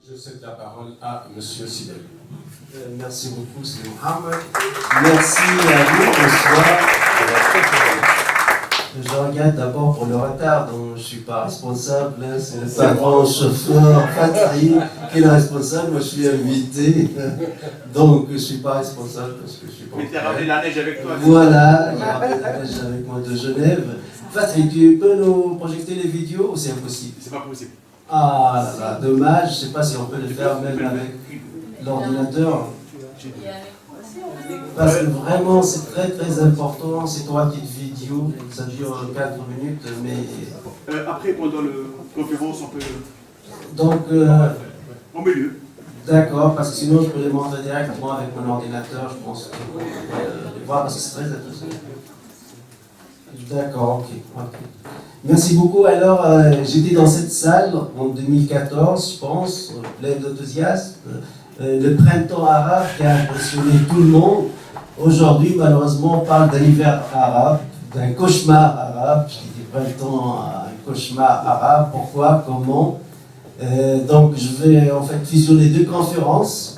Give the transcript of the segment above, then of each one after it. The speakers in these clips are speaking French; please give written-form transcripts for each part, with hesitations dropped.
Je cède la parole à M. Sidel. Merci beaucoup, c'est Mohamed. Merci à vous, bonsoir. Je regrette d'abord pour le retard dont je ne suis pas responsable. C'est le patron, chauffeur, Fatri qui est le responsable. Moi, je suis invité. Donc, je ne suis pas responsable parce que je suis pas. Mais tu as ramené la neige avec toi. Voilà, j'ai ramené la neige avec moi de Genève. Fatri, tu peux nous projecter les vidéos ou c'est impossible? C'est pas possible. Ah là là, dommage. Je ne sais pas si on peut le faire même avec l'ordinateur. Parce que vraiment, c'est très très important. C'est trois petites vidéos. Ça dure 4 minutes, mais. Après, pendant le conférence, on peut. Donc. Au milieu. D'accord, parce que sinon je peux les montrer directement avec mon ordinateur, je pense. Les voir parce que c'est très intéressant. D'accord, ok. Merci beaucoup. Alors, j'étais dans cette salle en 2014, je pense, plein d'enthousiasme. Le printemps arabe qui a impressionné tout le monde. Aujourd'hui, malheureusement, on parle d'un hiver arabe, d'un cauchemar arabe. Je dis printemps, un cauchemar arabe. Pourquoi? Comment? Donc, je vais en fait fusionner deux conférences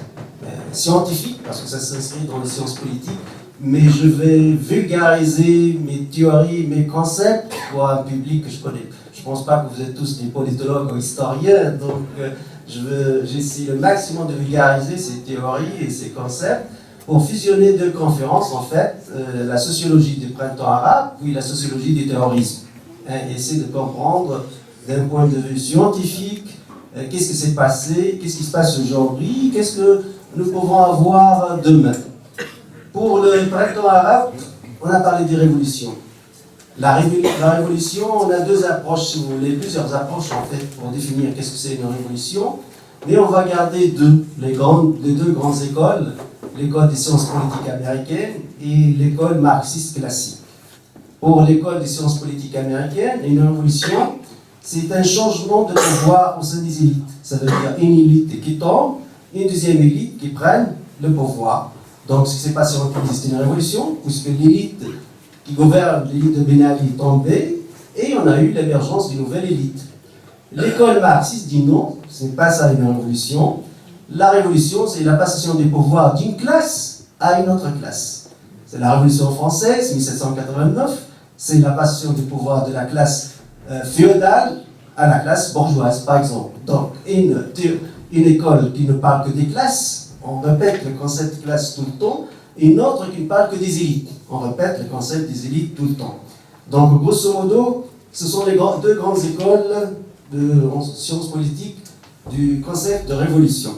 scientifiques, parce que ça s'inscrit dans les sciences politiques, mais je vais vulgariser mes théories, mes concepts pour un public que je connais. Je ne pense pas que vous êtes tous des politologues ou historiens, donc j'essaie le maximum de vulgariser ces théories et ces concepts pour fusionner deux conférences, en fait, la sociologie du printemps arabe, puis la sociologie du terrorisme. Essayer de comprendre d'un point de vue scientifique qu'est-ce qui s'est passé, qu'est-ce qui se passe aujourd'hui, qu'est-ce que nous pouvons avoir demain. Pour le printemps arabe, on a parlé des révolutions. La révolution, on a deux approches, si vous voulez, plusieurs approches en fait pour définir qu'est-ce que c'est une révolution. Mais on va garder les deux grandes écoles, l'école des sciences politiques américaines et l'école marxiste classique. Pour l'école des sciences politiques américaines, une révolution, c'est un changement de pouvoir au sein des élites. Ça veut dire une élite qui tombe, une deuxième élite qui prenne le pouvoir. Donc, ce qui s'est passé en Tunisie, c'est une révolution, puisque l'élite qui gouverne, l'élite de Ben Ali, est tombée, et on a eu l'émergence d'une nouvelle élite. L'école marxiste dit non, ce n'est pas ça une révolution. La révolution, c'est la passation des pouvoirs d'une classe à une autre classe. C'est la Révolution française, 1789, c'est la passation des pouvoirs de la classe féodale à la classe bourgeoise, par exemple. Donc, une école qui ne parle que des classes, on répète le concept de classe tout le temps, et une autre qui ne parle que des élites. On répète le concept des élites tout le temps. Donc, grosso modo, ce sont les deux grandes écoles en sciences politiques du concept de révolution.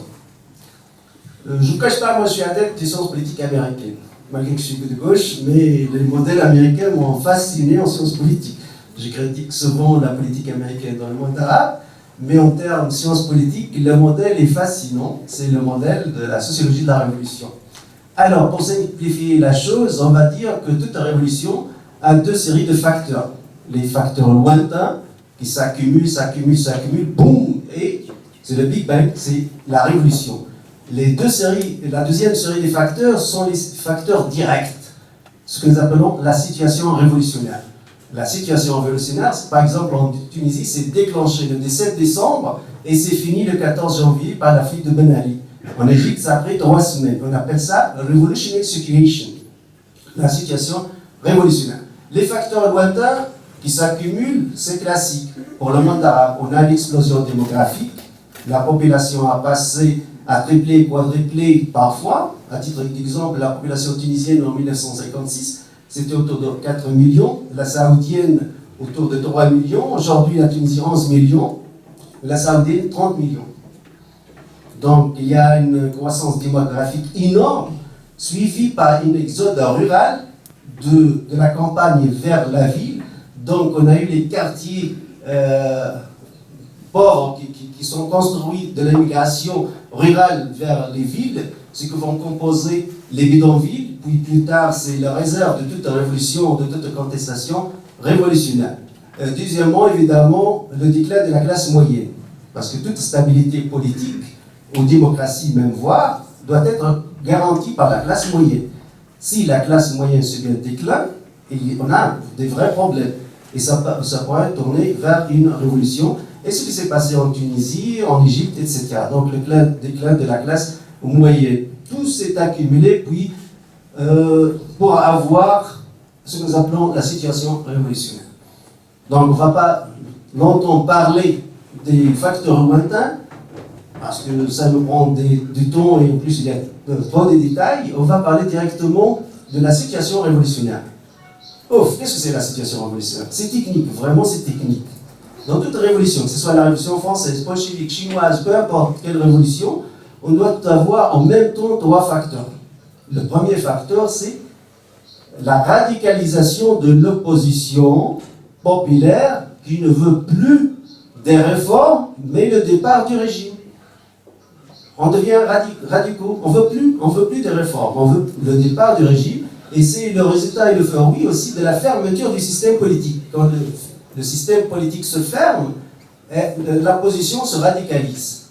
Je ne vous cache pas, moi je suis adepte des sciences politiques américaines, malgré que je suis de gauche, mais les modèles américains m'ont fasciné en sciences politiques. Je critique souvent la politique américaine dans le monde arabe, mais en termes de sciences politiques, le modèle est fascinant. C'est le modèle de la sociologie de la révolution. Alors, pour simplifier la chose, on va dire que toute révolution a deux séries de facteurs. Les facteurs lointains qui s'accumulent, boum, et c'est le Big Bang, c'est la révolution. La deuxième série des facteurs sont les facteurs directs, ce que nous appelons la situation révolutionnaire. La situation révolutionnaire, par exemple en Tunisie, c'est déclenché le 17 décembre et c'est fini le 14 janvier par la fuite de Ben Ali. En Égypte, ça a pris 3 semaines. On appelle ça revolutionary situation, la situation révolutionnaire. Les facteurs lointains qui s'accumulent, c'est classique. Pour le monde arabe, on a l'explosion démographique. La population a passé à tripler, quadrupler parfois. À titre d'exemple, la population tunisienne en 1956, c'était autour de 4 millions, la saoudienne autour de 3 millions, aujourd'hui la Tunisie 11 millions, la saoudienne 30 millions. Donc il y a une croissance démographique énorme, suivie par une exode rural de la campagne vers la ville. Donc on a eu les quartiers pauvres qui sont construits de l'immigration rurale vers les villes, ce que vont composer les bidonvilles. Puis plus tard, c'est la réserve de toute révolution, de toute contestation révolutionnaire. Deuxièmement, évidemment, le déclin de la classe moyenne. Parce que toute stabilité politique, ou démocratie même voire, doit être garantie par la classe moyenne. Si la classe moyenne se met en déclin, on a des vrais problèmes. Et ça pourrait tourner vers une révolution. et ce qui s'est passé en Tunisie, en Égypte, etc. Donc le déclin de la classe moyenne. Tout s'est accumulé, puis pour avoir ce que nous appelons la situation révolutionnaire. Donc on ne va pas longtemps parler des facteurs lointains, parce que ça nous prend du temps et en plus il y a trop de détails. On va parler directement de la situation révolutionnaire. Qu'est-ce que c'est la situation révolutionnaire? C'est technique, vraiment c'est technique. Dans toute révolution, que ce soit la révolution française, bolchevique, chinoise, peu importe quelle révolution, on doit avoir en même temps 3 facteurs. Le premier facteur, c'est la radicalisation de l'opposition populaire qui ne veut plus des réformes, mais le départ du régime. On devient radicaux, on veut plus des réformes, on veut le départ du régime, et c'est le résultat et le fruit aussi de la fermeture du système politique. Quand le système politique se ferme, la position se radicalise.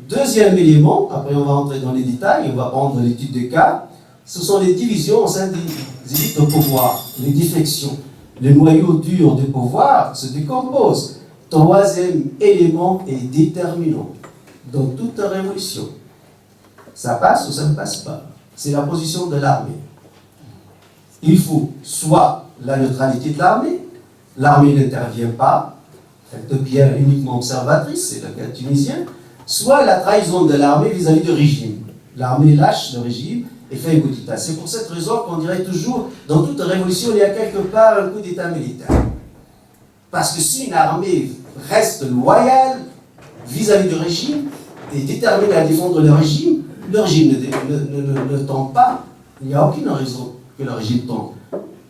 Deuxième élément, après on va entrer dans les détails, on va prendre l'étude des cas, ce sont les divisions au sein des élites au pouvoir, les défections. Les noyaux durs du pouvoir se décomposent. Troisième élément est déterminant dans toute révolution. Ça passe ou ça ne passe pas. C'est la position de l'armée. Il faut soit la neutralité de l'armée, l'armée n'intervient pas, elle devient uniquement observatrice, c'est le cas tunisien, soit la trahison de l'armée vis-à-vis du régime. L'armée lâche le régime et fait un coup d'État. C'est pour cette raison qu'on dirait toujours, dans toute révolution, il y a quelque part un coup d'État militaire. Parce que si une armée reste loyale vis-à-vis du régime et déterminée à défendre le régime ne tombe pas. Il n'y a aucune raison que le régime tombe.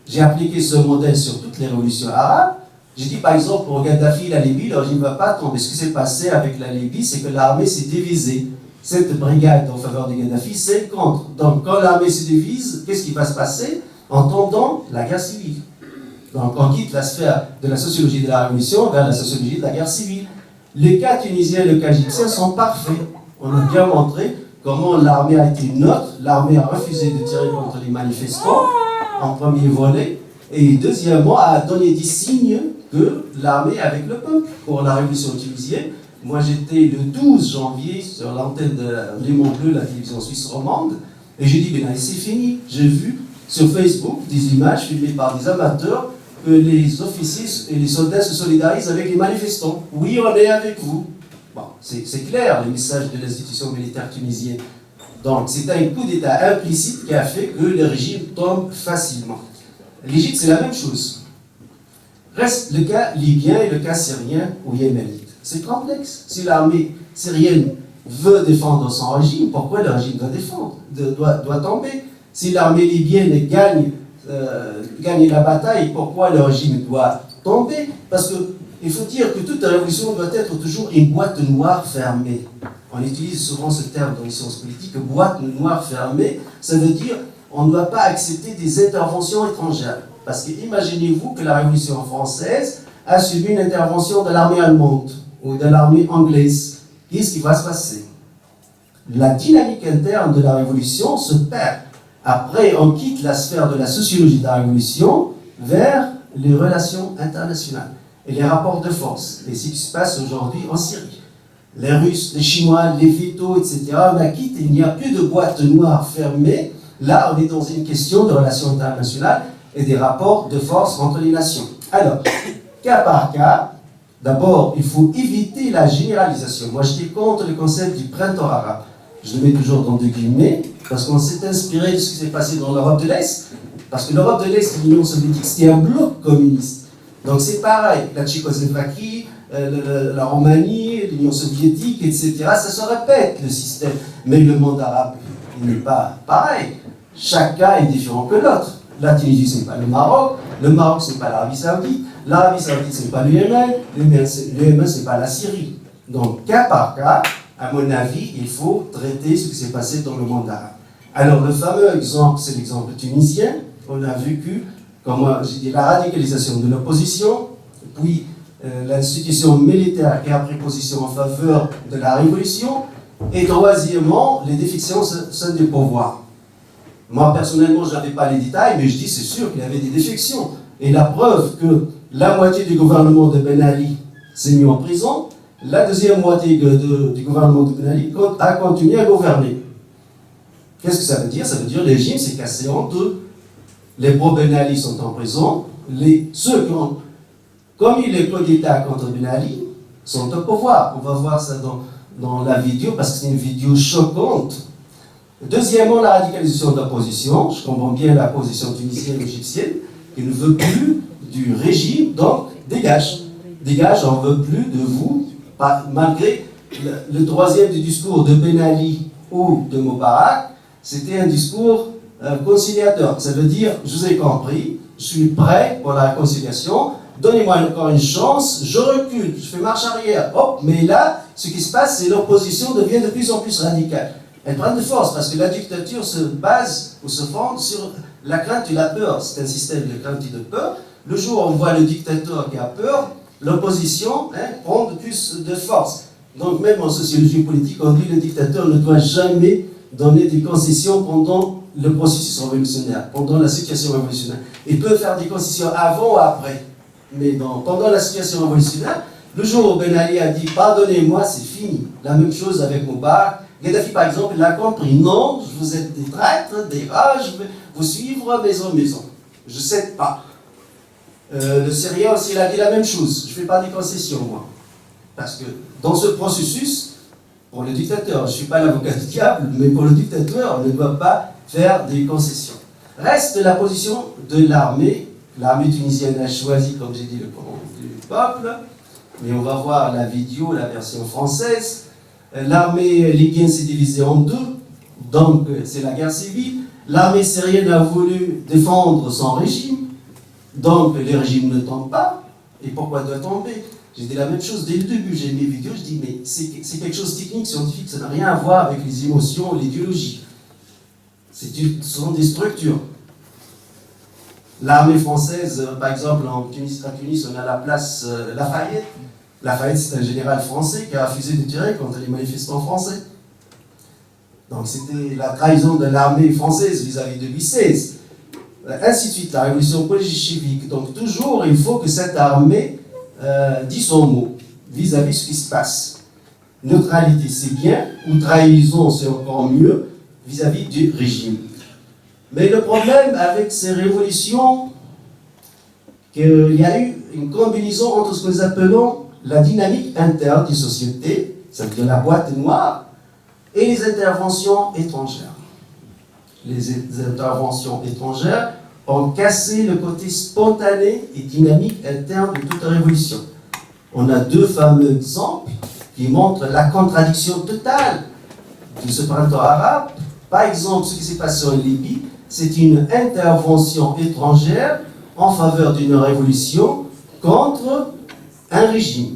J'ai appliqué ce modèle sur toutes les révolutions arabes. J'ai dit par exemple pour Gaddafi, la Libye, le régime ne va pas tomber. Ce qui s'est passé avec la Libye, c'est que l'armée s'est divisée. Cette brigade en faveur de Gaddafi, c'est contre. Donc quand l'armée se divise, qu'est-ce qui va se passer? En tendant la guerre civile. Donc on quitte la sphère de la sociologie de la révolution vers la sociologie de la guerre civile. Les cas tunisiens et le cas égyptien sont parfaits. On a bien montré comment l'armée a été neutre. L'armée a refusé de tirer contre les manifestants en premier volet. Et deuxièmement, a donné des signes que l'armée est avec le peuple. Pour la révolution tunisienne, moi j'étais le 12 janvier sur l'antenne de Léman Bleu, la télévision suisse romande, et j'ai dit, ben c'est fini. J'ai vu sur Facebook des images filmées par des amateurs que les officiers et les soldats se solidarisent avec les manifestants. Oui, on est avec vous. Bon, c'est clair, le message de l'institution militaire tunisienne. Donc, c'est un coup d'État implicite qui a fait que le régime tombe facilement. L'Égypte, c'est la même chose. Reste le cas libyen et le cas syrien ou yéménite. C'est complexe. Si l'armée syrienne veut défendre son régime, pourquoi le régime doit tomber? Si l'armée libyenne gagne la bataille, pourquoi le régime doit tomber? Parce qu'il faut dire que toute révolution doit être toujours une boîte noire fermée. On utilise souvent ce terme dans les sciences politiques, boîte noire fermée. Ça veut dire on ne doit pas accepter des interventions étrangères. Parce que imaginez-vous que la Révolution française a subi une intervention de l'armée allemande ou de l'armée anglaise. Qu'est-ce qui va se passer? La dynamique interne de la Révolution se perd. Après, on quitte la sphère de la sociologie de la Révolution vers les relations internationales et les rapports de force. Et ce qui se passe aujourd'hui en Syrie. Les Russes, les Chinois, les vétos, etc. On a quitté, il n'y a plus de boîte noire fermée. Là, on est dans une question de relations internationales et des rapports de force entre les nations. Alors, cas par cas, d'abord, il faut éviter la généralisation. Moi, j'étais contre le concept du printemps arabe. Je le mets toujours dans deux guillemets, parce qu'on s'est inspiré de ce qui s'est passé dans l'Europe de l'Est. Parce que l'Europe de l'Est, l'Union soviétique, c'était un bloc communiste. Donc c'est pareil, la Tchécoslovaquie, la Roumanie, l'Union soviétique, etc. Ça se répète, le système. Mais le monde arabe, il n'est pas pareil. Chaque cas est différent que l'autre. La Tunisie, ce n'est pas le Maroc ce n'est pas l'Arabie Saoudite ce n'est pas le Yémen, le Yémen, ce n'est pas la Syrie. Donc, cas par cas, à mon avis, il faut traiter ce qui s'est passé dans le monde arabe. Alors, le fameux exemple, c'est l'exemple tunisien. On a vécu, comme j'ai dit, la radicalisation de l'opposition, puis l'institution militaire qui a pris position en faveur de la révolution, et troisièmement, les défections au sein du pouvoir. Moi, personnellement, je n'avais pas les détails, mais je dis c'est sûr qu'il y avait des défections. Et la preuve que la moitié du gouvernement de Ben Ali s'est mis en prison. La deuxième moitié du gouvernement de Ben Ali a continué à gouverner. Qu'est-ce que ça veut dire? Ça veut dire que le régime s'est cassé en deux. Les pro-Ben Ali sont en prison. Ceux qui ont commis les coups d'État contre Ben Ali sont au pouvoir. On va voir ça dans la vidéo parce que c'est une vidéo choquante. Deuxièmement, la radicalisation de l'opposition. Je comprends bien la position tunisienne et égyptienne qui ne veut plus du régime, donc dégage. Dégage, on ne veut plus de vous, malgré le troisième du discours de Ben Ali ou de Moubarak, c'était un discours conciliateur. Ça veut dire, je vous ai compris, je suis prêt pour la réconciliation, donnez-moi encore une chance, je recule, je fais marche arrière. Hop, mais là, ce qui se passe, c'est que l'opposition devient de plus en plus radicale. Elle prend de force parce que la dictature se base ou se fonde sur la crainte et la peur. C'est un système de crainte et de peur. Le jour où on voit le dictateur qui a peur, l'opposition prend de plus de force. Donc même en sociologie politique, on dit que le dictateur ne doit jamais donner des concessions pendant le processus révolutionnaire, pendant la situation révolutionnaire. Il peut faire des concessions avant ou après, mais pendant la situation révolutionnaire, le jour où Ben Ali a dit « Pardonnez-moi, c'est fini ». La même chose avec Moubarak. Gaddafi, par exemple, il a compris « Non, vous êtes des traîtres, des rats, je vais vous suivre maison. Je ne cède pas ». Le Syrien aussi, il a dit la même chose. Je ne fais pas des concessions, moi. Parce que dans ce processus, pour le dictateur, je ne suis pas l'avocat du diable, mais pour le dictateur, on ne doit pas faire des concessions. Reste la position de l'armée. L'armée tunisienne a choisi, comme j'ai dit, le camp du peuple. Mais on va voir la vidéo, la version française. L'armée libyenne s'est divisée en deux. Donc, c'est la guerre civile. L'armée syrienne a voulu défendre son régime. Donc, le régime ne tombe pas. Et pourquoi doit tomber? J'ai dit la même chose dès le début. J'ai mis une vidéo, je dis, mais c'est quelque chose de technique, scientifique, ça n'a rien à voir avec les émotions, l'idéologie. Ce sont des structures. L'armée française, par exemple, à Tunis, on a la place Lafayette. Lafayette, c'est un général français qui a refusé de tirer contre les manifestants français. Donc, c'était la trahison de l'armée française vis-à-vis de Louis XVI. Ainsi de suite, la révolution bolchevique. Donc toujours, il faut que cette armée dise son mot vis-à-vis de ce qui se passe. Neutralité, c'est bien, ou trahison, c'est encore mieux vis-à-vis du régime. Mais le problème avec ces révolutions, qu'il y a eu une combinaison entre ce que nous appelons la dynamique interne des sociétés, ça veut dire la boîte noire, et les interventions étrangères. Les interventions étrangères ont cassé le côté spontané et dynamique interne de toute révolution. On a deux fameux exemples qui montrent la contradiction totale de ce printemps arabe. Par exemple, ce qui s'est passé en Libye, c'est une intervention étrangère en faveur d'une révolution contre un régime.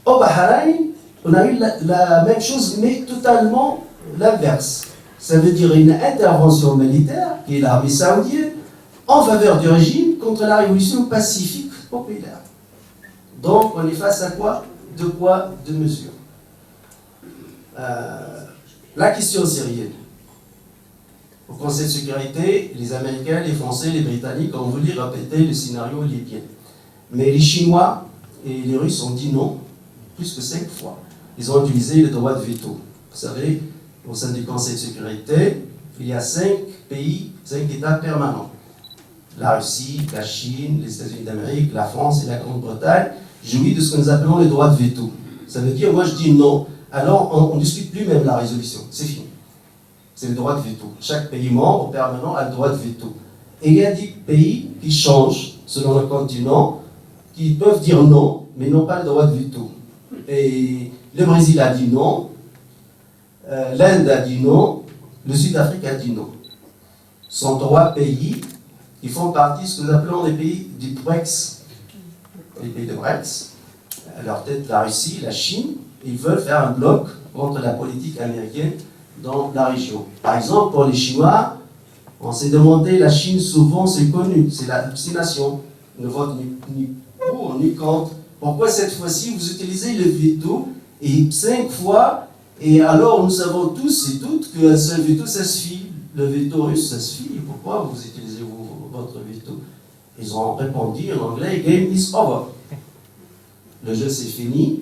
Au Bahreïn, on a eu la même chose, mais totalement l'inverse. Ça veut dire une intervention militaire, qui est l'armée saoudienne, en faveur du régime contre la révolution pacifique populaire. Donc, on est face à quoi? De poids, deux mesures. La question syrienne. Au Conseil de sécurité, les Américains, les Français, les Britanniques ont voulu répéter le scénario libyen. Mais les Chinois et les Russes ont dit non, plus que 5 fois. Ils ont utilisé le droit de veto. Vous savez, au sein du Conseil de sécurité, il y a 5 pays, 5 États permanents. La Russie, la Chine, les États-Unis d'Amérique, la France et la Grande-Bretagne jouissent de ce que nous appelons le droit de veto. Ça veut dire, moi je dis non, alors on ne discute plus même la résolution, c'est fini. C'est le droit de veto. Chaque pays membre permanent a le droit de veto. Et il y a 10 pays qui changent selon le continent, qui peuvent dire non, mais n'ont pas le droit de veto. Et le Brésil a dit non, l'Inde a dit non, le Sud-Afrique a dit non. Ce sont 3 pays qui font partie de ce que nous appelons les pays du BRICS. Les pays de BRICS, à leur tête la Russie, la Chine, ils veulent faire un bloc contre la politique américaine dans la région. Par exemple, pour les Chinois, on s'est demandé, la Chine souvent c'est connu, c'est l'obstination, ne vote ni pour ni contre. Pourquoi cette fois-ci vous utilisez le veto et 5 fois, et alors nous savons tous et toutes qu'un seul veto ça suffit. Le veto russe ça suffit, pourquoi vous utilisez votre veto? Ils ont répondu en anglais, game is over. le jeu c'est fini,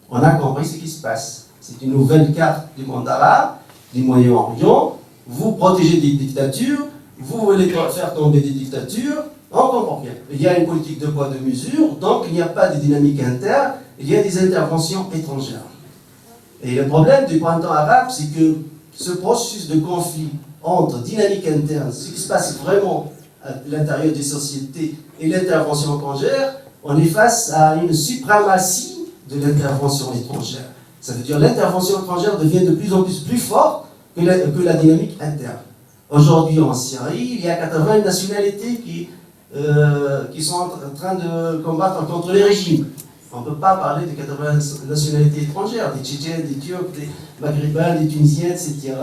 on a compris ce qui se passe. C'est une nouvelle carte du monde arabe, du Moyen-Orient. Vous protégez des dictatures, vous voulez faire tomber des dictatures, on comprend bien. Il y a une politique de poids de mesure, donc il n'y a pas de dynamique interne, il y a des interventions étrangères. Et le problème du printemps arabe, c'est que ce processus de conflit entre dynamique interne, ce qui se passe vraiment à l'intérieur des sociétés et l'intervention étrangère, on est face à une suprématie de l'intervention étrangère. Ça veut dire que l'intervention étrangère devient de plus en plus forte que la dynamique interne. Aujourd'hui en Syrie, il y a 80 nationalités qui sont en train de combattre contre les régimes. On ne peut pas parler de 80 nationalités étrangères, des Tchétchènes, des Turcs, des Maghrébins, des Tunisiens, etc.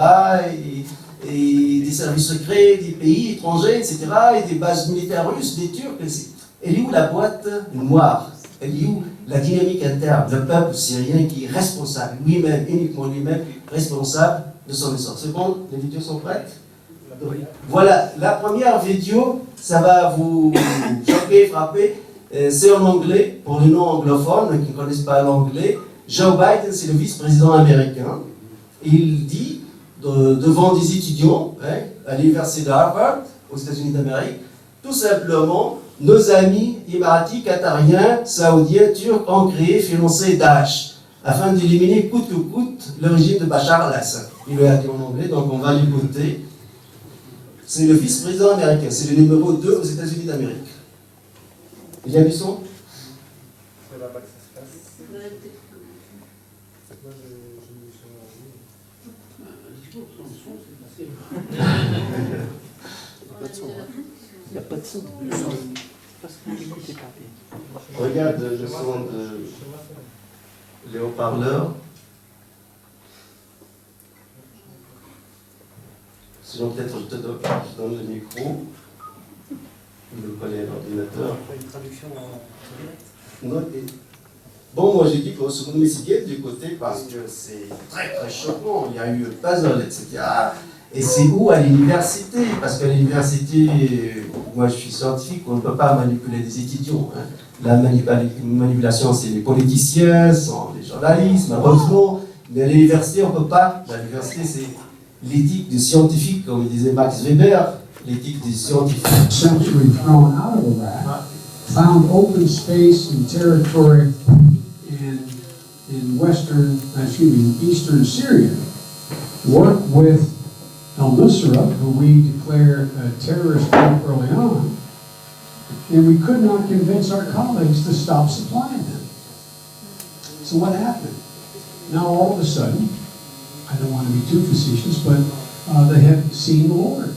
Et des services secrets, des pays étrangers, etc. Et des bases militaires russes, des Turcs. Elle est où la boîte noire? Elle est où la dynamique interne? Le peuple syrien qui est responsable, lui-même, uniquement lui-même, responsable de son essor. C'est bon? Les vidéos sont prêtes? Voilà, la première vidéo, ça va vous choquer, frapper. C'est en anglais, pour les non-anglophones qui ne connaissent pas l'anglais. Joe Biden, c'est le vice-président américain. Il dit, devant des étudiants à l'université de Harvard, aux États-Unis d'Amérique, tout simplement, nos amis émiratis, qatariens, saoudiens, turcs ont créé, financé Daesh, afin d'éliminer coûte que coûte le régime de Bachar al-Assad. Il l'a dit en anglais, donc on va l'écouter. C'est le vice-président américain, c'est le numéro 2 aux États-Unis d'Amérique. Il y a du son? C'est là-bas que ça se passe. Moi, Il n'y a pas de son. Parce que n'écoutez pas bien. Regarde le son des haut-parleurs. Sinon, peut-être je te donne le micro. Le coller à l'ordinateur. Une traduction en direct. Bon, moi j'ai dit qu'au second Messighet du côté parce que c'est très très choquant. Il y a eu le puzzle, etc. Et c'est où à l'université? Parce qu'à l'université, moi je suis scientifique, on ne peut pas manipuler des étudiants. Hein. La manipulation, c'est les politiciens, sont les journalistes, malheureusement. Mais à l'université, on ne peut pas. L'université, c'est l'éthique du scientifique, comme disait Max Weber. L'éthique des scientifiques. Century thrown out of Iraq, found open space and territory in eastern Syria, worked with al-Nusra, who we declared a terrorist group early on, and we could not convince our colleagues to stop supplying them. So what happened? Now all of a sudden, I don't want to be too facetious, but they have seen the Lord.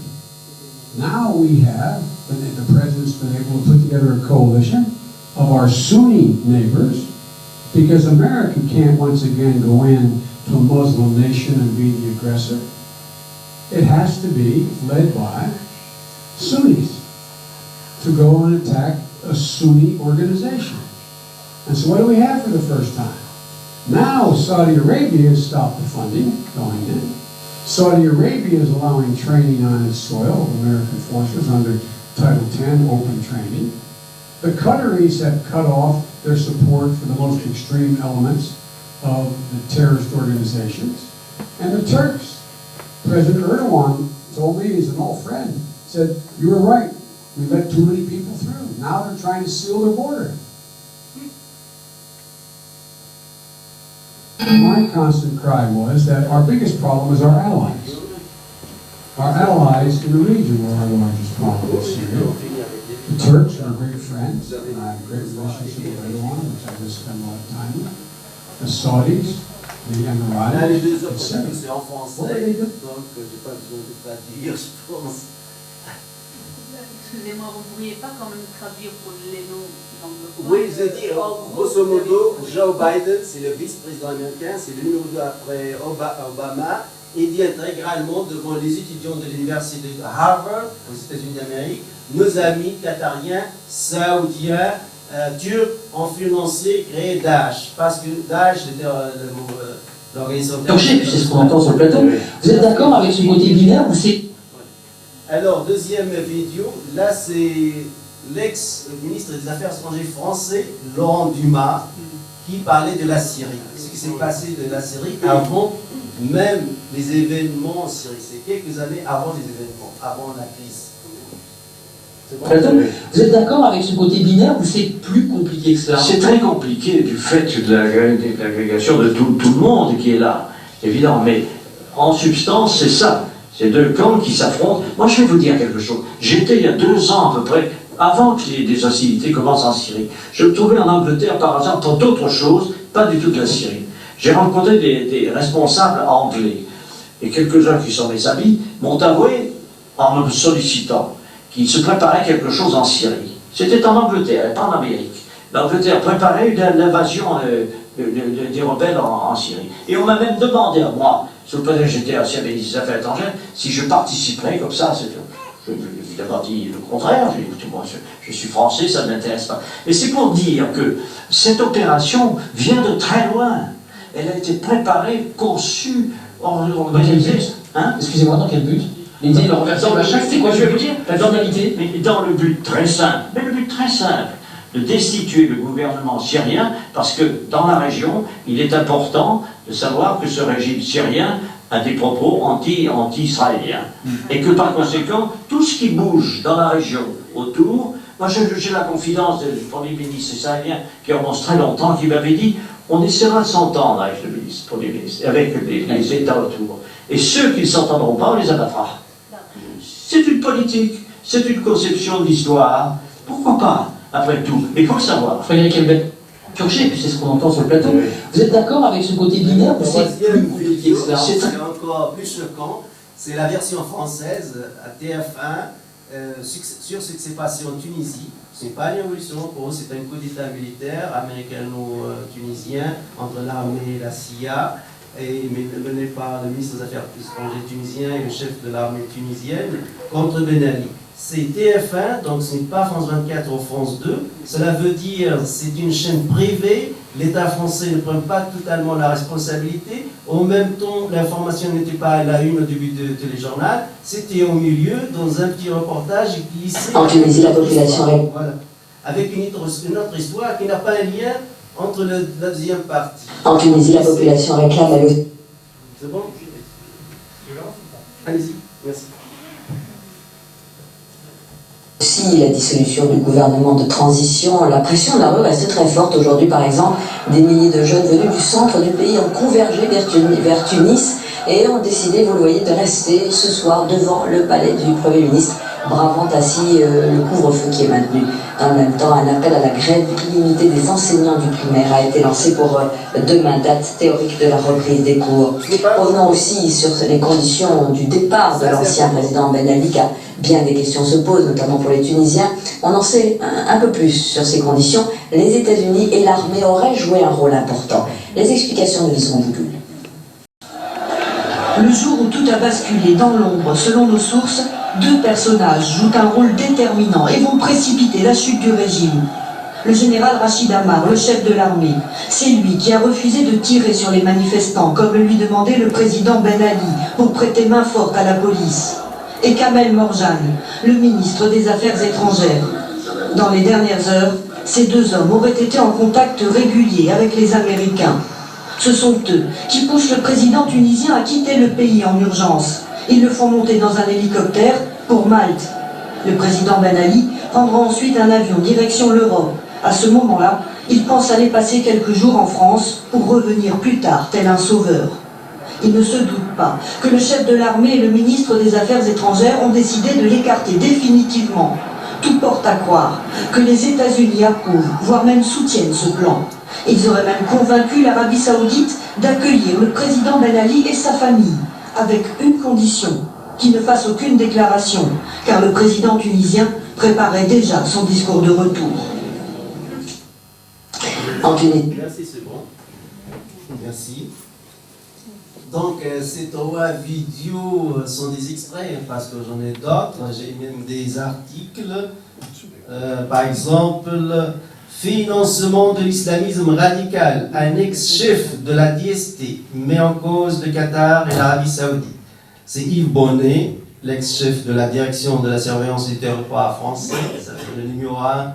Now we have, the president's been able to put together a coalition of our Sunni neighbors, because America can't once again go in to a Muslim nation and be the aggressor. It has to be led by Sunnis to go and attack a Sunni organization. And so what do we have for the first time? Now Saudi Arabia has stopped the funding going in. Saudi Arabia is allowing training on its soil of American forces under Title X open training. The Qataris have cut off their support for the most extreme elements of the terrorist organizations. And the Turks, President Erdogan told me, he's an old friend, said, you were right, we let too many people through. Now they're trying to seal their border. My constant cry was that our biggest problem is our allies. Our allies in the region were our largest problem this year. The Turks are great friends, and I have a great relationship with Erdogan, which I just spend a lot of time with. The Saudis, the Emiratis, etc. What are they doing? Excusez-moi, vous ne pourriez pas quand même traduire pour les non-anglophones? Oui, je dis, grosso modo, Joe Biden, c'est le vice-président américain, c'est le numéro 2 après Obama. Il dit intégralement devant les étudiants de l'université de Harvard, aux États-Unis d'Amérique, nos amis qatariens, saoudiens, turcs ont financé, créé Daesh. Parce que Daesh, c'était l'organisation... C'est ce qu'on entend sur le plateau. Vous êtes d'accord avec ce côté binaire ou c'est... Alors, deuxième vidéo, là c'est l'ex-ministre des Affaires étrangères français, Laurent Dumas, qui parlait de la Syrie. Ce qui s'est passé de la Syrie avant même les événements en Syrie. C'est quelques années avant les événements, avant la crise. C'est bon? Platon, vous êtes d'accord avec ce côté binaire ou c'est plus compliqué que ça? C'est très compliqué du fait de l'agrégation de tout le monde qui est là, évidemment. Mais en substance, c'est ça. C'est deux camps qui s'affrontent. Moi, je vais vous dire quelque chose. J'étais il y a 2 ans à peu près, avant que les hostilités commencent en Syrie. Je me trouvais en Angleterre par hasard pour d'autres choses, pas du tout de la Syrie. J'ai rencontré des responsables anglais. Et quelques-uns qui sont mes amis m'ont avoué, en me sollicitant, qu'il se préparait quelque chose en Syrie. C'était en Angleterre et pas en Amérique. L'Angleterre préparait l'invasion des rebelles en Syrie. Et on m'a même demandé à moi, sous le président j'étais ancien ministre des Affaires étrangères, si je participerais comme ça. Je lui ai d'abord dit le contraire. J'ai dit, écoutez, moi je suis français, ça ne m'intéresse pas. Mais c'est pour dire que cette opération vient de très loin. Elle a été préparée, conçue, organisée. Hein? Excusez-moi, dans quel but? L'idée de renverser le machin, c'est quoi, je vais vous dire? La finalité? Mais dans le but très simple, de destituer le gouvernement syrien, parce que dans la région, il est important de savoir que ce régime syrien a des propos anti-israéliens. Et que par conséquent, tout ce qui bouge dans la région autour, moi j'ai la confidence du Premier ministre israélien qui remonte très longtemps, qui m'avait dit on essaiera de s'entendre avec le Premier ministre, avec les États autour. Et ceux qui ne s'entendront pas, on les abattra. C'est une politique, c'est une conception de l'histoire. Pourquoi pas, après tout? Mais il faut le savoir. Frédéric Elbet, purgé, puis c'est ce qu'on entend sur le plateau. Vous êtes d'accord avec ce côté binaire ou c'est plus compliqué que ça? C'est encore plus choquant. C'est la version française à TF1 sur ce qui s'est passé en Tunisie. Ce n'est pas une révolution pour eux, c'est un coup d'État militaire américano-tunisien entre l'armée et la CIA, mené par le ministre des Affaires étrangères tunisien et le chef de l'armée tunisienne contre Ben Ali. C'est TF1, donc ce n'est pas France 24 ou France 2. Cela veut dire c'est une chaîne privée. L'État français ne prend pas totalement la responsabilité. En même temps, l'information n'était pas à la une au début du téléjournal. C'était au milieu, dans un petit reportage glissé. En Tunisie, la population... Voilà. Avec une autre histoire qui n'a pas un lien entre la deuxième partie. En Tunisie, la population réclame la... C'est bon? Allez-y, merci. Aussi la dissolution du gouvernement de transition, la pression de la rue reste très forte. Aujourd'hui, par exemple, des milliers de jeunes venus du centre du pays ont convergé vers Tunis et ont décidé, vous le voyez, de rester ce soir devant le palais du Premier ministre, bravant ainsi le couvre-feu qui est maintenu. En même temps, un appel à la grève illimitée des enseignants du primaire a été lancé pour demain, date théorique de la reprise des cours. Revenons aussi sur les conditions du départ de l'ancien président Ben Ali, car bien des questions se posent, notamment pour les Tunisiens. On en sait un peu plus sur ces conditions. Les États-Unis et l'armée auraient joué un rôle important. Les explications de Lison Boudoul. Le jour où tout a basculé dans l'ombre, selon nos sources, 2 personnages jouent un rôle déterminant et vont précipiter la chute du régime. Le général Rachid Amar, le chef de l'armée, c'est lui qui a refusé de tirer sur les manifestants, comme le lui demandait le président Ben Ali, pour prêter main forte à la police. Et Kamel Morjane, le ministre des Affaires étrangères. Dans les dernières heures, ces 2 hommes auraient été en contact régulier avec les Américains. Ce sont eux qui poussent le président tunisien à quitter le pays en urgence. Ils le font monter dans un hélicoptère pour Malte. Le président Ben Ali prendra ensuite un avion direction l'Europe. À ce moment-là, il pense aller passer quelques jours en France pour revenir plus tard, tel un sauveur. Il ne se doute pas que le chef de l'armée et le ministre des Affaires étrangères ont décidé de l'écarter définitivement. Tout porte à croire que les États-Unis approuvent, voire même soutiennent ce plan. Ils auraient même convaincu l'Arabie Saoudite d'accueillir le président Ben Ali et sa famille, avec une condition, qu'il ne fasse aucune déclaration, car le président tunisien préparait déjà son discours de retour. Merci, c'est bon. Merci. Donc, ces 3 vidéos sont des extraits, parce que j'en ai d'autres. J'ai même des articles. Par exemple, financement de l'islamisme radical. Un ex-chef de la DST met en cause le Qatar et l'Arabie Saoudite. C'est Yves Bonnet, l'ex-chef de la direction de la surveillance du territoire français. Ça fait le numéro 1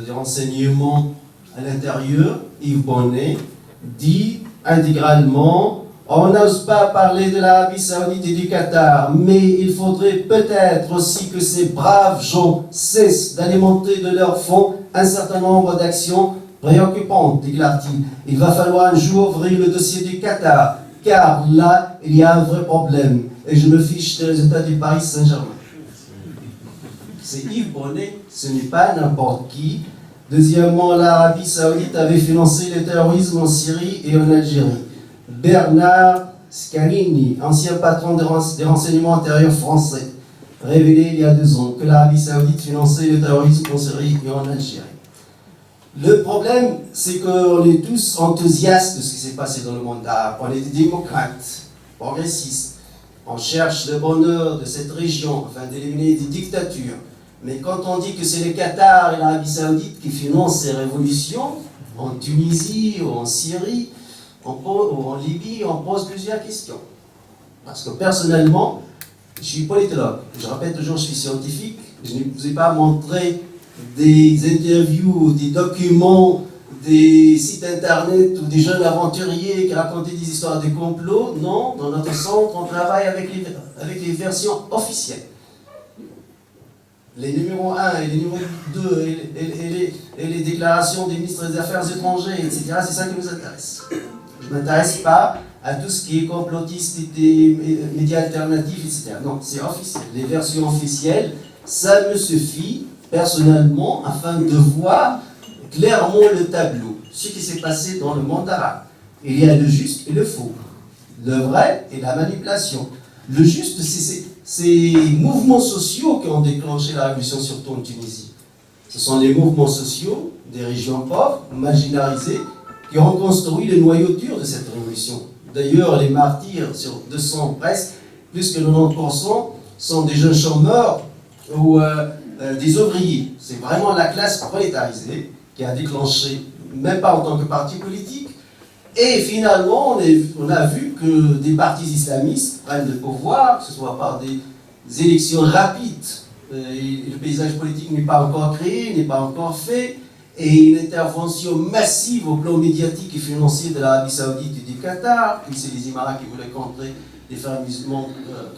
du renseignement à l'intérieur, Yves Bonnet, dit intégralement: on n'ose pas parler de l'Arabie Saoudite et du Qatar, mais il faudrait peut-être aussi que ces braves gens cessent d'alimenter de leur fonds un certain nombre d'actions préoccupantes, déclare-t-il. Il va falloir un jour ouvrir le dossier du Qatar, car là, il y a un vrai problème. Et je me fiche des résultats du Paris Saint-Germain. C'est Yves Bonnet, ce n'est pas n'importe qui. Deuxièmement, l'Arabie Saoudite avait financé le terrorisme en Syrie et en Algérie. Bernard Scarini, ancien patron des renseignements intérieurs français, révélé il y a 2 ans que l'Arabie Saoudite finançait le terrorisme en Syrie et en Algérie. Le problème, c'est qu'on est tous enthousiastes de ce qui s'est passé dans le monde arabe. On est des démocrates, progressistes. On cherche le bonheur de cette région afin d'éliminer des dictatures. Mais quand on dit que c'est le Qatar et l'Arabie Saoudite qui financent ces révolutions, en Tunisie ou en Syrie, ou en Libye, on pose plusieurs questions. Parce que personnellement, je suis politologue. Je répète toujours, je suis scientifique. Je ne vous ai pas montré des interviews, des documents, des sites internet ou des jeunes aventuriers qui racontaient des histoires de complot. Non, dans notre centre, on travaille avec les versions officielles. Les numéros 1 et les numéros 2 et les déclarations des ministres des Affaires étrangères, etc., c'est ça qui nous intéresse. Je ne m'intéresse pas à tout ce qui est complotiste et des médias alternatifs, etc. Non, c'est officiel. Les versions officielles, ça me suffit, personnellement, afin de voir clairement le tableau, ce qui s'est passé dans le monde arabe. Il y a le juste et le faux, le vrai et la manipulation. Le juste, c'est ces mouvements sociaux qui ont déclenché la révolution, surtout en Tunisie. Ce sont les mouvements sociaux des régions pauvres, marginalisées, qui ont construit le noyau dur de cette révolution. D'ailleurs, les martyrs, sur 200 presque, plus que 90%, sont des jeunes chômeurs ou des ouvriers. C'est vraiment la classe prolétarisée qui a déclenché, même pas en tant que parti politique. Et finalement, on a vu que des partis islamistes prennent le pouvoir, que ce soit par des élections rapides. Le paysage politique n'est pas encore créé, n'est pas encore fait. Et une intervention massive au plan médiatique et financier de l'Arabie Saoudite et du Qatar, puis c'est les Émirats qui voulaient contrer les frères musulmans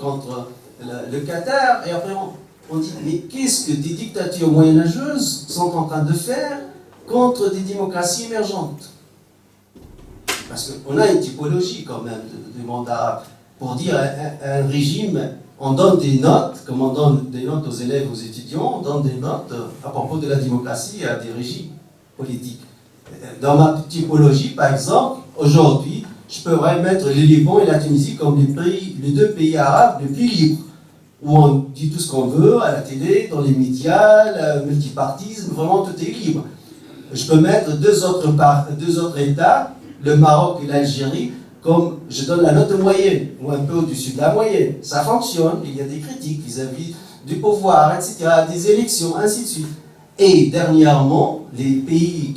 contre le Qatar. Et après, on dit, mais qu'est-ce que des dictatures moyenâgeuses sont en train de faire contre des démocraties émergentes? Parce qu'on a une typologie quand même du monde arabe. Pour dire un régime, on donne des notes, comme on donne des notes aux élèves, aux étudiants, on donne des notes à propos de la démocratie à des régimes politiques. Dans ma typologie, par exemple, aujourd'hui, je pourrais mettre le Liban et la Tunisie comme les 2 pays arabes les plus libres, où on dit tout ce qu'on veut à la télé, dans les médias, le multipartisme, vraiment tout est libre. Je peux mettre deux autres États, le Maroc et l'Algérie, comme je donne la note moyenne, ou un peu au-dessus de la moyenne. Ça fonctionne, il y a des critiques vis-à-vis du pouvoir, etc., des élections, ainsi de suite. Et dernièrement, les pays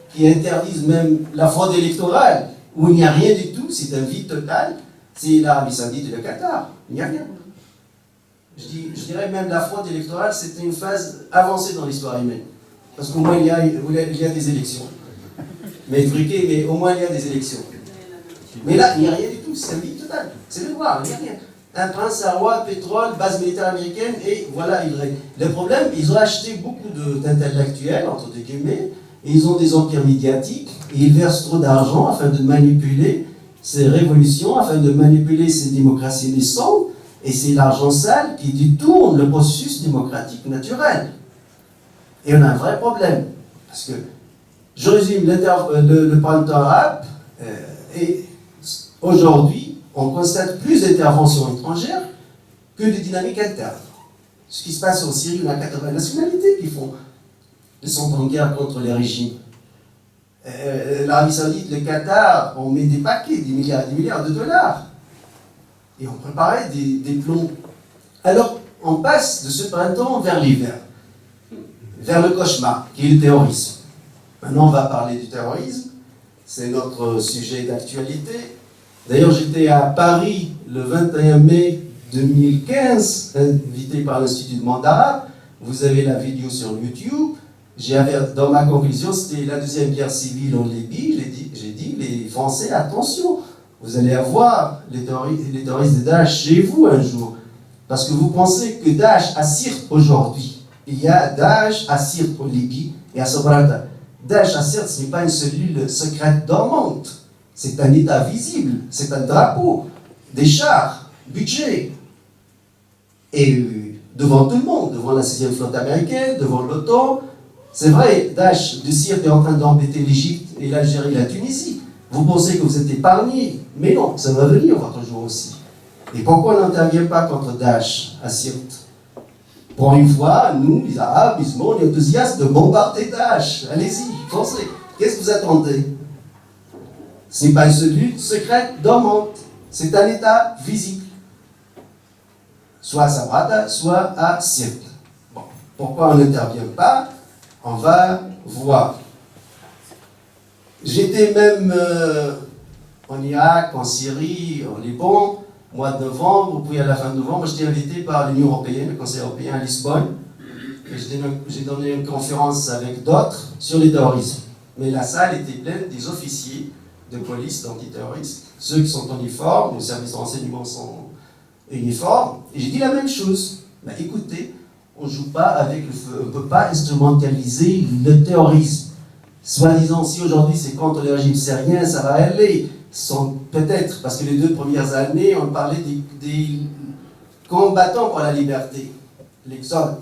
qui interdisent même la fraude électorale, où il n'y a rien du tout, c'est un vide total, c'est l'Arabie Saoudite et le Qatar. Il n'y a rien. Je dirais même la fraude électorale, c'est une phase avancée dans l'histoire humaine. Parce qu'au moins il y a des élections. Mais truqué, mais au moins il y a des élections. Mais là, il n'y a rien du tout, c'est un vide total. C'est le noir, il n'y a rien. Un prince, un roi, pétrole, base militaire américaine, et voilà, il règne. Le problème, ils ont acheté beaucoup d'intellectuels, entre guillemets, et ils ont des empires médiatiques, et ils versent trop d'argent afin de manipuler ces révolutions, afin de manipuler ces démocraties naissantes, et c'est l'argent sale qui détourne le processus démocratique naturel. Et on a un vrai problème, parce que, je résume le printemps arabe, et aujourd'hui, on constate plus d'interventions étrangères que de dynamiques internes. Ce qui se passe en Syrie, on a 80 nationalités qui sont en guerre contre les régimes. L'Arabie Saoudite, le Qatar, on met des paquets, des milliards et des milliards de dollars. Et on préparait des plombs. Alors, on passe de ce printemps vers l'hiver, vers le cauchemar, qui est le terrorisme. Maintenant, on va parler du terrorisme. C'est notre sujet d'actualité. D'ailleurs, j'étais à Paris le 21 mai 2015, invité par l'Institut du monde arabe, Vous avez la vidéo sur YouTube. Dans ma conclusion, c'était la deuxième guerre civile en Libye. J'ai dit, les Français, attention, vous allez avoir les terroristes de Daesh chez vous un jour. Parce que vous pensez que Daesh à Sirte aujourd'hui, il y a Daesh à Sirte en Libye et à Sabratha. Daesh à Sirte, ce n'est pas une cellule secrète dormante. C'est un État visible, c'est un drapeau, des chars, budget. Et devant tout le monde, devant la 6e flotte américaine, devant l'OTAN. C'est vrai, Daesh de Sirte est en train d'embêter l'Égypte et l'Algérie et la Tunisie. Vous pensez que vous êtes épargnés, mais non, ça va venir votre jour aussi. Et pourquoi on n'intervient pas contre Daesh à Sirte? Pour une fois, nous, les Arabes, ils sont enthousiastes de bombarder Daesh. Allez-y, foncez. Qu'est-ce que vous attendez? Ce n'est pas une cellule secrète dormante. C'est un État visible. Soit à Sabratha, soit à Sirte. Bon. Pourquoi on n'intervient pas? On va voir. J'étais même en Irak, en Syrie, en Liban, mois de novembre, puis à la fin de novembre, j'étais invité par l'Union européenne, le Conseil européen à Lisbonne, et j'ai donné une conférence avec d'autres sur le terrorisme. Mais la salle était pleine des officiers de police d'antiterroristes, ceux qui sont en uniforme, les services de renseignement sont uniformes, et j'ai dit la même chose. Bah, écoutez, on ne joue pas avec le feu, on ne peut pas instrumentaliser le terrorisme. Soi-disant, si aujourd'hui c'est contre le régime syrien, ça va aller. Peut-être, parce que les 2 premières années, on parlait des combattants pour la liberté. L'exode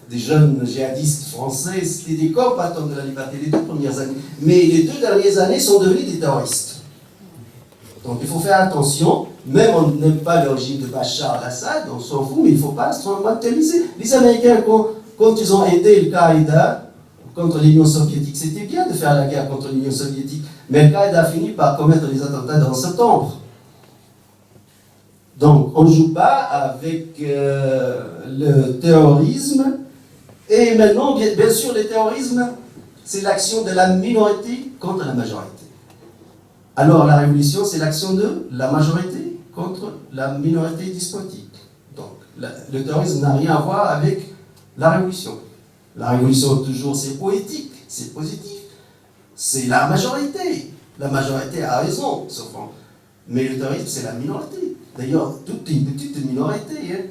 des jeunes djihadistes français, c'était des combattants de la liberté les 2 premières années. Mais les 2 dernières années sont devenus des terroristes. Donc il faut faire attention. Même on n'aime pas le régime de Bachar al-Assad, on s'en fout, mais il ne faut pas instrumentaliser. Les Américains, quand ils ont aidé Al-Qaïda contre l'Union soviétique, c'était bien de faire la guerre contre l'Union soviétique, mais Al-Qaïda a fini par commettre des attentats en septembre. Donc on ne joue pas avec le terrorisme. Et maintenant, bien sûr, le terrorisme, c'est l'action de la minorité contre la majorité. Alors la révolution, c'est l'action de la majorité contre la minorité despotique. Donc, le terrorisme n'a rien à voir avec la révolution. La révolution, toujours, c'est poétique, c'est positif. C'est la majorité. La majorité a raison, souvent. Mais le terrorisme, c'est la minorité. D'ailleurs, toute une petite minorité. Hein.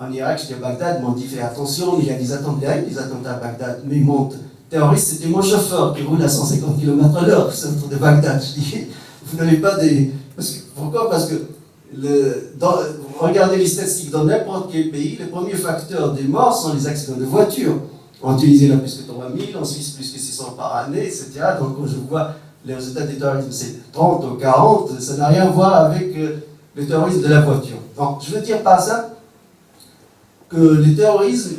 En Irak, j'étais à Bagdad, m'ont dit, fais attention, il y a des attentats à Bagdad. Mais mon terroriste, c'était mon chauffeur qui roule à 150 km/h au centre de Bagdad. Je dis, vous n'avez pas des... Pourquoi? Parce que, regardez les statistiques dans n'importe quel pays, les premiers facteurs des morts sont les accidents de voiture. En Tunisie, il y en a plus que 3000, en Suisse, plus que 600 par année, etc. Donc, quand je vois les résultats des terroristes, c'est 30 ou 40, ça n'a rien à voir avec le terrorisme de la voiture. Donc, je veux dire par ça que le terrorisme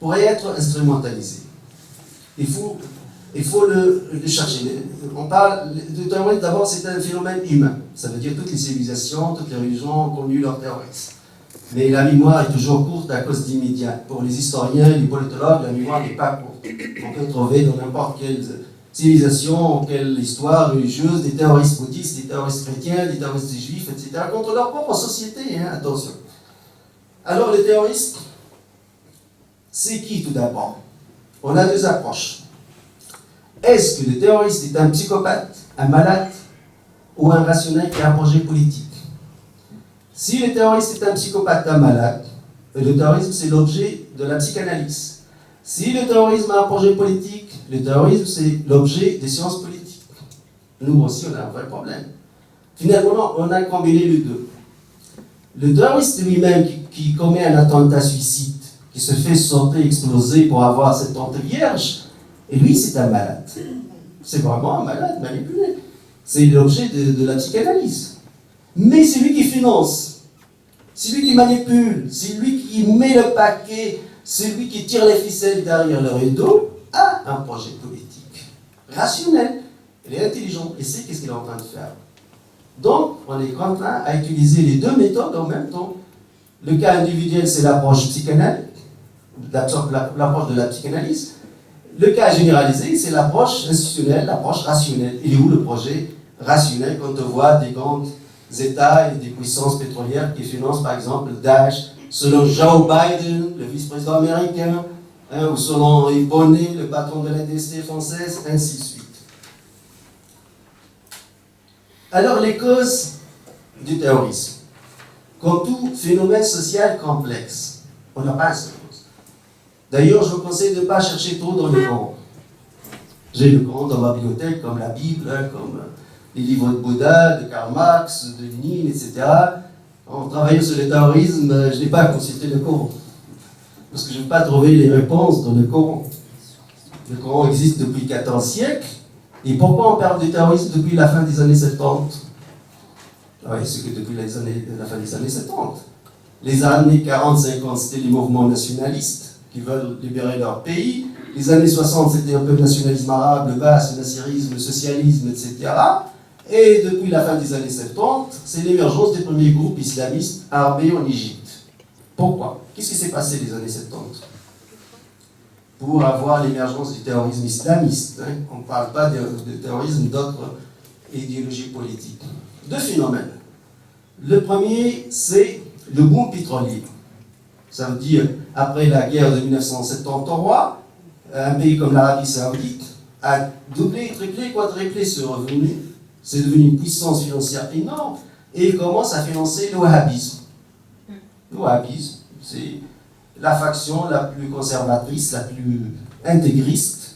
pourrait être instrumentalisé. Il faut le chercher. On parle de terrorisme, d'abord, c'est un phénomène humain. Ça veut dire toutes les civilisations, toutes les religions ont connu leur terrorisme. Mais la mémoire est toujours courte à cause d'immédiat. Pour les historiens, les politologues, la mémoire n'est pas courte. On peut trouver dans n'importe quelle civilisation, quelle histoire religieuse, des terroristes bouddhistes, des terroristes chrétiens, des terroristes juifs, etc., contre leur propre société, hein, attention. Alors, les terroristes, c'est qui tout d'abord? On a 2 approches. Est-ce que le terroriste est un psychopathe, un malade ou un rationnel qui a un projet politique? Si le terroriste est un psychopathe, un malade, le terrorisme c'est l'objet de la psychanalyse. Si le terrorisme a un projet politique, le terrorisme c'est l'objet des sciences politiques. Nous aussi on a un vrai problème. Finalement on a combiné les deux. Le terroriste lui-même qui commet un attentat suicide, qui se fait sauter, exploser pour avoir cette tente vierge, et lui, c'est un malade. C'est vraiment un malade manipulé. C'est l'objet de la psychanalyse. Mais c'est lui qui finance, c'est lui qui manipule, c'est lui qui met le paquet, c'est lui qui tire les ficelles derrière le rideau, a un projet politique rationnel. Il est intelligent et sait qu'est-ce qu'il est en train de faire. Donc, on est contraint à utiliser les 2 méthodes en même temps. Le cas individuel, c'est l'approche psychanalyse, l'approche de la psychanalyse. Le cas généralisé, c'est l'approche institutionnelle, l'approche rationnelle. Il est où le projet rationnel quand on voit des grands États et des puissances pétrolières qui financent par exemple Daesh, selon Joe Biden, le vice-président américain, ou selon Yves Bonnet, le patron de la DST française, ainsi de suite. Alors, les causes du terrorisme. Comme tout phénomène social complexe, on n'a pas une seule cause. D'ailleurs, je vous conseille de ne pas chercher trop dans le Coran. J'ai le Coran dans ma bibliothèque, comme la Bible, comme les livres de Bouddha, de Karl Marx, de Lénine, etc. En travaillant sur le terrorisme, je n'ai pas consulté le Coran. Parce que je n'ai pas trouvé les réponses dans le Coran. Le Coran existe depuis 14 siècles. Et pourquoi on parle du terrorisme depuis la fin des années 70 ? Oui, c'est que depuis la fin des années 70. Les années 40-50, c'était les mouvements nationalistes qui veulent libérer leur pays. Les années 60, c'était un peu le nationalisme arabe, le basque, le nassirisme, le socialisme, etc. Et depuis la fin des années 70, c'est l'émergence des premiers groupes islamistes armés en Égypte. Pourquoi ? Qu'est-ce qui s'est passé les années 70 ? Pour avoir l'émergence du terrorisme islamiste. On ne parle pas de terrorisme d'autres idéologies politiques. Deux phénomènes. Le premier, c'est le boom pétrolier. Ça veut dire, après la guerre de 1973, un pays comme l'Arabie Saoudite a doublé, triplé, quadruplé ses revenus. C'est devenu une puissance financière énorme et il commence à financer le wahhabisme. Le wahhabisme, c'est la faction la plus conservatrice, la plus intégriste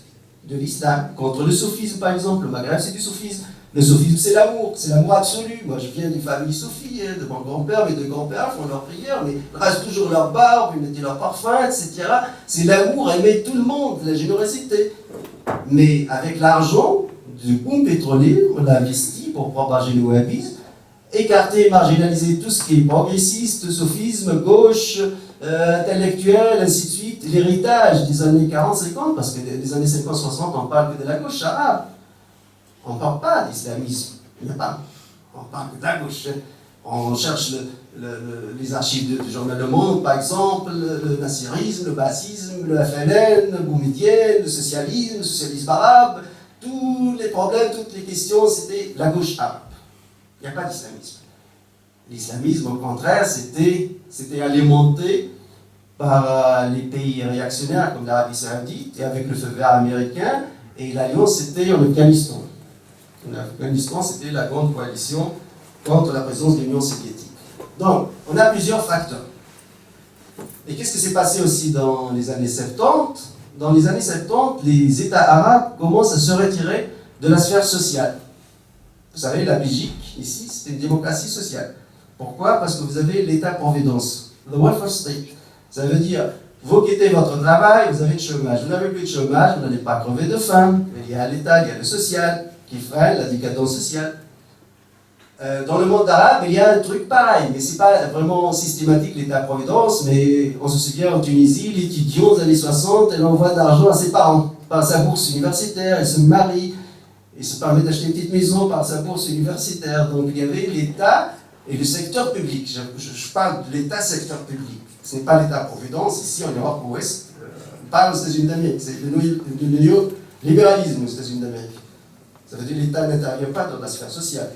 de l'islam. Contre le soufisme, par exemple, le Maghreb, c'est du soufisme. Le soufisme, c'est l'amour absolu. Moi, je viens d'une famille soufie, de mon grand-père, mes deux grands-pères font leurs prières, mais ils rasent toujours leur barbe, ils mettaient leur parfum, etc. C'est l'amour, aimer tout le monde, la générosité. Mais avec l'argent du boom pétrolier, on l'a investi pour propager le wahhabisme, écarter, marginaliser tout ce qui est progressiste, sophisme, gauche, intellectuel, ainsi de suite, l'héritage des années 40-50, parce que des années 50-60, on parle que de la gauche arabe. On ne parle pas d'islamisme. Il n'y a pas. On parle que de la gauche. On cherche les archives du journal Le Monde, par exemple, le nassirisme, le bassisme, le FLN, le boumedienne, le socialisme arabe, tous les problèmes, toutes les questions, c'était la gauche arabe. Il n'y a pas d'islamisme. L'islamisme, au contraire, c'était alimenté par les pays réactionnaires comme l'Arabie Saoudite et avec le feu vert américain, et l'alliance, c'était en Afghanistan. En Afghanistan, c'était la grande coalition contre la présence de l'Union soviétique. Donc, on a plusieurs facteurs. Et qu'est-ce qui s'est passé aussi dans les années 70 ? Dans les années 70, les États arabes commencent à se retirer de la sphère sociale. Vous savez, la Belgique, ici, c'est une démocratie sociale. Pourquoi ? Parce que vous avez l'État-providence, the welfare state. Ça veut dire, vous quittez votre travail, vous avez le chômage. Vous n'avez plus de chômage, vous n'allez pas crever de faim. Il y a l'État, il y a le social, qui freine la décadence sociale. Dans le monde arabe, il y a un truc pareil, mais ce n'est pas vraiment systématique l'État-providence, mais on se souvient en Tunisie, l'étudiant aux années 60, elle envoie de l'argent à ses parents par sa bourse universitaire, elle se marie, il se permet d'acheter une petite maison par sa bourse universitaire. Donc il y avait l'État et le secteur public. Je parle de l'État-secteur public. Ce n'est pas l'État-providence, ici en Europe de l'Ouest, pas aux États-Unis d'Amérique, c'est le néolibéralisme aux États-Unis d'Amérique. Ça veut dire que l'État n'intervient pas dans la sphère sociale.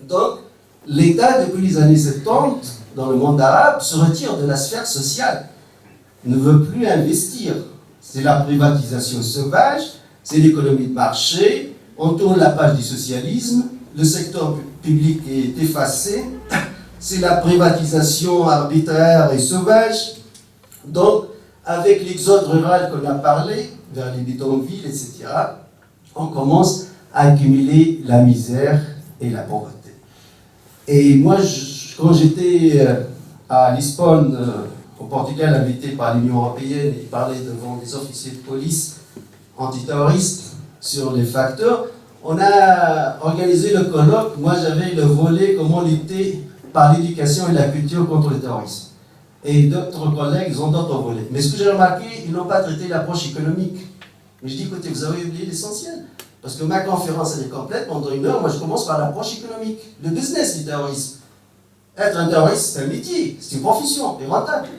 Donc, l'État, depuis les années 70, dans le monde arabe, se retire de la sphère sociale, ne veut plus investir. C'est la privatisation sauvage, c'est l'économie de marché, on tourne la page du socialisme, le secteur public est effacé, c'est la privatisation arbitraire et sauvage. Donc, avec l'exode rural qu'on a parlé, vers les bidonvilles, etc., on commence à accumuler la misère et la pauvreté. Et moi, quand j'étais à Lisbonne, au Portugal, invité par l'Union européenne, et parlait devant des officiers de police antiterroristes sur les facteurs, on a organisé le colloque. Moi, j'avais le volet comment lutter par l'éducation et la culture contre le terrorisme. Et d'autres collègues, ils ont d'autres volets. Mais ce que j'ai remarqué, ils n'ont pas traité l'approche économique. Mais je dis, écoutez, vous avez oublié l'essentiel. Parce que ma conférence, elle est complète, pendant 1 heure, moi je commence par l'approche économique, le business du terrorisme. Être un terroriste, c'est un métier, c'est une profession, et rentable.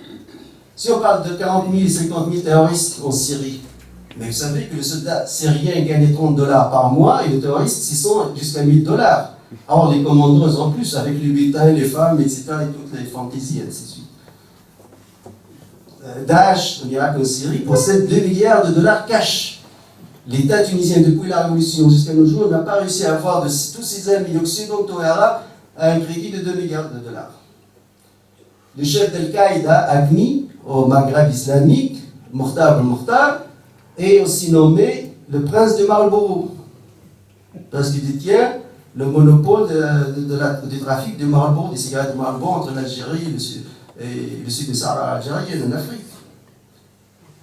Si on parle de 40 000 et 50 000 terroristes en Syrie, mais vous savez que le soldat syrien gagne $30 par mois, et le terroriste, 600 jusqu'à $1 000. Alors les commandants, ils ont plus, avec les bulletins, les femmes, etc., et toutes les fantaisies, et ainsi de suite. Daesh en Irak et en Syrie possède 2 milliards de dollars cash. L'État tunisien, depuis la révolution jusqu'à nos jours, n'a pas réussi à avoir de tous ses amis occidentaux et arabes à un crédit de 2 milliards de dollars. Le chef d'Al-Qaïda, Agni, au Maghreb islamique, Mukhtar al-Mukhtar, est aussi nommé le prince de Marlborough, parce qu'il détient le monopole du trafic de Marlborough, des cigarettes de Marlborough entre l'Algérie et le sud de Sahara algérienne en Afrique.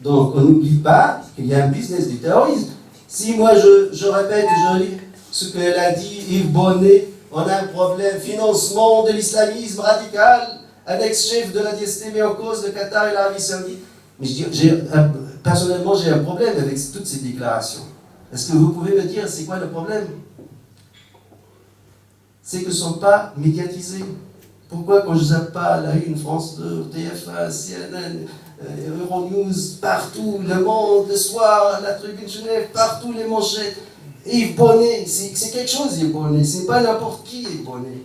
Donc on n'oublie pas qu'il y a un business du terrorisme. Si moi je répète et je lis ce qu'elle a dit, Yves Bonnet, on a un problème, financement de l'islamisme radical, un ex-chef de la DST met en cause le Qatar et l'Arabie Saoudite. Mais personnellement, j'ai un problème avec toutes ces déclarations. Est-ce que vous pouvez me dire c'est quoi le problème? C'est qu'ils ne sont pas médiatisés. Pourquoi quand je zappe pas la une, France 2, TF1, CNN, Euronews, partout, Le Monde, Le Soir, la Tribune Genève, partout les manchettes. Yves Bonnet, c'est quelque chose Yves Bonnet, c'est pas n'importe qui Yves Bonnet.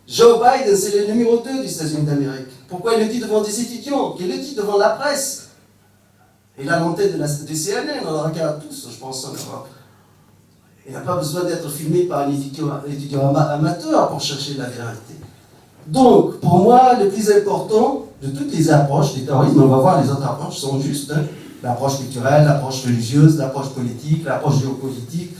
Joe Biden, c'est le numéro 2 des États-Unis d'Amérique. Pourquoi il le dit devant des étudiants? Qu'il le dit devant la presse? Et la montée de CNN, on la regarde tous, je pense, en Europe. Il n'a pas besoin d'être filmé par un étudiant amateur pour chercher la vérité. Donc, pour moi, le plus important de toutes les approches du terrorisme, on va voir les autres approches sont justes, hein, l'approche culturelle, l'approche religieuse, l'approche politique, l'approche géopolitique,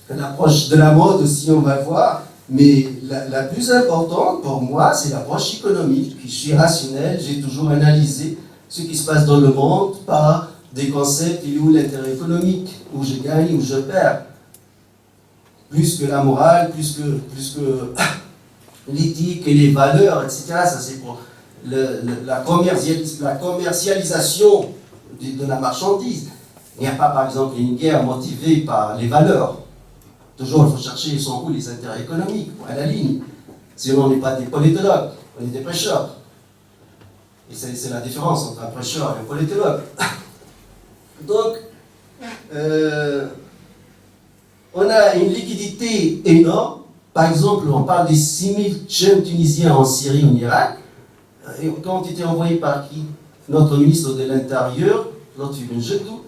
l'approche de la mode aussi, on va voir. Mais la plus importante pour moi, c'est l'approche économique. Je suis rationnel, j'ai toujours analysé ce qui se passe dans le monde par des concepts où l'intérêt économique, où je gagne, où je perds. Plus que la morale, plus que l'éthique et les valeurs, etc. Ça, c'est pour la commercialisation de la marchandise. Il n'y a pas, par exemple, une guerre motivée par les valeurs. Toujours, il faut chercher, ils sont où les intérêts économiques, à la ligne. Sinon, on n'est pas des politologues, on est des prêcheurs. Et c'est la différence entre un prêcheur et un politologue. Donc, on a une liquidité énorme. Par exemple, on parle des 6 000 jeunes Tunisiens en Syrie, en Irak. Et quand on était envoyé par qui? Notre ministre de l'Intérieur, Lotfi Benjedou,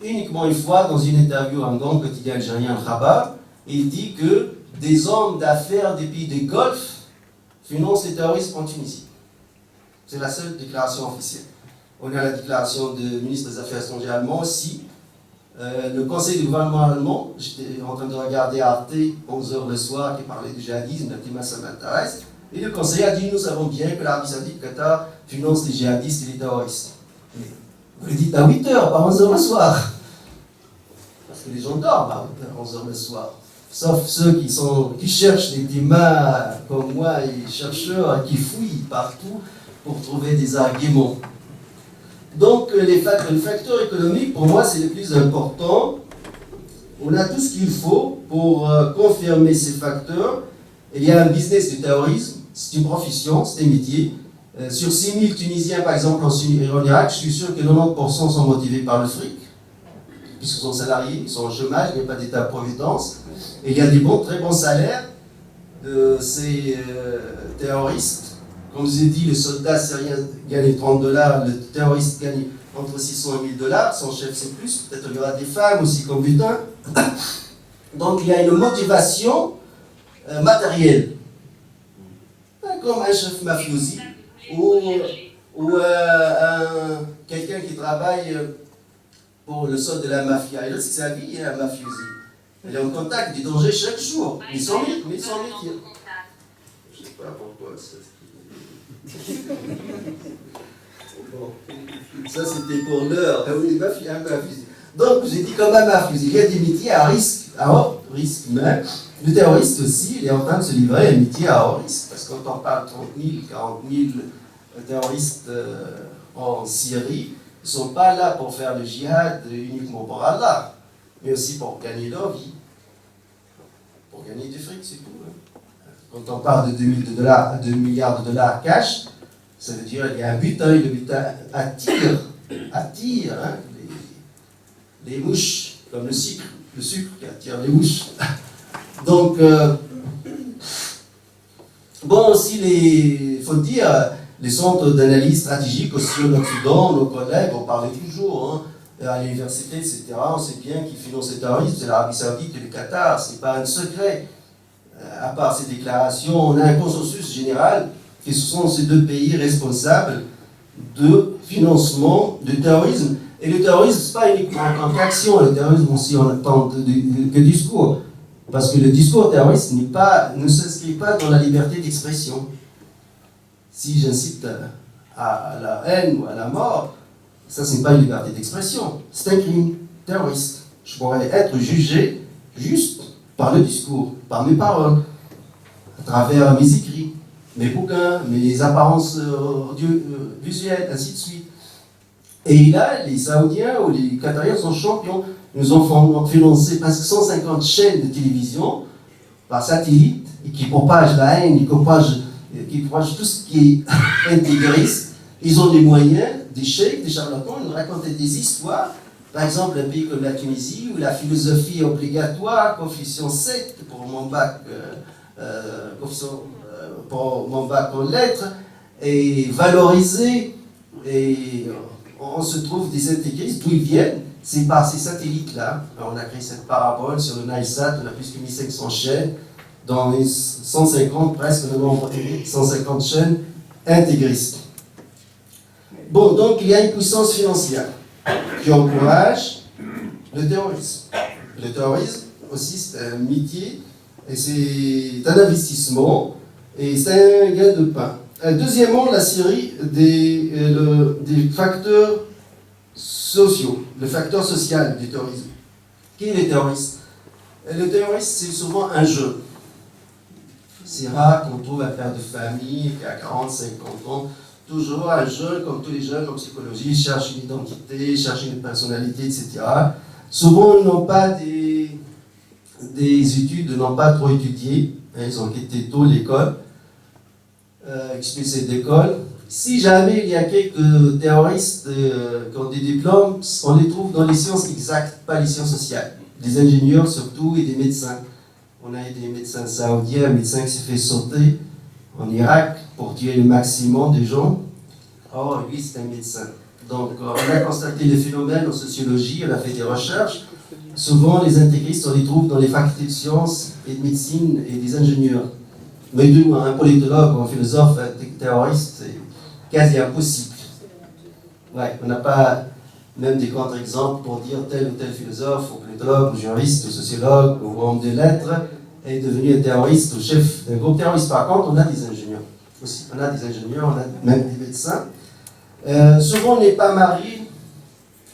uniquement une fois dans une interview à un grand quotidien algérien, Khabar, il dit que des hommes d'affaires des pays du Golfe financent les terroristes en Tunisie. C'est la seule déclaration officielle. On a la déclaration du ministre des Affaires étrangères allemand aussi. Le conseil du gouvernement allemand, j'étais en train de regarder Arte, 11h le soir, qui parlait du djihadisme, le climat ça m'intéresse. Et le conseil a dit, nous savons bien que l'Arabie Saoudite, le Qatar, finance les djihadistes et les terroristes. Mais vous le dites à 8h, pas 11h le soir. Parce que les gens dorment à 11h le soir. Sauf ceux qui cherchent des mains comme moi, et chercheurs qui fouillent partout pour trouver des arguments. Donc, le facteur économique, pour moi, c'est le plus important. On a tout ce qu'il faut pour confirmer ces facteurs. Il y a un business du terrorisme, c'est une profession, c'est un métier. Sur 6 000 Tunisiens, par exemple, en Irak, je suis sûr que 90% sont motivés par le fric, puisqu'ils sont salariés, ils sont au chômage, il n'y a pas d'État-providence. Et il y a des très bons salaires de ces terroristes. Comme je vous ai dit, le soldat syrien gagne $30, le terroriste gagne entre 600 et 1000 $, son chef c'est plus, peut-être il y aura des femmes aussi comme butin. Donc il y a une motivation matérielle. Comme un chef mafiosi ou quelqu'un qui travaille pour le sol de la mafia. Il risque sa vie, il est un mafiosi. Il est en contact du danger chaque jour. Mais sans métier. Je ne sais pas pourquoi ça. Bon. Ça c'était pour l'heure. Oui, mafia, mafiosi. Donc j'ai dit comme un mafiosi, il y a des métiers à risque, à haut risque même. Le terroriste aussi, il est en train de se livrer à un métier à haut risque. Parce que quand on parle de 30 000, 40 000 terroristes en Syrie, ils ne sont pas là pour faire le djihad uniquement pour Allah, mais aussi pour gagner leur vie. Pour gagner du fric, c'est tout. Quand on parle de 2 milliards de dollars cash, ça veut dire qu'il y a un butin, et le butin attire hein, les mouches, comme le sucre qui attire les mouches. Donc, bon aussi, il faut dire, les centres d'analyse stratégique aussi en Occident, nos collègues, on parlait toujours, hein, à l'université, etc. On sait bien qui finance le terrorisme, c'est l'Arabie Saoudite et le Qatar, c'est pas un secret. À part ces déclarations, on a un consensus général que ce sont ces deux pays responsables de financement du terrorisme. Et le terrorisme, ce n'est pas uniquement en tant qu'action, le terrorisme aussi en tant que discours. Parce que le discours terroriste ne s'inscrit pas dans la liberté d'expression. Si j'incite à la haine ou à la mort, ça, ce n'est pas une liberté d'expression, c'est un crime terroriste. Je pourrais être jugé juste par le discours, par mes paroles, à travers mes écrits, mes bouquins, mes apparences visuelles, ainsi de suite. Et là, les Saoudiens ou les Qatariens sont champions. Nous avons financé presque 150 chaînes de télévision par satellite et qui propagent la haine, qui propagent tout ce qui est intégriste. Ils ont des moyens, des cheikhs, des charlatans, ils nous racontent des histoires. Par exemple, un pays comme la Tunisie, où la philosophie est obligatoire, Confucius 7 pour mon bac, pour mon bac en lettres, est valorisée, et on se trouve des intégristes, d'où ils viennent, c'est par ces satellites-là. On a créé cette parabole sur le Nilesat, on a plus que 1500 chaînes, dans les 150, presque le nombre 150 chaînes intégristes. Bon, donc il y a une puissance financière qui encourage le terrorisme. Le terrorisme aussi, c'est un métier, et c'est un investissement, et c'est un gain de pain. Deuxièmement, la série des facteurs sociaux, le facteur social du terrorisme. Qui est le terroriste? Le terroriste, c'est souvent un jeune. C'est rare qu'on trouve un père de famille qui a 40, 50 ans. Toujours un jeune, comme tous les jeunes en psychologie, cherche une identité, cherche une personnalité, etc. Souvent, ils n'ont pas des études, ils n'ont pas trop étudié. Ils ont quitté tôt l'école, expulsés d'école. Si jamais il y a quelques terroristes qui ont des diplômes, on les trouve dans les sciences exactes, pas les sciences sociales. Des ingénieurs surtout et des médecins. On a des médecins saoudiens, un médecin qui s'est fait sauter en Irak pour tuer le maximum de gens. Or, lui, c'est un médecin. Donc, on a constaté le phénomène en sociologie, on a fait des recherches. Souvent, les intégristes, on les trouve dans les facultés de sciences et de médecine et des ingénieurs. Mais nous, un politologue ou un philosophe, un terroriste, c'est quasi impossible. Ouais, on n'a pas même des contre-exemples pour dire tel ou tel philosophe, ou politologue, ou juriste, ou sociologue, ou homme de lettres est devenu un terroriste ou chef d'un groupe terroriste. Par contre, on a des ingénieurs aussi. On a des ingénieurs, on a même des médecins. Souvent, on n'est pas marié,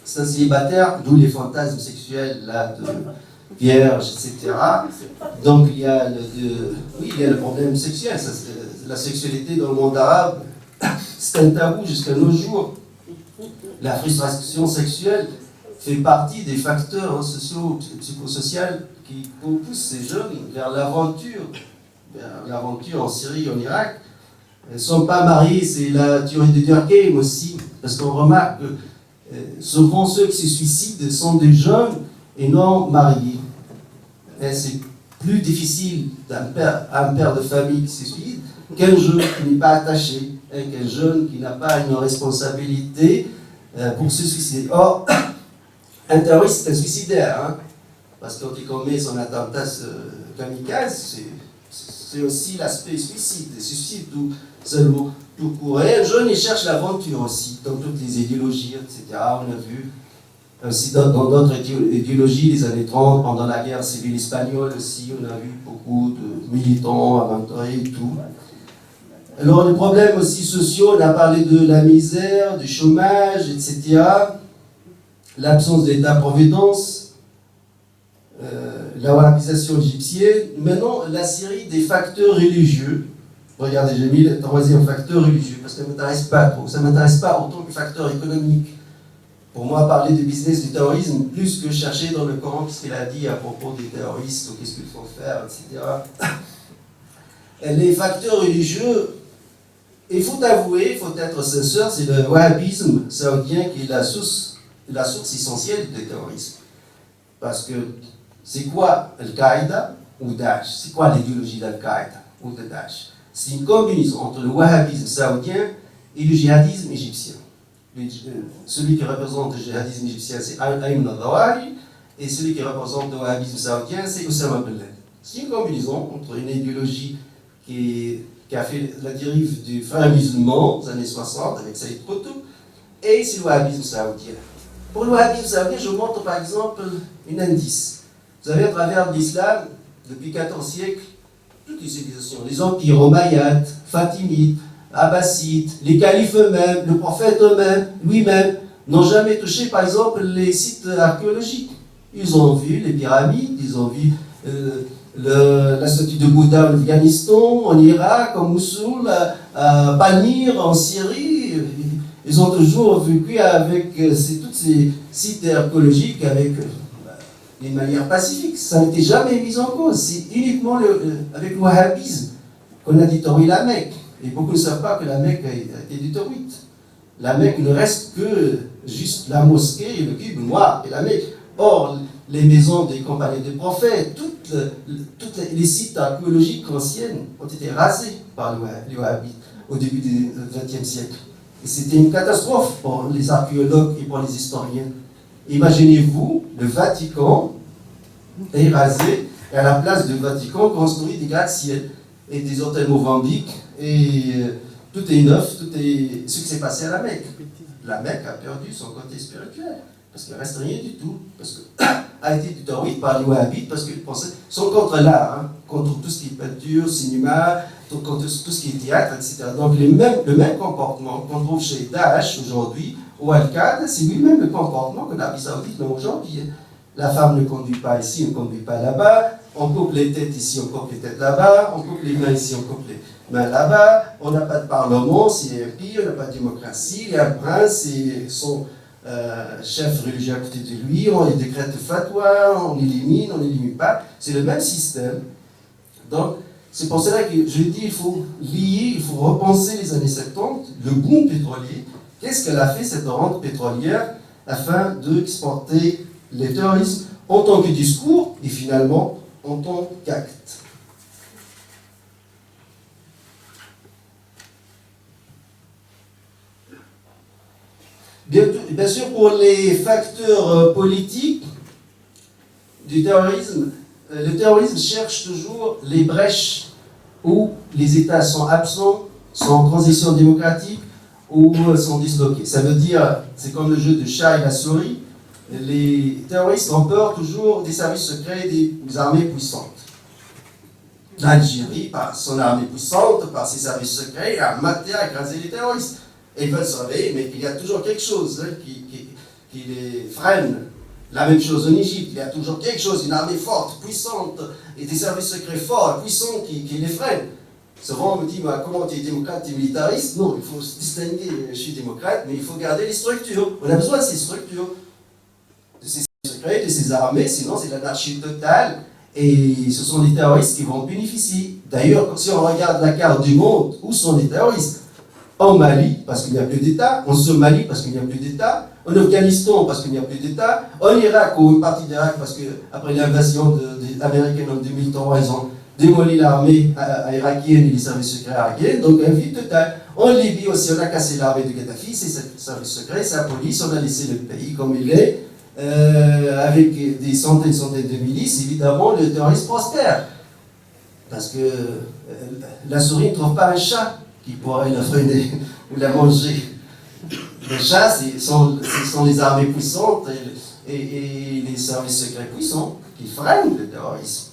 c'est un célibataire, d'où les fantasmes sexuels là, de vierge, etc. Donc, il y a le problème sexuel. La sexualité dans le monde arabe, c'est un tabou jusqu'à nos jours. La frustration sexuelle fait partie des facteurs sociaux, psychosociaux qui poussent ces jeunes vers l'aventure en Syrie, en Irak. Ils ne sont pas mariés, c'est la théorie de Durkheim aussi, parce qu'on remarque que souvent ceux qui se suicident sont des jeunes et non mariés. Et c'est plus difficile un père de famille qui se suicide qu'un jeune qui n'est pas attaché, qu'un jeune qui n'a pas une responsabilité pour se suicider. Or, un terroriste, c'est un suicidaire, hein, parce que quand il commet son attentat kamikaze, c'est aussi l'aspect suicide. Le suicide tout court. Et un jeune, il cherche l'aventure aussi, dans toutes les idéologies, etc. On a vu aussi dans d'autres idéologies des années 30, pendant la guerre civile espagnole aussi, on a vu beaucoup de militants aventuriers et tout. Alors, les problèmes aussi sociaux, on a parlé de la misère, du chômage, etc. L'absence d'État-providence, la wahhabisation égyptienne. Maintenant, la série des facteurs religieux. Regardez, j'ai mis le troisième facteur religieux, parce que ça ne m'intéresse pas trop. Ça ne m'intéresse pas autant que facteur économique. Pour moi, parler du business du terrorisme, plus que chercher dans le Coran ce qu'il a dit à propos des terroristes, ou qu'est-ce qu'il faut faire, etc. Les facteurs religieux, il faut avouer, il faut être sincère, c'est le wahhabisme saoudien qui est la source essentielle du terrorisme. Parce que c'est quoi Al-Qaïda ou Daesh? C'est quoi l'idéologie d'Al-Qaïda ou de Daesh? C'est une combinaison entre le wahhabisme saoudien et le djihadisme égyptien. Celui qui représente le djihadisme égyptien, c'est Ayman al-Zawahiri, et celui qui représente le wahhabisme saoudien, c'est Osama bin Laden. C'est une combinaison entre une idéologie qui a fait la dérive du frère musulman des années 60 avec Saïd Qutb, et c'est le wahhabisme saoudien. Pour le wahhabisme saoudien, je vous montre par exemple un indice. Vous avez à travers l'islam, depuis 14 siècles, toutes les civilisations, les empires omeyyades, fatimides, abbassides, les califes eux-mêmes, le prophète eux-mêmes, lui-même, n'ont jamais touché par exemple les sites archéologiques. Ils ont vu les pyramides, ils ont vu la statue de Bouddha en Afghanistan, en Irak, en Mossoul, à Palmyre, en Syrie. Ils ont toujours vécu avec tous ces sites archéologiques d'une manière pacifique. Ça n'était jamais mis en cause. C'est uniquement avec le wahhabisme qu'on a détruit la Mecque. Et beaucoup ne savent pas que la Mecque a été détruite. La Mecque ne reste que juste la mosquée et le cube noir et la Mecque. Or, les maisons des compagnies des prophètes, tous les sites archéologiques anciens ont été rasés par les wahhabites au début du XXe siècle. Et c'était une catastrophe pour les archéologues et pour les historiens. Imaginez-vous, le Vatican est rasé, et à la place du Vatican, construit des gratte-ciels et des hôtels mozambiques, et tout est neuf, tout est ce qui s'est passé à la Mecque. La Mecque a perdu son côté spirituel, parce qu'il ne reste rien du tout, parce que a été détruite par les wahhabites, parce qu'ils sont contre l'art, hein, contre tout ce qui est peinture, cinéma, contre tout ce qui est théâtre, etc. Donc le même comportement qu'on trouve chez Daesh aujourd'hui, ou Al-Qaïda, c'est lui-même le comportement que l'Arabie Saoudite a aujourd'hui. La femme ne conduit pas ici, ne conduit pas là-bas, on coupe les têtes ici, on coupe les têtes là-bas, on coupe les mains ici, on coupe les mains là-bas, on n'a pas de parlement, c'est un pays, on n'a pas de démocratie, il y a un prince et son chef religieux à côté de lui, on les décrète de fatwa, on l'élimine, on n'élimine pas, c'est le même système. Donc, c'est pour cela que je dis il faut lier, il faut repenser les années 70, le boom pétrolier. Qu'est-ce qu'elle a fait cette rente pétrolière afin d'exporter les terroristes en tant que discours et finalement en tant qu'acte? Bien sûr, pour les facteurs politiques du terrorisme, le terrorisme cherche toujours les brèches où les États sont absents, sont en transition démocratique ou sont disloqués. Ça veut dire, c'est comme le jeu de chat et la souris, les terroristes ont peur toujours des services secrets et des armées puissantes. L'Algérie, par son armée puissante, par ses services secrets, a maté, a écrasé les terroristes. Et ils veulent se réveiller, mais il y a toujours quelque chose qui les freine. La même chose en Égypte, il y a toujours quelque chose, une armée forte, puissante, et des services secrets forts, puissants qui les freinent. Souvent on me dit, comment tu es démocrate, tu es militariste? Non, il faut se distinguer, je suis démocrate, mais il faut garder les structures. On a besoin de ces structures, de ces services secrets, de ces armées, sinon c'est l'anarchie totale, et ce sont les terroristes qui vont bénéficier. D'ailleurs, si on regarde la carte du monde, où sont les terroristes? En Mali, parce qu'il n'y a plus d'État, en Somalie, parce qu'il n'y a plus d'État, en Afghanistan, parce qu'il n'y a plus d'État, en Irak, ou une partie d'Irak, parce qu'après l'invasion américaine en 2003, ils ont démoli l'armée irakienne et les services secrets irakiens, donc un vide total. En Libye aussi, on a cassé l'armée de Kadhafi, c'est ses services secrets, sa police, on a laissé le pays comme il est, avec des centaines de milices, évidemment, le terrorisme prospère. Parce que la souris ne trouve pas un chat qui pourrait la freiner ou la manger. Les chats, ce sont les armées puissantes et les services secrets puissants qui freinent le terrorisme.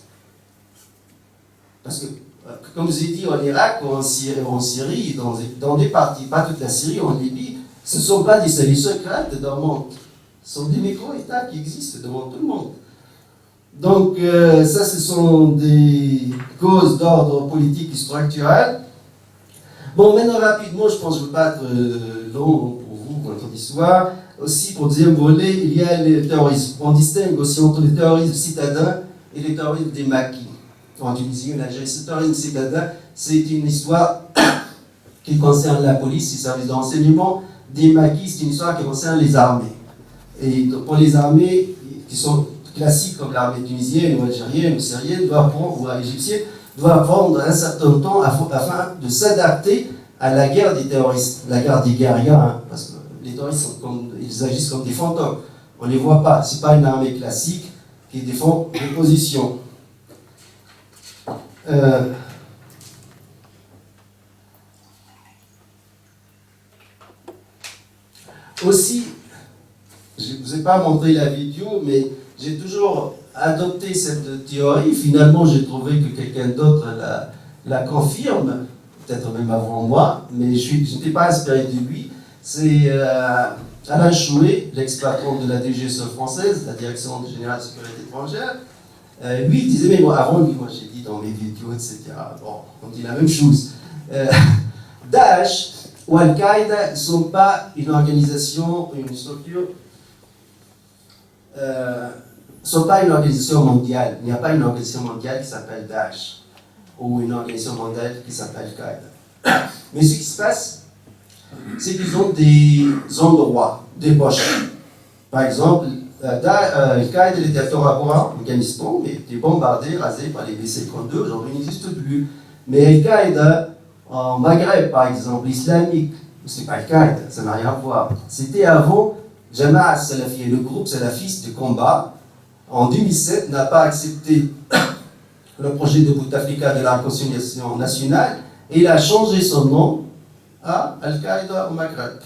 Parce que, comme je vous ai dit, en Irak, en Syrie, dans des parties, pas toute la Syrie, en Libye, ce ne sont pas des services secrets dans le monde. Ce sont des micro-États qui existent devant tout le monde. Donc, ça, ce sont des causes d'ordre politique et structurel. Bon, maintenant, rapidement, je pense que je ne veux pas être long pour vous, pour notre histoire. Aussi, pour le deuxième volet, il y a le terrorisme. On distingue aussi entre les terrorismes citadins et les terrorismes des maquis. En Tunisie, en Algérie, ce terrorisme citadin, c'est une histoire qui concerne la police, les services de renseignement. Des maquis, c'est une histoire qui concerne les armées. Et pour les armées qui sont classiques, comme l'armée tunisienne, ou algérienne, ou syrienne, ou égyptienne, doit prendre un certain temps afin de s'adapter à la guerre des terroristes, la guerre des guérillas, hein, parce que les terroristes ils agissent comme des fantômes. On ne les voit pas. Ce n'est pas une armée classique qui défend des positions. Aussi, je ne vous ai pas montré la vidéo, mais j'ai toujours adopté cette théorie. Finalement, j'ai trouvé que quelqu'un d'autre la confirme, peut-être même avant moi, mais je n'étais pas inspiré de lui. C'est Alain Chouet, l'ex-patron de la DGSE française, la Direction Générale de Sécurité étrangère. Lui, il disait, mais moi, avant lui, moi j'ai dit dans mes vidéos, etc. Bon, on dit la même chose. Daesh ou Al-Qaïda ne sont pas une organisation, une structure, sont pas une organisation mondiale. Il n'y a pas une organisation mondiale qui s'appelle Daesh ou une organisation mondiale qui s'appelle Al-Qaïda. Mais ce qui se passe, c'est qu'ils ont des endroits, des poches. Par exemple, Al-Qaïda était à Tora Bora, en Afghanistan, mais était bombardé, rasé par les BC-32, aujourd'hui il n'existe plus. Mais Al-Qaïda, en Maghreb par exemple, islamique, c'est pas Al-Qaïda, ça n'a rien à voir. C'était avant Jama'a Salafiyya, le groupe salafiste de combat, en 2007, n'a pas accepté le projet de Bouteflika de la réconciliation nationale et il a changé son nom à Al-Qaïda au Maghreb.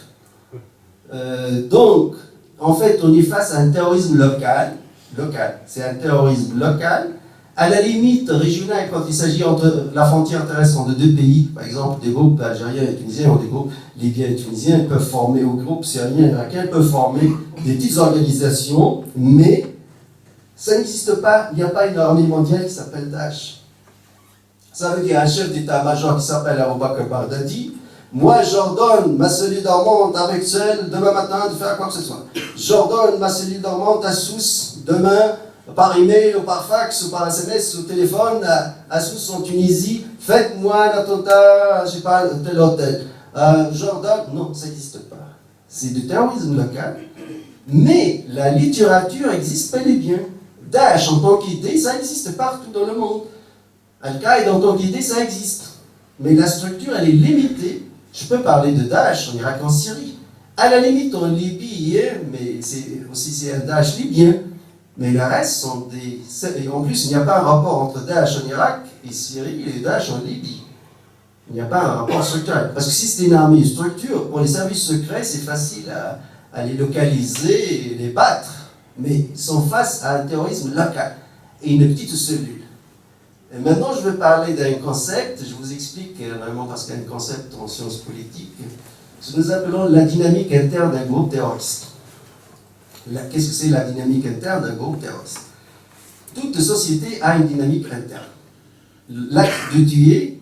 Donc, en fait, on est face à un terrorisme local. C'est un terrorisme local. À la limite régionale, quand il s'agit entre la frontière terrestre entre deux pays, par exemple, des groupes algériens et tunisiens ou des groupes libyens et tunisiens peuvent former, ou groupes syriens et irakiens peuvent former des petites organisations, mais ça n'existe pas. Il n'y a pas une armée mondiale qui s'appelle Daesh. Ça veut dire un chef d'état-major qui s'appelle Abou Bakr Baghdadi. Moi, j'ordonne ma cellule dormante avec celle demain matin de faire quoi que ce soit. J'ordonne ma cellule dormante à Sousse demain, par email ou par fax ou par SMS ou téléphone à Sousse en Tunisie. Faites-moi un attentat, je sais pas, tel hôtel. J'ordonne. Non, ça n'existe pas. C'est du terrorisme local. Mais la littérature existe bel et bien. Daesh en tant qu'idée, ça existe partout dans le monde. Al-Qaïda en tant qu'idée, ça existe. Mais la structure, elle est limitée. Je peux parler de Daesh en Irak, en Syrie. À la limite, en Libye, mais c'est un Daesh libyen. Mais le reste sont des... Et en plus, il n'y a pas un rapport entre Daesh en Irak et Syrie et Daesh en Libye. Il n'y a pas un rapport structurel. Parce que si c'était une armée, une structure, pour les services secrets, c'est facile à les localiser et les battre. Mais ils sont face à un terrorisme local et une petite cellule. Et maintenant, je vais parler d'un concept, je vous explique vraiment parce qu'il y a un concept en sciences politiques, ce que nous appelons la dynamique interne d'un groupe terroriste. Qu'est-ce que c'est la dynamique interne d'un groupe terroriste? Toute société a une dynamique interne. L'acte de tuer,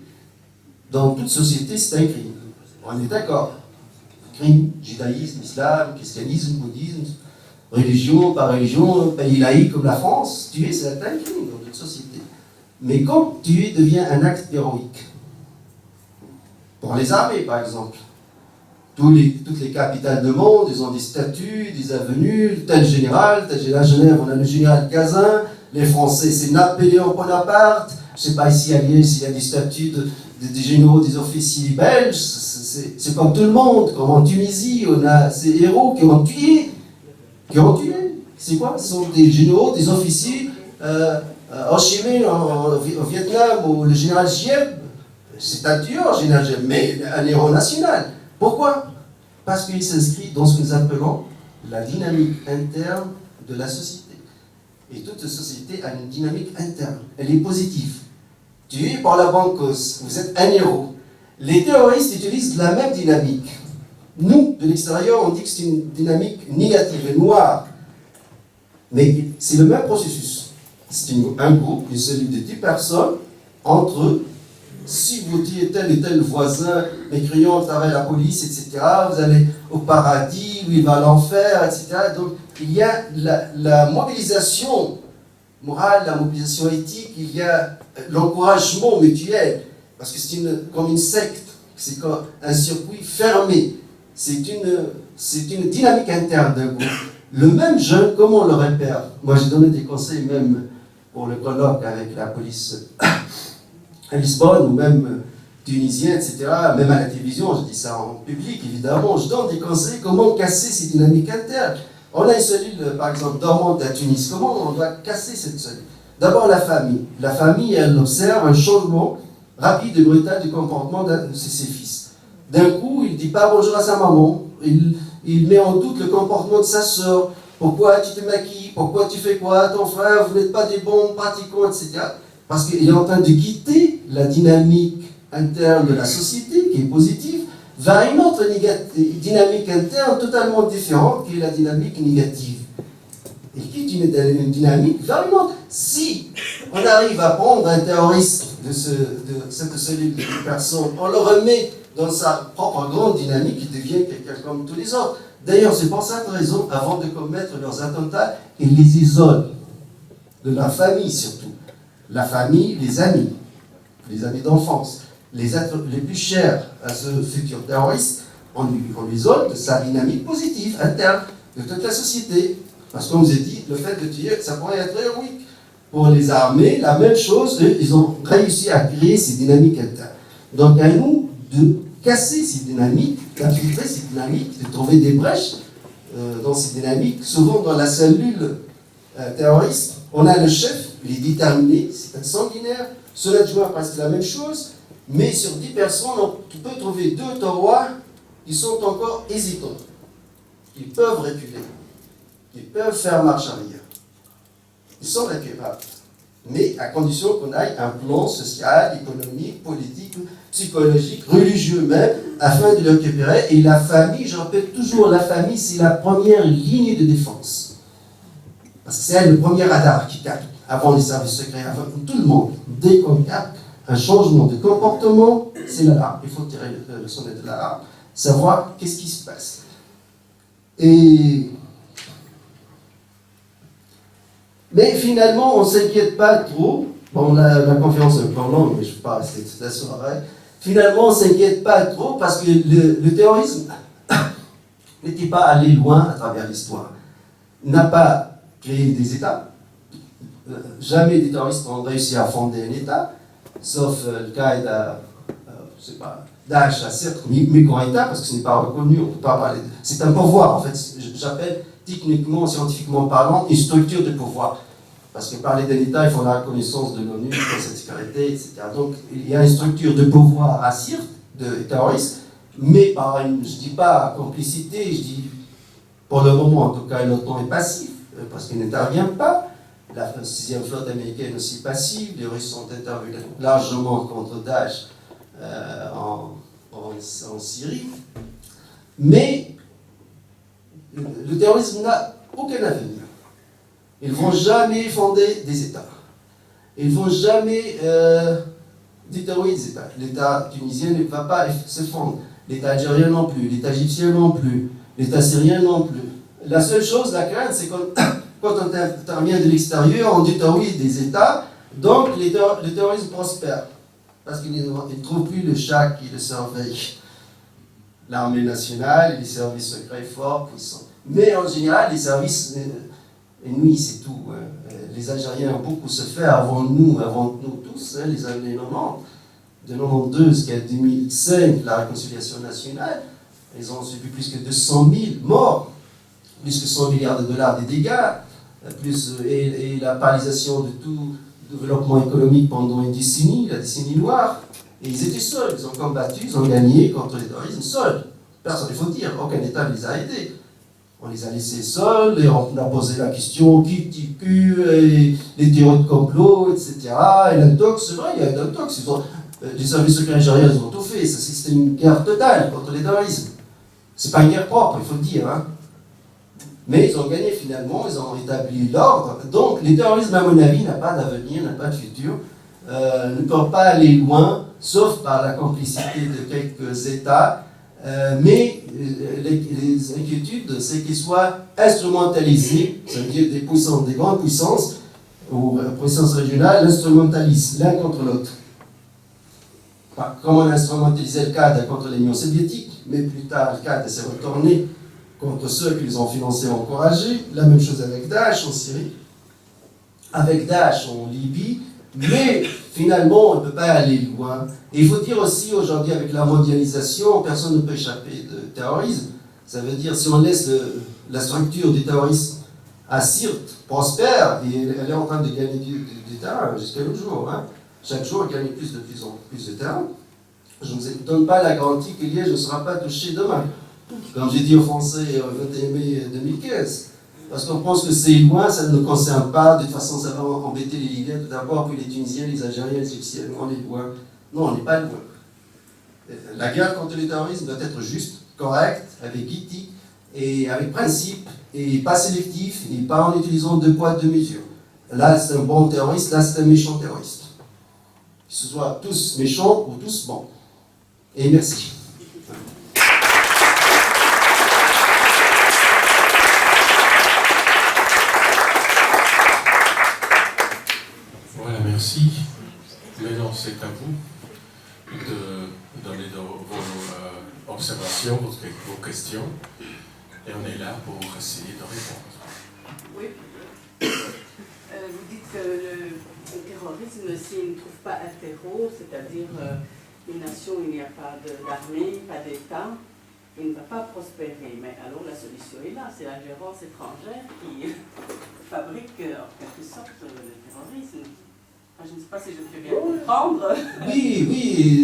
dans toute société, c'est un crime. On est d'accord. Crime, judaïsme, islam, christianisme, bouddhisme, religion, par religion, pays laïque comme la France, tuer, c'est un crime dans toute société. Mais quand tuer devient un acte héroïque, pour les armées par exemple, toutes les capitales du monde, ils ont des statues, des avenues, tel général, à Genève, on a le général Cazin, les Français, c'est Napoléon Bonaparte, je ne sais pas ici à Liège s'il y a des statues des généraux, des officiers belges, c'est comme tout le monde, comme en Tunisie, on a ces héros qui ont tué. C'est quoi? Ce sont des généraux, des officiers, en Chine, au Vietnam, ou le général Gieb, c'est un tueur, général Gieb, mais un héros national. Pourquoi? Parce qu'il s'inscrit dans ce que nous appelons la dynamique interne de la société. Et toute société a une dynamique interne. Elle est positive. Tué par la bonne cause, vous êtes un héros. Les terroristes utilisent la même dynamique. Nous, de l'extérieur, on dit que c'est une dynamique négative et noire. Mais c'est le même processus. C'est un groupe, une cellule de 10 personnes, entre eux. Si vous tuez tel et tel voisin, mécréant à travers la police, etc., vous allez au paradis, ou il va à l'enfer, etc. Donc, il y a la mobilisation morale, la mobilisation éthique, il y a l'encouragement mutuel, parce que c'est comme une secte, c'est comme un circuit fermé, c'est une dynamique interne d'un groupe. Le même jeune, comment on le repère? Moi, j'ai donné des conseils même pour le colloque avec la police à Lisbonne, ou même tunisiens, etc., même à la télévision, je dis ça en public, évidemment, je donne des conseils comment casser ces dynamiques internes. On a une cellule, par exemple, dormante à Tunis. Comment on doit casser cette cellule? D'abord, la famille. La famille, elle observe un changement rapide et brutal du comportement de ses fils. D'un coup, il ne dit pas bonjour à sa maman, il met en doute le comportement de sa sœur. Pourquoi tu te maquilles? Pourquoi tu fais quoi? Ton frère, vous n'êtes pas des bons pratiquants, etc. Parce qu'il est en train de quitter la dynamique interne de la société, qui est positive, vers une autre dynamique interne totalement différente, qui est la dynamique négative. Il quitte une dynamique vers une autre. Si on arrive à prendre un terroriste de cette cellule de personnes, on le remet dans sa propre grande dynamique, il devient quelqu'un comme tous les autres. D'ailleurs, c'est pour cette raison, avant de commettre leurs attentats, ils les isolent. De la famille surtout. La famille, les amis d'enfance, les êtres les plus chers à ce futur terroriste, on l'isole de sa dynamique positive, interne, de toute la société. Parce qu'on vous a dit, le fait de tuer, ça pourrait être héroïque. Pour les armées, la même chose, ils ont réussi à créer ces dynamiques internes. Donc à nous de casser ces dynamiques, d'infiltrer ces dynamiques, de trouver des brèches dans ces dynamiques. Souvent dans la cellule terroriste, on a le chef, il est déterminé, c'est un sanguinaire, son adjoint presque la même chose, mais sur 10 personnes, on peut trouver 2 taurois qui sont encore hésitants. Ils peuvent reculer, ils peuvent faire marche arrière. Ils sont récupérables, mais à condition qu'on ait un plan social, économique, politique, psychologique, religieux même, afin de le récupérer. Et la famille, je répète toujours, la famille, c'est la première ligne de défense. Parce que c'est le premier radar qui capte, avant les services secrets, avant tout le monde. Dès qu'on capte un changement de comportement, c'est l'alarme. Il faut tirer le sonnet de l'alarme, savoir qu'est-ce qui se passe. Mais finalement, on ne s'inquiète pas trop. Bon, la conférence est encore longue, mais je ne vais pas rester toute la soirée. Finalement, on ne s'inquiète pas trop parce que le terrorisme n'était pas allé loin à travers l'histoire. Il n'a pas créé des États. Jamais des terroristes ont réussi à fonder un État, sauf le cas je sais pas, Daesh a certes micro-État, parce que ce n'est pas reconnu, on ne peut pas parler. C'est un pouvoir, en fait. J'appelle techniquement, scientifiquement parlant, une structure de pouvoir. Parce que parler d'un État, il faut la reconnaissance de l'ONU, de sa sécurité, etc. Donc, il y a une structure de pouvoir à Sirte, de terroristes, mais par une, je ne dis pas complicité, je dis, pour le moment, en tout cas, l'OTAN est passif, parce qu'il n'intervient pas. La 6e flotte américaine aussi passive, les Russes sont intervenus largement contre Daesh en Syrie. Mais le terrorisme n'a aucun avenir. Ils ne vont jamais fonder des États. Ils ne vont jamais déterminer des États. L'État tunisien ne va pas se fondre. L'État algérien non plus. L'État égyptien non plus. L'État syrien non plus. La seule chose, la crainte, c'est quand on intervient de l'extérieur, on détruit des États, donc le terrorisme prospère. Parce qu'il ne trouve plus le chat qui le surveille. L'armée nationale et les services secrets forts, puissants. Mais en général, les services ennemis, c'est tout. Les Algériens ont beaucoup souffert avant nous tous, les années 90. De 92 jusqu'à 2005, la réconciliation nationale, ils ont subi plus que 200 000 morts, plus que 100 milliards de dollars de dégâts, et la paralysation de tout développement économique pendant une décennie, la décennie noire. Et ils étaient seuls, ils ont combattu, ils ont gagné contre les terroristes seuls. Personne, il faut dire, aucun État ne les a aidés. On les a laissés seuls, et on a posé la question qui tue, les théories de complot, etc. Et l'intox, c'est vrai, il y a un intox. Les services secrets algériens ont tout fait, c'était une guerre totale contre les terroristes. C'est pas une guerre propre, il faut le dire. Hein. Mais ils ont gagné finalement, ils ont établi l'ordre. Donc, les terroristes, à mon avis, n'ont pas d'avenir, n'ont pas de futur, ne peuvent pas aller loin, sauf par la complicité de quelques États. Mais les inquiétudes, c'est qu'ils soient instrumentalisés, c'est-à-dire des puissances, des grandes puissances, ou puissances régionales, instrumentalisent l'un contre l'autre. Comme on a instrumentalisé le Qaïda contre l'Union soviétique, mais plus tard, le Qaïda s'est retourné contre ceux qui les ont financés et encouragés. La même chose avec Daesh en Syrie, avec Daesh en Libye, Mais finalement, on ne peut pas aller loin. Et il faut dire aussi, aujourd'hui, avec la mondialisation, personne ne peut échapper de terrorisme. Ça veut dire, si on laisse la structure du terrorisme à Sirte prospère, et elle est en train de gagner du terrain jusqu'à nos jours. Hein. Chaque jour, elle gagne plus en plus de terrain. Je ne vous donne pas la garantie que Liège ne sera pas touché demain. Comme j'ai dit aux Français le 21 mai 2015. Parce qu'on pense que c'est loin, ça ne nous concerne pas. De toute façon, ça va embêter les Libyens tout d'abord, puis les Tunisiens, les Algériens, les Égyptiens. On est loin. Non, on n'est pas loin. La guerre contre le terrorisme doit être juste, correcte, avec éthique et avec principe, et pas sélectif, et pas en utilisant 2 poids, 2 mesures. Là, c'est un bon terroriste, là, c'est un méchant terroriste. Que ce soit tous méchants ou tous bons. Et merci. Voilà, merci. Maintenant, c'est à vous de donner vos observations, vos questions. Et on est là pour essayer de répondre. Oui. Vous dites que le terrorisme, s'il ne trouve pas un terreau, c'est-à-dire une nation où il n'y a pas d'armée, pas d'État, il ne va pas prospérer. Mais alors la solution est là, c'est l'ingérence étrangère qui fabrique en quelque sorte le terrorisme. Je ne sais pas si je me fais bien comprendre. Oui,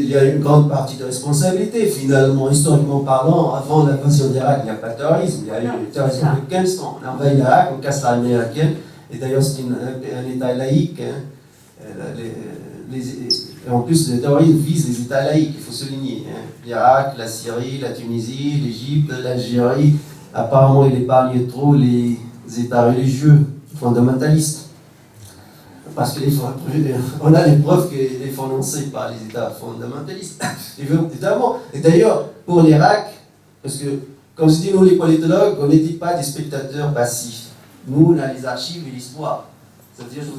il y a une grande partie de responsabilité, finalement, historiquement parlant. Avant l'invasion d'Irak, il n'y a pas de terrorisme. Il y a eu le terrorisme de 15 ans. On envahit l'Irak, on casse l'armée irakienne. Et d'ailleurs, c'est un État laïque. Hein. En plus, le terrorisme vise les États laïques, il faut souligner. Hein. L'Irak, la Syrie, la Tunisie, l'Égypte, l'Algérie. Apparemment, il épargne trop les États religieux fondamentalistes. Parce qu'on a les preuves qu'il est financé par les États fondamentalistes, évidemment. Et d'ailleurs, pour l'Irak, parce que, comme je dis, nous les politologues, on n'était pas des spectateurs passifs. Nous, on a les archives et l'histoire. C'est-à-dire, je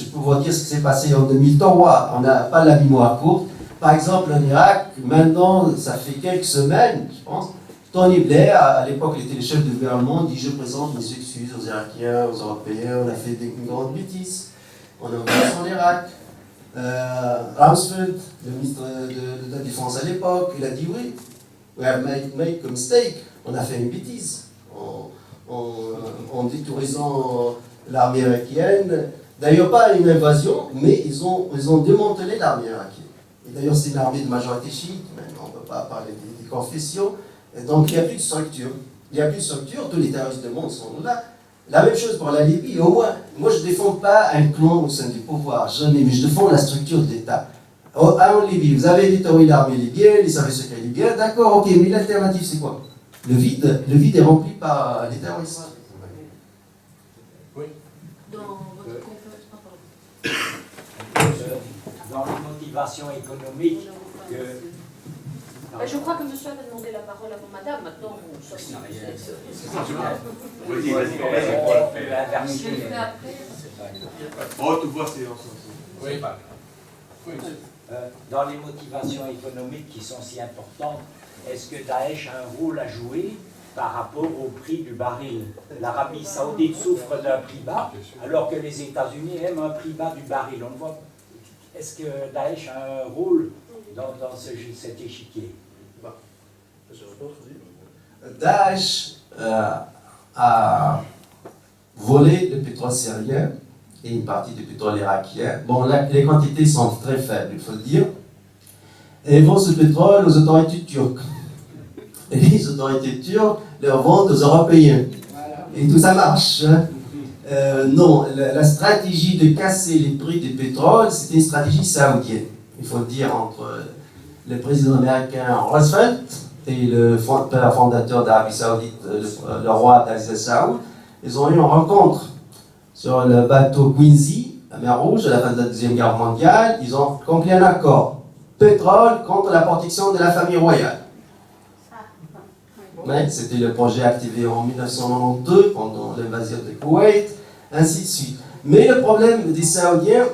peux vous dire ce qui s'est passé en 2003. On n'a pas la mémoire courte. Par exemple, en Irak, maintenant, ça fait quelques semaines, je pense, Tony Blair, à l'époque, il était le chef de gouvernement, dit « Je présente mes excuses aux Irakiens, aux Européens, on a fait une grande bêtise. On a envoyé en Irak. Rumsfeld, le ministre de la Défense à l'époque, il a dit oui, we have made a mistake, on a fait une bêtise en détruisant l'armée irakienne. D'ailleurs, pas une invasion, mais ils ont démantelé l'armée irakienne. Et d'ailleurs, c'est une armée de majorité chiite, maintenant on ne peut pas parler des confessions. Et donc, il n'y a plus de structure. Il n'y a plus de structure, tous les terroristes du monde sont là. La même chose pour la Libye, au moins, moi je ne défends pas un clan au sein du pouvoir, jamais, mais je défends la structure de l'État. En Libye, vous avez détruit l'armée libyenne, les services secrets libyens, d'accord, ok, mais l'alternative c'est quoi? Le vide est rempli par les terroristes. Oui. Dans votre conférence, dans les motivations économiques que... Je crois que monsieur avait demandé la parole avant madame, maintenant vous sortez. Vas-y, vas-y. je le ferai après. Oh, tu vois, c'est Oui. Dans les motivations économiques qui sont si importantes, est-ce que Daesh a un rôle à jouer par rapport au prix du baril? L'Arabie Saoudite souffre d'un prix bas, alors que les États-Unis aiment un prix bas du baril. On voit. Est-ce que Daesh a un rôle dans cet échiquier? Daesh a volé le pétrole syrien et une partie du pétrole irakien. Bon, là, les quantités sont très faibles, il faut le dire. Et ils vendent ce pétrole aux autorités turques. Et les autorités turques le vendent aux Européens. Et tout ça marche. Hein. Non, la stratégie de casser les prix du pétrole, c'était une stratégie saoudienne. Il faut le dire, entre le président américain Roosevelt et le père fondateur d'Arabie Saoudite, le roi d'Aziz Saoud. Ils ont eu une rencontre sur le bateau Quincy, la mer Rouge, à la fin de la Deuxième Guerre mondiale. Ils ont conclu un accord. Pétrole contre la protection de la famille royale. Ouais, c'était le projet activé en 1992 pendant l'invasion de Koweït, ainsi de suite. Mais le problème des Saoudiens,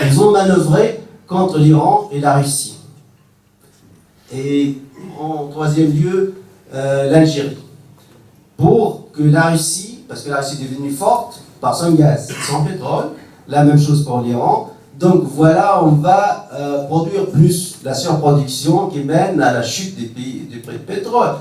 ils ont manœuvré contre l'Iran et la Russie. Et en troisième lieu, l'Algérie. Pour que la Russie, parce que la Russie est devenue forte par son gaz, son pétrole, la même chose pour l'Iran, Donc voilà, on va produire plus, la surproduction qui mène à la chute des prix de pétrole.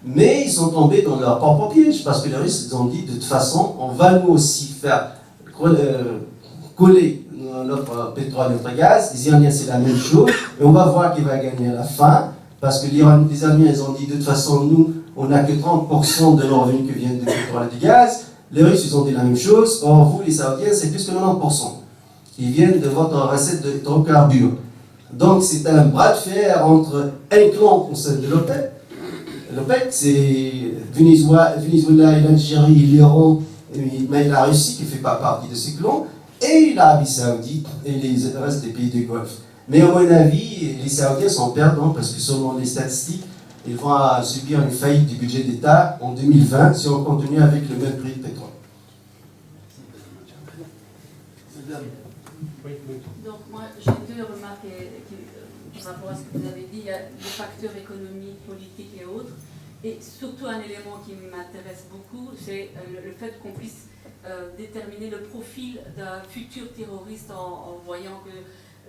Mais ils sont tombés dans leur propre piège, parce que les Russes ils ont dit de toute façon, on va nous aussi faire coller notre pétrole, notre gaz. Les Iraniens c'est la même chose, et on va voir qui va gagner à la fin, parce que les Iraniens ils ont dit de toute façon, nous, on n'a que 30% de nos revenus qui viennent du pétrole et du gaz. Les Russes ils ont dit la même chose, or vous les Saoudiens c'est plus que 90%. Ils viennent de votre recette d'hydrocarbures. Donc c'est un bras de fer entre un clan au sein de l'OPEP. L'OPEP, c'est Venezuela, l'Algérie, l'Iran, mais la Russie qui ne fait pas partie de ces clans, et l'Arabie Saoudite et le reste des pays du Golfe. Mais à mon avis, les Saoudiens sont perdants parce que selon les statistiques, ils vont subir une faillite du budget d'État en 2020 si on continue avec le même prix de pétrole. Donc moi j'ai deux remarques par rapport à ce que vous avez dit. Il y a des facteurs économiques, politiques et autres. Et surtout un élément qui m'intéresse beaucoup, c'est le fait qu'on puisse déterminer le profil d'un futur terroriste en voyant que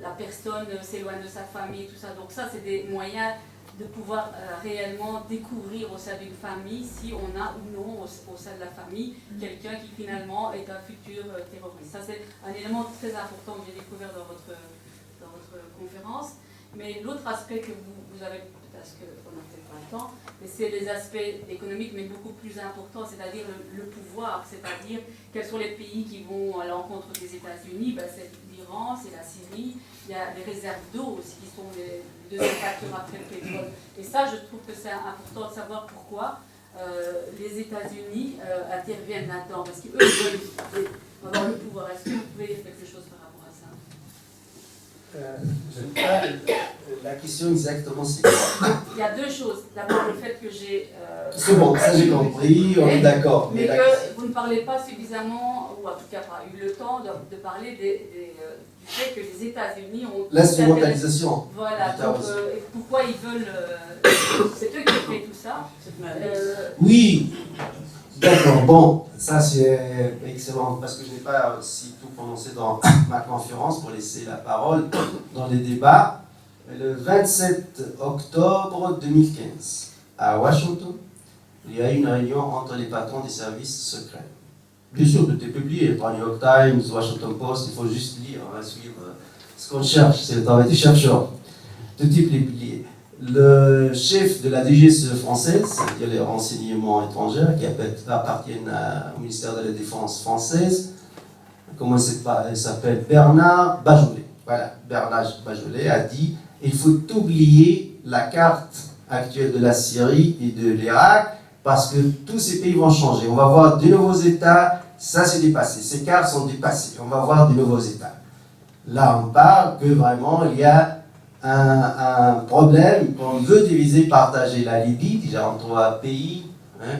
la personne s'éloigne de sa famille et tout ça. Donc ça c'est des moyens de pouvoir réellement découvrir au sein d'une famille si on a ou non au sein de la famille quelqu'un qui finalement est un futur terroriste. Ça c'est un élément très important que j'ai découvert dans votre conférence. Mais l'autre aspect que vous avez, peut-être qu'on n'a peut-être pas le temps, mais c'est les aspects économiques mais beaucoup plus importants, c'est-à-dire le pouvoir, c'est-à-dire quels sont les pays qui vont à l'encontre des États-Unis. Ben, c'est l'Iran, c'est la Syrie, il y a les réserves d'eau aussi qui sont les deuxième facteurs après le pétrole. Et ça, je trouve que c'est important de savoir pourquoi les États-Unis interviennent là-dedans, parce qu'eux veulent avoir le pouvoir. Est-ce que vous pouvez dire quelque chose par rapport à ça? La question exactement c'est quoi? Il y a deux choses. D'abord le fait que j'ai... c'est bon, ça j'ai compris, on est d'accord. Mais que vous ne parlez pas suffisamment, ou en tout cas pas eu le temps de parler du fait que les États-Unis ont... L'instrumentalisation. Voilà, donc pourquoi ils veulent... c'est eux qui ont fait tout ça. Oui, d'accord, bon, ça c'est excellent, parce que je n'ai pas aussi tout prononcé dans ma conférence pour laisser la parole dans les débats. Le 27 octobre 2015, à Washington, il y a eu une réunion entre les patrons des services secrets. Bien sûr, tout est publié par New York Times, Washington Post, il faut juste lire, suivre ce qu'on cherche, c'est le travail des chercheurs. Tout type est publié. Le chef de la DGSE française, c'est-à-dire les renseignements étrangers, qui appartiennent au ministère de la Défense française, comment il s'appelle, Bernard Bajolet. Voilà, Bernard Bajolet a dit il faut oublier la carte actuelle de la Syrie et de l'Irak parce que tous ces pays vont changer. On va voir de nouveaux États, ça c'est dépassé. Ces cartes sont dépassées, on va voir de nouveaux États. Là, on parle que vraiment il y a un problème qu'on veut diviser, partager la Libye, déjà en 3 pays, hein,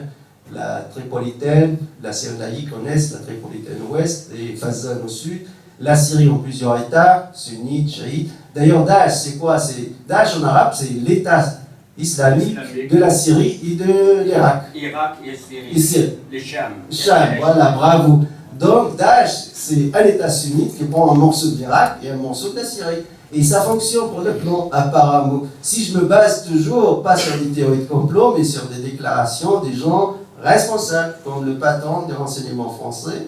la Tripolitaine, la Syrie en est, la Tripolitaine ouest et Fazan au sud, la Syrie en plusieurs États, sunnites, chiites. D'ailleurs, Daesh, c'est quoi? Daesh en arabe, c'est l'État islamique de la Syrie et de l'Irak. Irak et Syrie. Les Cham. Cham, voilà, bravo. Donc, Daesh, c'est un État sunnite qui prend un morceau de l'Irak et un morceau de la Syrie. Et ça fonctionne pour le plan, apparemment. Si je me base toujours, pas sur des théories de complot, mais sur des déclarations des gens responsables, comme le patron des renseignements français,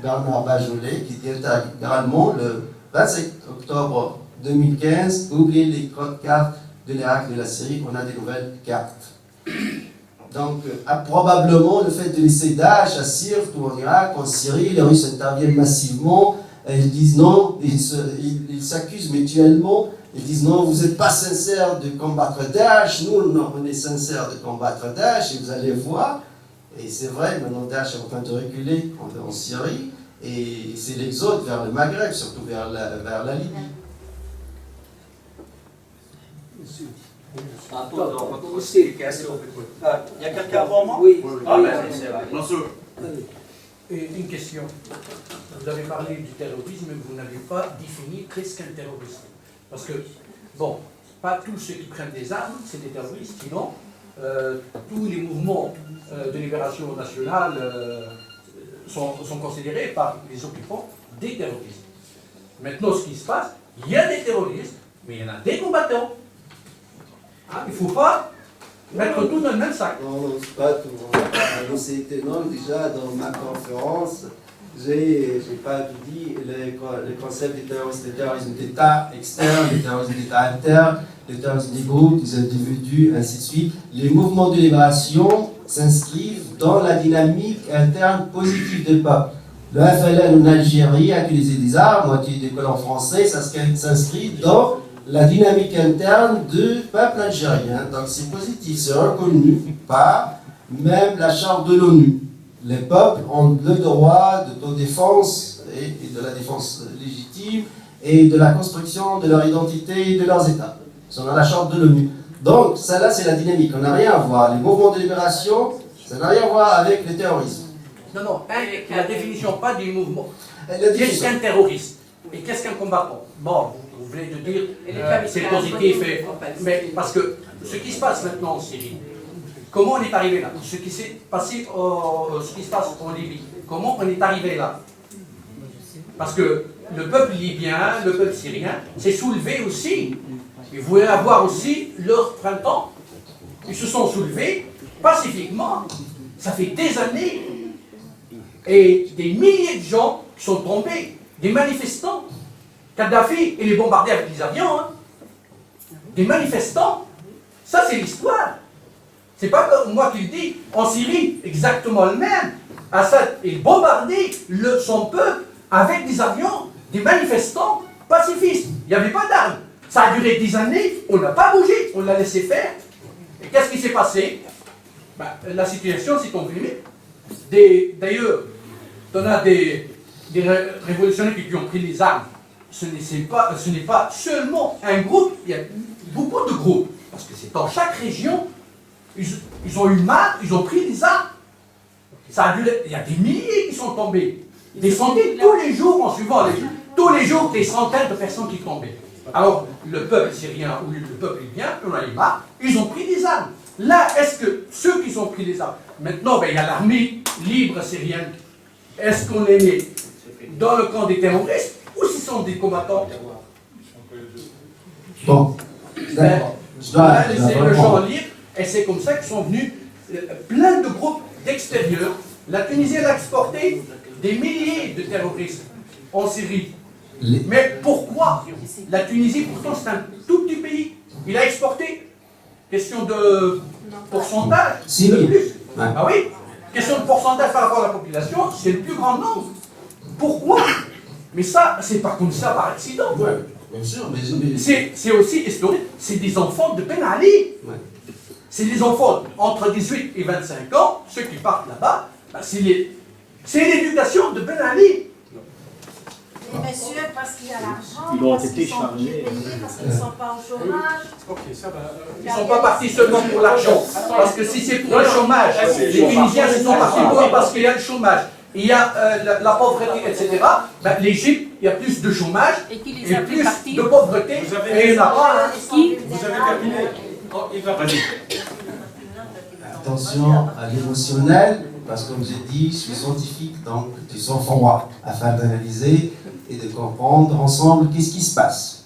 Bernard Bajolet, qui dit littéralement le 27 octobre 2015, oubliez les cartes de l'Irak et de la Syrie, on a des nouvelles cartes. Donc, probablement, le fait de laisser Daesh à Syrie, tout en Irak, en Syrie, les Russes interviennent massivement, et ils disent non, ils s'accusent mutuellement, ils disent non, vous n'êtes pas sincères de combattre Daesh, nous, on est sincères de combattre Daesh, et vous allez voir. Et c'est vrai, maintenant Daesh est en train de reculer en Syrie, et c'est l'exode vers le Maghreb, surtout vers la Libye. Il y a quelqu'un avant moi? Oui. Ah ben c'est vrai. Une question. Vous avez parlé du terrorisme, mais vous n'avez pas défini qu'est-ce qu'un terroriste. Parce que, bon, pas tous ceux qui prennent des armes, c'est des terroristes, sinon tous les mouvements de libération nationale sont considérés par les occupants des terroristes. Maintenant, ce qui se passe, il y a des terroristes, mais il y en a des combattants. Hein, il ne faut pas mettre tout dans le même sac. Non, non, c'est pas tout. Non, déjà, dans ma conférence, j'ai pas tout dit le concept du terrorisme, le terrorisme d'État externe, le terrorisme d'État interne, le terrorisme des groupes, des individus, ainsi de suite. Les mouvements de libération s'inscrivent dans la dynamique interne positive des peuples. Le FLN en Algérie a utilisé des armes, moitié des colons français, ça s'inscrit dans la dynamique interne du peuple algérien. Donc c'est positif, c'est reconnu par même la charte de l'ONU. Les peuples ont le droit d'autodéfense et de la défense légitime et de la construction de leur identité et de leurs États. C'est dans la charte de l'ONU. Donc, ça là, c'est la dynamique. On n'a rien à voir. Les mouvements de libération, ça n'a rien à voir avec le terrorisme. Non, non, la définition, pas du mouvement. Qu'est-ce qu'un terroriste et qu'est-ce qu'un combattant? Bon, vous venez de dire c'est positif, mais parce que ce qui se passe maintenant en Syrie, comment on est arrivé là? Ce qui s'est passé, ce qui se passe en Libye, comment on est arrivé là? Parce que le peuple libyen, le peuple syrien s'est soulevé aussi. Ils voulaient avoir aussi leur printemps. Ils se sont soulevés pacifiquement. Ça fait des années. Et des milliers de gens qui sont tombés, des manifestants. Kadhafi, il est bombardé avec des avions. Hein. Des manifestants. Ça, c'est l'histoire. C'est pas comme moi qui le dis. En Syrie, exactement le même. Assad est bombardé, son peuple, avec des avions, des manifestants pacifistes. Il n'y avait pas d'armes. Ça a duré des années, on n'a pas bougé, on l'a laissé faire. Et qu'est-ce qui s'est passé? La situation s'est comprimée. D'ailleurs, on a des révolutionnaires qui ont pris les armes. Ce n'est pas seulement un groupe, il y a beaucoup de groupes. Parce que c'est dans chaque région, ils ont eu marre, ils ont pris les armes. Il y a des milliers qui sont tombés. Des centaines tous les jours en suivant les jours. Tous les jours, des centaines de personnes qui tombaient. Alors, le peuple syrien ou le peuple libyen, on a eu marre, ils ont pris des armes. Là, est-ce que ceux qui ont pris des armes, maintenant, il y a l'armée libre syrienne, est-ce qu'on les met dans le camp des terroristes ou ce sont des combattants? Bon, d'accord. Je dois laisser le champ libre, et c'est comme ça qu'ils sont venus plein de groupes d'extérieur. La Tunisie, elle a exporté des milliers de terroristes en Syrie. Mais pourquoi? La Tunisie, pourtant, c'est un tout petit pays. Il a exporté. Question de pourcentage. Si, de oui. plus. Ouais. Ah oui. Question de pourcentage par rapport à la population, c'est le plus grand nombre. Pourquoi? Mais ça, c'est pas comme ça par accident. Ouais, bien sûr, mais... C'est aussi historique. C'est des enfants de Ben Ali. Ouais. C'est des enfants entre 18 et 25 ans, ceux qui partent là-bas, c'est l'éducation de Ben Ali. Messieurs, parce qu'il y a l'argent, Ils ont parce été qu'ils sont chargés. payés, parce qu'ils ne sont pas au chômage. Ils ne sont pas partis seulement pour l'argent. Parce que si c'est pour le chômage, les Tunisiens se sont partis pour parce qu'il y a le chômage. Il y a la pauvreté, etc. L'Égypte, il y a plus de chômage et plus de pauvreté. Et il n'y en a pas. Vous avez terminé. Oh, il va passer. Attention à l'émotionnel, parce que comme j'ai dit, je suis scientifique, donc tu sors froid, afin d'analyser et de comprendre ensemble qu'est-ce qui se passe.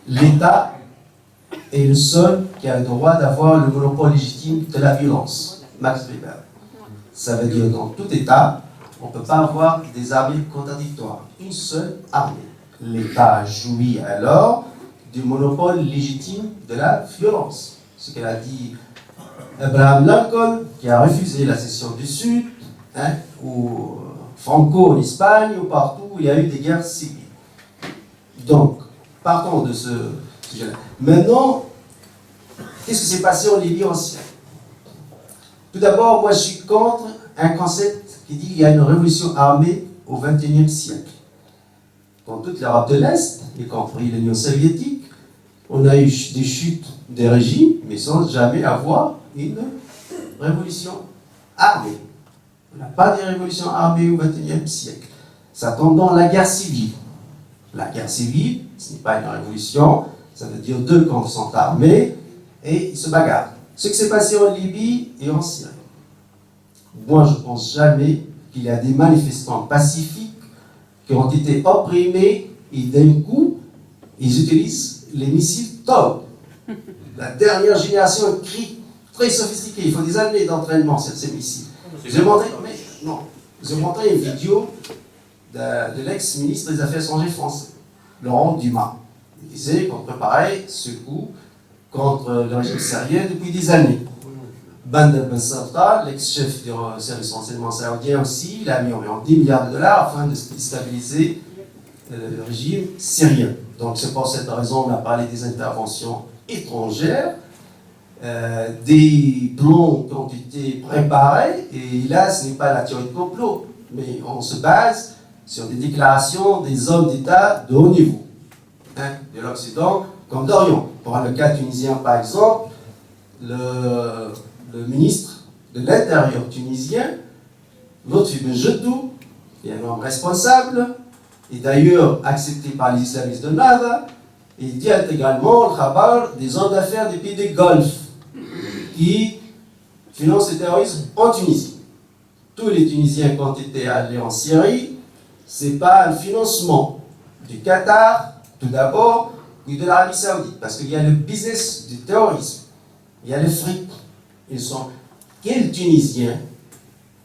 L'État est le seul qui a le droit d'avoir le monopole légitime de la violence. Max Weber. Ça veut dire dans tout État, on ne peut pas avoir des armées contradictoires. Une seule armée. L'État jouit alors du monopole légitime de la violence. Ce qu'elle a dit Abraham Lincoln, qui a refusé la cession du Sud, ou Franco en Espagne, ou partout où il y a eu des guerres civiles. Donc, partons de ce sujet-là. Maintenant, qu'est-ce qui s'est passé en Libye ancienne? Tout d'abord, moi je suis contre un concept qui dit qu'il y a une révolution armée au XXIe siècle. Dans toute l'Europe de l'Est, y compris l'Union soviétique, on a eu des chutes des régimes, mais sans jamais avoir une révolution armée. On n'a pas de révolution armée au XXIe siècle. Ça tombe dans la guerre civile. La guerre civile, ce n'est pas une révolution, ça veut dire deux camps sont armés et ils se bagarrent. Ce qui s'est passé en Libye et en Syrie. Moi, je ne pense jamais qu'il y a des manifestants pacifiques qui ont été opprimés et d'un coup, ils utilisent les missiles TOW. La dernière génération très sophistiquée. Il faut des années d'entraînement sur ces missiles. J'ai montré une vidéo de l'ex-ministre des Affaires étrangères français, Laurent Dumas. Il disait qu'on préparait ce coup contre le régime syrien depuis des années. Bandar Ben Salta, l'ex-chef du service de renseignement saoudien aussi, il a mis environ 10 milliards de dollars afin de stabiliser le régime syrien. Donc c'est pour cette raison qu'on a parlé des interventions étrangères, des plans qui ont été préparés, et là ce n'est pas la théorie de complot, mais on se base sur des déclarations des hommes d'État de haut niveau, de l'Occident comme d'Orient. Pour le cas tunisien par exemple, le ministre de l'Intérieur tunisien, Lotfi Ben Jeddou, qui est un homme responsable, et d'ailleurs accepté par les islamistes de Nada, il dit intégralement le khabar des hommes d'affaires des pays du Golfe qui financent le terrorisme en Tunisie. Tous les Tunisiens qui ont été allés en Syrie, ce n'est pas un financement du Qatar, tout d'abord, puis de l'Arabie Saoudite, parce qu'il y a le business du terrorisme, il y a le fric. Ils sont quel Tunisien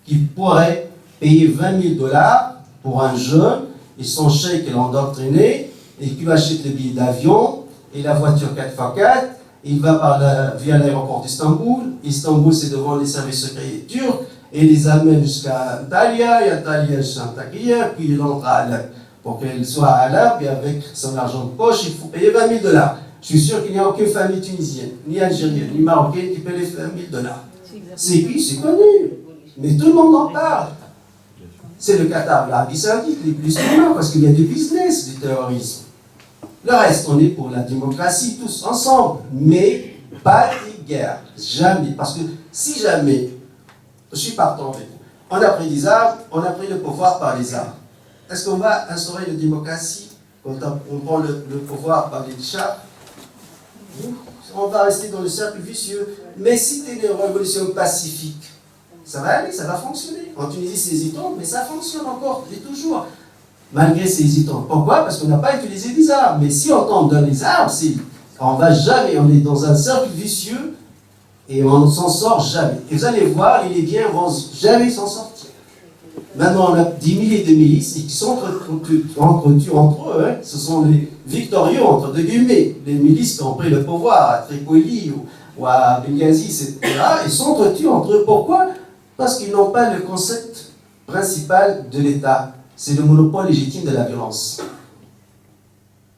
qui pourrait payer 20 000 dollars pour un jeune et son chèque est endoctriné et qui lui achète le billet d'avion et la voiture 4x4, il va via l'aéroport d'Istanbul. Istanbul, c'est devant les services secrets turcs et les amène jusqu'à Antalya, et Antalya jusqu'à Antakya, puis il entre à Alep. Pour qu'elle soit à Alep et avec son argent de poche, il faut payer 20 000 dollars. Je suis sûr qu'il n'y a aucune famille tunisienne, ni algérienne, ni marocaine qui paie les 20 000 dollars. C'est qui? C'est connu. Mais tout le monde en parle. C'est le Qatar, l'Arabie Saoudite, les plus communs, parce qu'il y a du business, du terrorisme. Le reste, on est pour la démocratie, tous ensemble. Mais pas de guerre. Jamais. Parce que si jamais, je suis partant avec vous, on a pris des armes, on a pris le pouvoir par les armes. Est-ce qu'on va instaurer une démocratie quand on prend le pouvoir par les chars? On va rester dans le cercle vicieux. Mais si c'est une révolution pacifique, ça va aller, ça va fonctionner. En Tunisie, c'est hésitant, mais ça fonctionne encore et toujours, malgré ces hésitants. Pourquoi? Parce qu'on n'a pas utilisé des armes. Mais si on tombe dans les armes, on va jamais, on est dans un cercle vicieux et on ne s'en sort jamais. Et vous allez voir, les Libyens ne vont jamais s'en sortir. Maintenant, on a des milliers de milices qui sont entretuées entre eux. Ce sont les victorieux, entre deux guillemets. Les milices qui ont pris le pouvoir à Tripoli ou à Benghazi, etc. Ils sont entretués entre eux. Pourquoi? Parce qu'ils n'ont pas le concept principal de l'État. C'est le monopole légitime de la violence.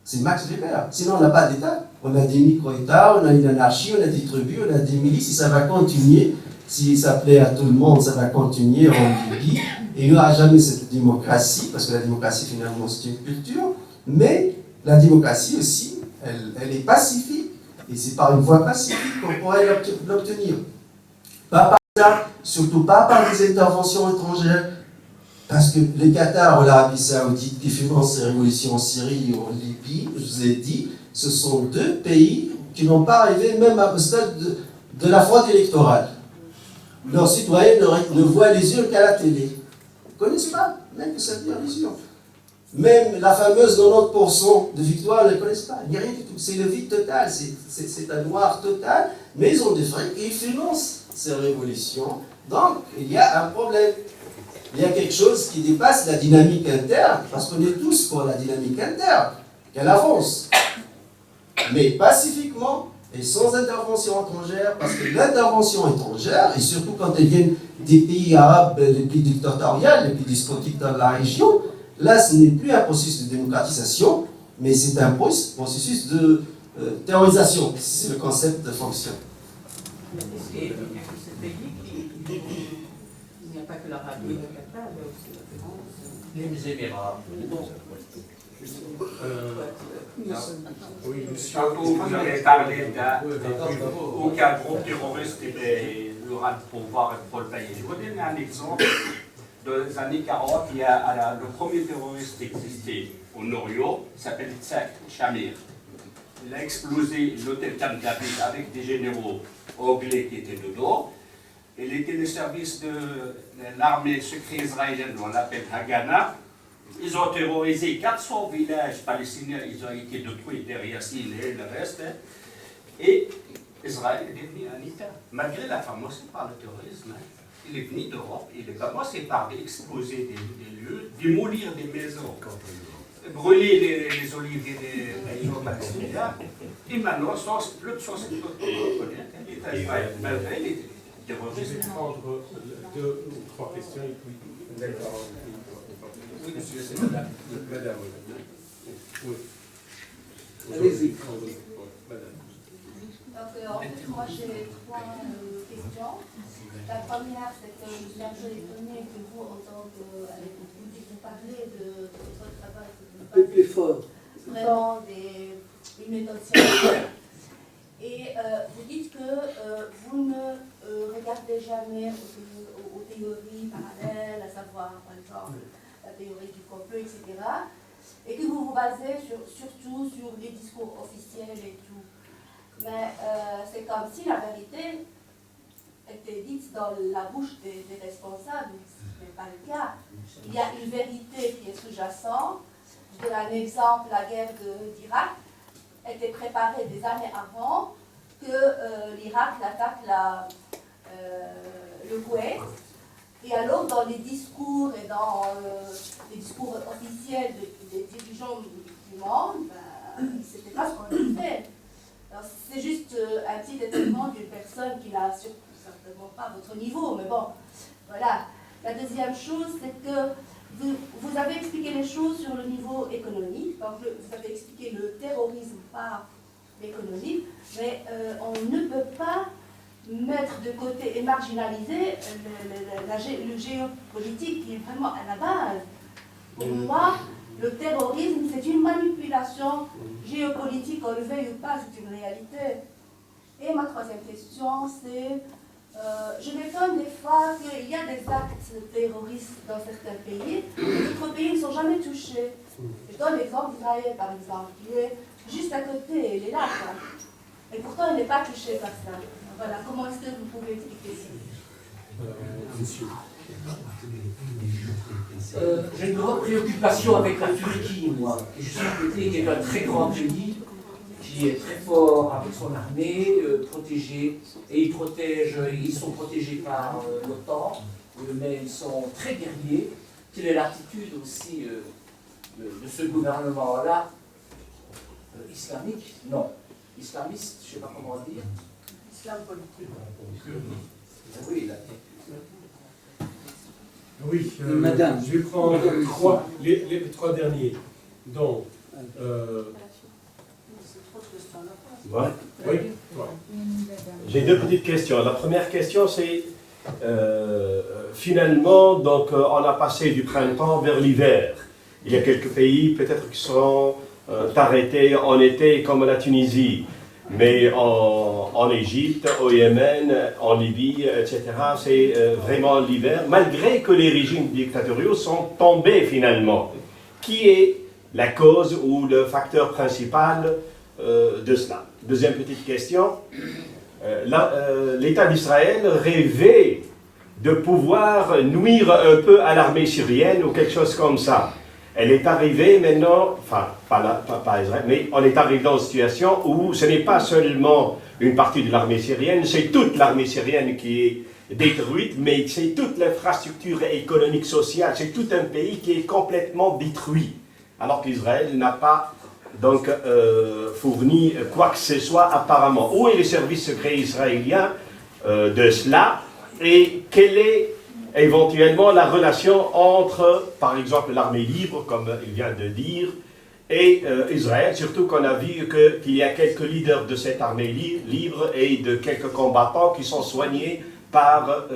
C'est Max Weber. Sinon, on n'a pas d'État. On a des micro-États, on a une anarchie, on a des tribus, on a des milices, et ça va continuer. Si ça plaît à tout le monde, ça va continuer en Libye. Et il n'y aura jamais cette démocratie, parce que la démocratie, finalement, c'est une culture. Mais la démocratie aussi, elle est pacifique. Et c'est par une voie pacifique qu'on pourrait l'obtenir. Pas par ça, surtout pas par des interventions étrangères. Parce que le Qatar ou l'Arabie Saoudite qui financent ces révolutions en Syrie ou en Libye, je vous ai dit, ce sont deux pays qui n'ont pas arrivé même au stade de la fraude électorale. Leurs citoyens ne voient les urnes qu'à la télé. Ils ne connaissent pas, même que ça veut dire les urnes. Même la fameuse 90% de victoire, ils ne la connaissent pas. Il n'y a rien du tout. C'est le vide total, c'est un noir total, mais ils ont des frics et ils financent ces révolutions. Donc, il y a un problème. Il y a quelque chose qui dépasse la dynamique interne, parce qu'on est tous pour la dynamique interne, qu'elle avance. Mais pacifiquement et sans intervention étrangère, parce que l'intervention étrangère, et surtout quand elle vient des pays arabes les plus dictatoriaux, les plus despotiques dans la région, là ce n'est plus un processus de démocratisation, mais c'est un processus de terrorisation, si le concept fonctionne. Il n'y a pas que l'Arabie et le Qatar, il y a aussi la France. Les Émirats. Oui, surtout, vous avez parlé d'aucun groupe terroriste aura le pouvoir pour le pays. Je vous donne un exemple. Dans les années 40, il y a le premier terroriste qui existait au Orient, il s'appelle Tsak Shamir. Il a explosé l'hôtel Camp David avec des généraux anglais qui étaient dedans. Il était le service de l'armée secrète israélienne, on l'appelle Haganah. Ils ont terrorisé 400 villages palestiniens, ils ont été détruits derrière Sine et le reste. Hein. Et Israël est devenu un État, malgré la fameuse par le terrorisme. Hein. Il est venu d'Europe, il a commencé par exploser des lieux, démolir des maisons, brûler les oliviers des palestiniens. Et maintenant, plus de 60 l'État d'Israël, malgré les terroristes. Je vais prendre 2 ou 3 questions et puis. D'accord. Oui, monsieur, c'est madame. Madame, oui. Allez-y. Madame. Donc, en fait, moi j'ai 3 questions. La première, c'est que je suis un peu étonnée que vous, en tant que. Vous parlez de votre travail, Plus fort. Vraiment une méthode scientifique. Et vous dites que vous ne regardez jamais aux théories parallèles, à savoir, par exemple, la théorie du complot, etc. Et que vous vous basez surtout sur les discours officiels et tout. Mais c'est comme si la vérité était dite dans la bouche des responsables. Ce n'est pas le cas. Il y a une vérité qui est sous-jacente. Je donne un exemple, la guerre d'Irak était préparée des années avant que l'Irak attaque le Koweït. Et alors, dans les discours et dans les discours officiels des dirigeants du monde, ce n'était pas ce qu'on a fait. C'est juste un petit étonnement d'une personne qui n'a certainement pas votre niveau, mais bon, voilà. La deuxième chose, c'est que vous avez expliqué les choses sur le niveau économique, donc vous avez expliqué le terrorisme par l'économie, mais on ne peut pas mettre de côté et marginaliser le géopolitique qui est vraiment à la base. Pour moi, le terrorisme, c'est une manipulation géopolitique, on le veuille ou pas, c'est une réalité. Et ma troisième question, c'est, je m'étonne des fois qu'il y a des actes terroristes dans certains pays, et d'autres pays ne sont jamais touchés. Je donne l'exemple d'Israël, par exemple, qui est juste à côté, il est là, quoi. Et pourtant, il n'est pas touché par ça. Voilà, comment est-ce que vous pouvez expliquer ça? Monsieur. J'ai une grande préoccupation avec la Turquie, moi. Et je suis un côté qui est un très grand pays, qui est très fort avec son armée, protégé, et ils sont protégés par l'OTAN, mais ils sont très guerriers. Quelle est l'attitude aussi de ce gouvernement-là islamique? Non, islamiste, je ne sais pas comment dire. Islam politique. Oui, là. Oui, Madame. Je vais prendre les 3 derniers. Donc, Ouais. Oui. J'ai 2 petites questions. La première question, c'est finalement, donc, on a passé du printemps vers l'hiver. Il y a quelques pays peut-être qui seront arrêtés en été, comme la Tunisie. Mais en Égypte, au Yémen, en Libye, etc., c'est vraiment l'hiver, malgré que les régimes dictatoriaux sont tombés finalement. Qui est la cause ou le facteur principal de cela? Deuxième petite question. L'État d'Israël rêvait de pouvoir nuire un peu à l'armée syrienne ou quelque chose comme ça. Elle est arrivée maintenant, enfin, pas Israël, mais on est arrivé dans une situation où ce n'est pas seulement une partie de l'armée syrienne, c'est toute l'armée syrienne qui est détruite, mais c'est toute l'infrastructure économique, sociale, c'est tout un pays qui est complètement détruit, alors qu'Israël n'a pas donc fourni quoi que ce soit apparemment. Où est le service secret israélien de cela, et quelle est éventuellement la relation entre, par exemple, l'armée libre, comme il vient de dire, et Israël, surtout qu'on a vu qu'il y a quelques leaders de cette armée libre et de quelques combattants qui sont soignés par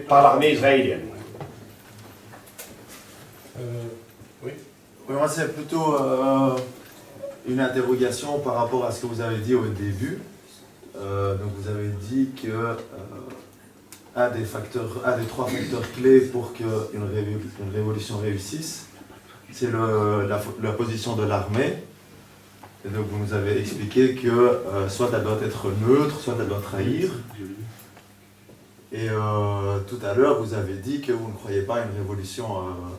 l'armée israélienne. Oui. Oui, moi c'est plutôt une interrogation par rapport à ce que vous avez dit au début. Donc vous avez dit que un des 3 facteurs clés pour qu'une révolution réussisse, c'est la position de l'armée. Et donc vous nous avez expliqué que soit elle doit être neutre, soit elle doit trahir. Et tout à l'heure, vous avez dit que vous ne croyez pas à une révolution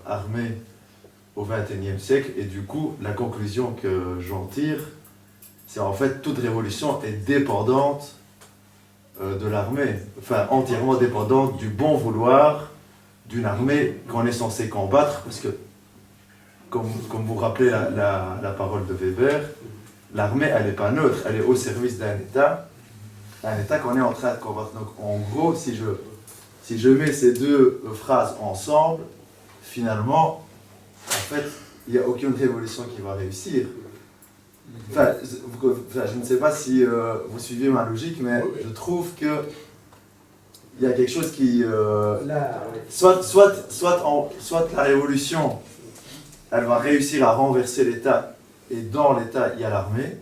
armée au XXIe siècle. Et du coup, la conclusion que j'en tire, c'est en fait toute révolution est dépendante de l'armée. Enfin, entièrement dépendante du bon vouloir d'une armée qu'on est censé combattre. Parce que, comme vous rappelez la parole de Weber, l'armée, elle n'est pas neutre, elle est au service d'un État qu'on est en train de combattre. Donc en gros, si je mets ces deux phrases ensemble, finalement, en fait, il n'y a aucune révolution qui va réussir. Enfin, je ne sais pas si vous suivez ma logique, mais je trouve que il y a quelque chose qui... soit la révolution, elle va réussir à renverser l'État, et dans l'État, il y a l'armée,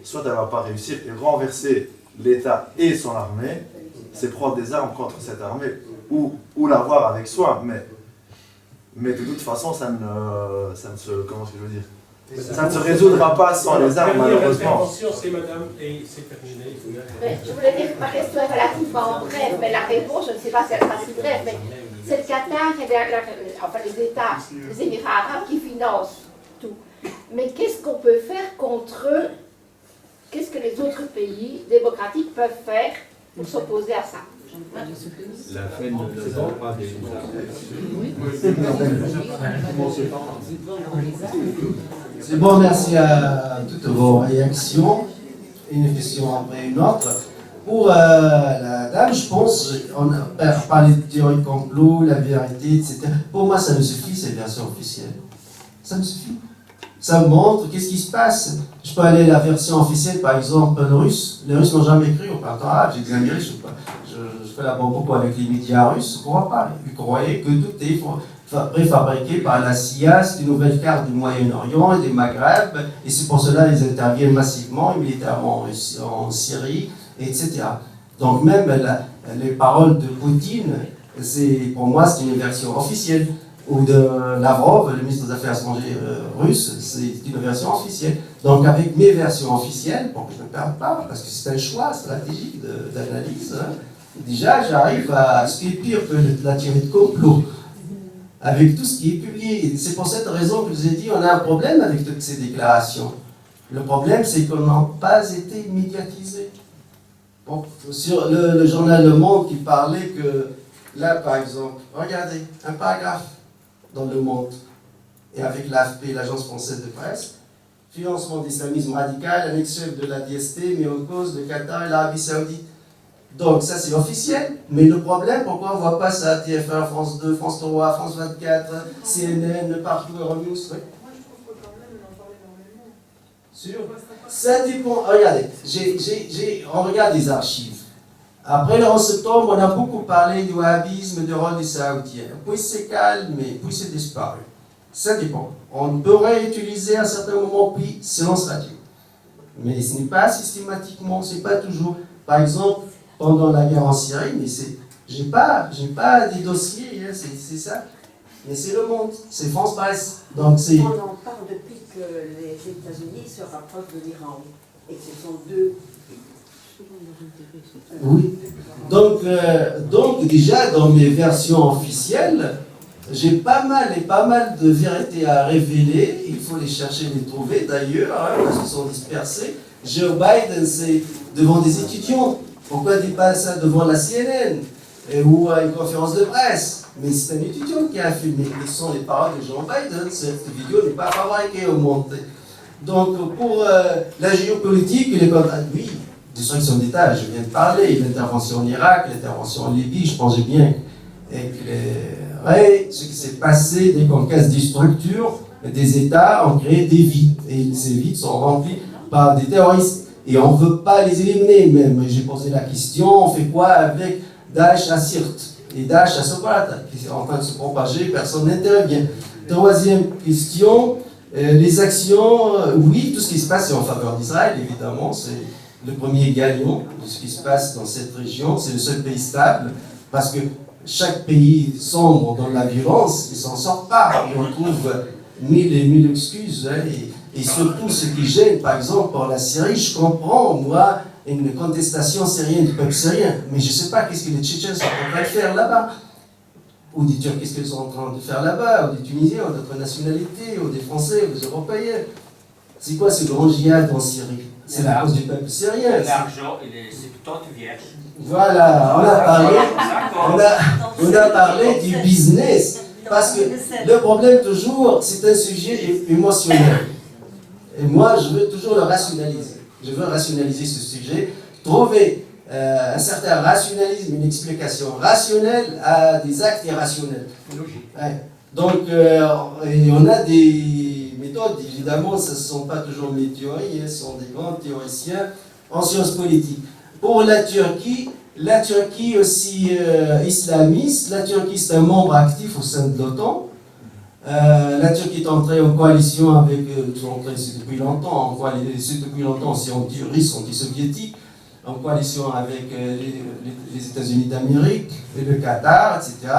soit elle ne va pas réussir et renverser l'État et son armée, c'est prendre des armes contre cette armée, ou l'avoir avec soi, mais de toute façon, ça ne se... Comment est-ce que je veux dire? Ça ne se résoudra pas sans les armes, malheureusement. C'est madame, et c'est terminé. Je voulais dire que ma question est relativement brève, mais la réponse, je ne sais pas si elle sera si brève, mais c'est le Qatar et enfin les États, les Émirats arabes qui financent tout. Mais qu'est-ce qu'on peut faire contre eux? Qu'est-ce que les autres pays démocratiques peuvent faire pour s'opposer à ça? La fin ne donnera pas des C'est bon, merci à toutes vos réactions. Une question après une autre. Pour la dame, je pense, on a parlé de théorie de complot, la vérité, etc. Pour moi, ça me suffit, ces versions officielles. Ça me suffit. Ça montre qu'est-ce qui se passe. Je peux aller à la version officielle, par exemple, russe. Les Russes n'ont jamais cru au printemps arabe, j'exagère, je collabore beaucoup avec les médias russes, je ne crois pas. Ils croyaient que tout est préfabriqué par la CIA, c'est une nouvelle carte du Moyen-Orient et des Maghreb, et c'est pour cela qu'ils interviennent massivement, militairement en Syrie, etc. Donc même les paroles de Poutine, pour moi, c'est une version officielle. Ou de Lavrov, le ministre des Affaires étrangères russe, c'est une version officielle. Donc avec mes versions officielles, pour que je ne me perde pas, parce que c'est un choix stratégique d'analyse, déjà j'arrive à ce qui est pire que la théorie de complot, avec tout ce qui est publié. C'est pour cette raison que je vous ai dit, on a un problème avec toutes ces déclarations. Le problème, c'est qu'on n'a pas été médiatisés. Bon, sur le journal Le Monde qui parlait que, là par exemple, regardez, un paragraphe dans Le Monde, et avec l'AFP, l'Agence française de presse, financement d'islamisme radical, annexe-chef de la DST, mais en cause le Qatar et l'Arabie Saoudite. Donc ça c'est officiel, mais le problème, pourquoi on ne voit pas ça à TF1, France 2, France 3, France 24, CNN, partout, Euronews, oui. Sûr. Ça dépend, regardez, on regarde les archives. Après le 11 septembre, on a beaucoup parlé du wahhabisme, du rôle des Saoudiens. Puis c'est calme, puis c'est disparu. Ça dépend. On peut réutiliser à certains moments, puis silence radio. Mais ce n'est pas systématiquement, c'est pas toujours. Par exemple, pendant la guerre en Syrie, mais j'ai pas des dossiers, hein, c'est ça. Mais c'est Le Monde, c'est France Presse. Donc c'est. On en parle depuis que les États-Unis se rapprochent de l'Iran et que ce sont deux. Oui. Donc déjà dans mes versions officielles, j'ai pas mal de vérités à révéler. Il faut les chercher, les trouver d'ailleurs, hein, parce qu'ils sont dispersés. Joe Biden, c'est devant des étudiants. Pourquoi dit pas ça devant la CNN ou à une conférence de presse? Mais c'est un étudiant qui a filmé. Ce sont les paroles de Joe Biden. Cette vidéo n'est pas fabriquée ou montée. Donc pour la géopolitique, il est comme oui. Destruction d'État, je viens de parler, l'intervention en Irak, l'intervention en Libye, je pensais bien éclairer ce qui s'est passé dès qu'on casse des structures, des États ont créé des vides, et ces vides sont remplis par des terroristes, et on ne veut pas les éliminer même. J'ai posé la question, on fait quoi avec Daesh à Sirte et Daesh à Sokolata, qui est en train de se propager, personne n'intervient. Troisième question, les actions, oui, tout ce qui se passe c'est en faveur d'Israël, évidemment, c'est le premier gagnant de ce qui se passe dans cette région, c'est le seul pays stable, parce que chaque pays sombre dans la violence, il ne s'en sort pas. On trouve mille et mille excuses. Hein, Et surtout, ce qui gêne, par exemple, pour la Syrie, je comprends, moi, une contestation syrienne du peuple syrien, mais je ne sais pas qu'est-ce que les Tchétchènes sont en train de faire là-bas. Ou des Turcs, qu'est-ce qu'ils sont en train de faire là-bas, ou des Tunisiens, ou d'autres nationalités, ou des Français, ou des Européens. C'est quoi ce grand djihad en Syrie? C'est la cause du peuple syrien. L'argent, c'est plutôt vierge. Voilà, on a parlé du business, parce que le problème toujours, c'est un sujet émotionnel. Et moi, je veux toujours le rationaliser. Je veux rationaliser ce sujet, trouver un certain rationalisme, une explication rationnelle à des actes irrationnels. Ouais. Donc, et on a des méthodes, évidemment, ce ne sont pas toujours mes théories, ce sont des grands théoriciens en sciences politiques. Pour la Turquie aussi islamiste, la Turquie c'est un membre actif au sein de l'OTAN. La Turquie est entrée en coalition avec, depuis longtemps, depuis longtemps, c'est anti-russe, anti-soviétique, en coalition avec les États-Unis d'Amérique et le Qatar, etc.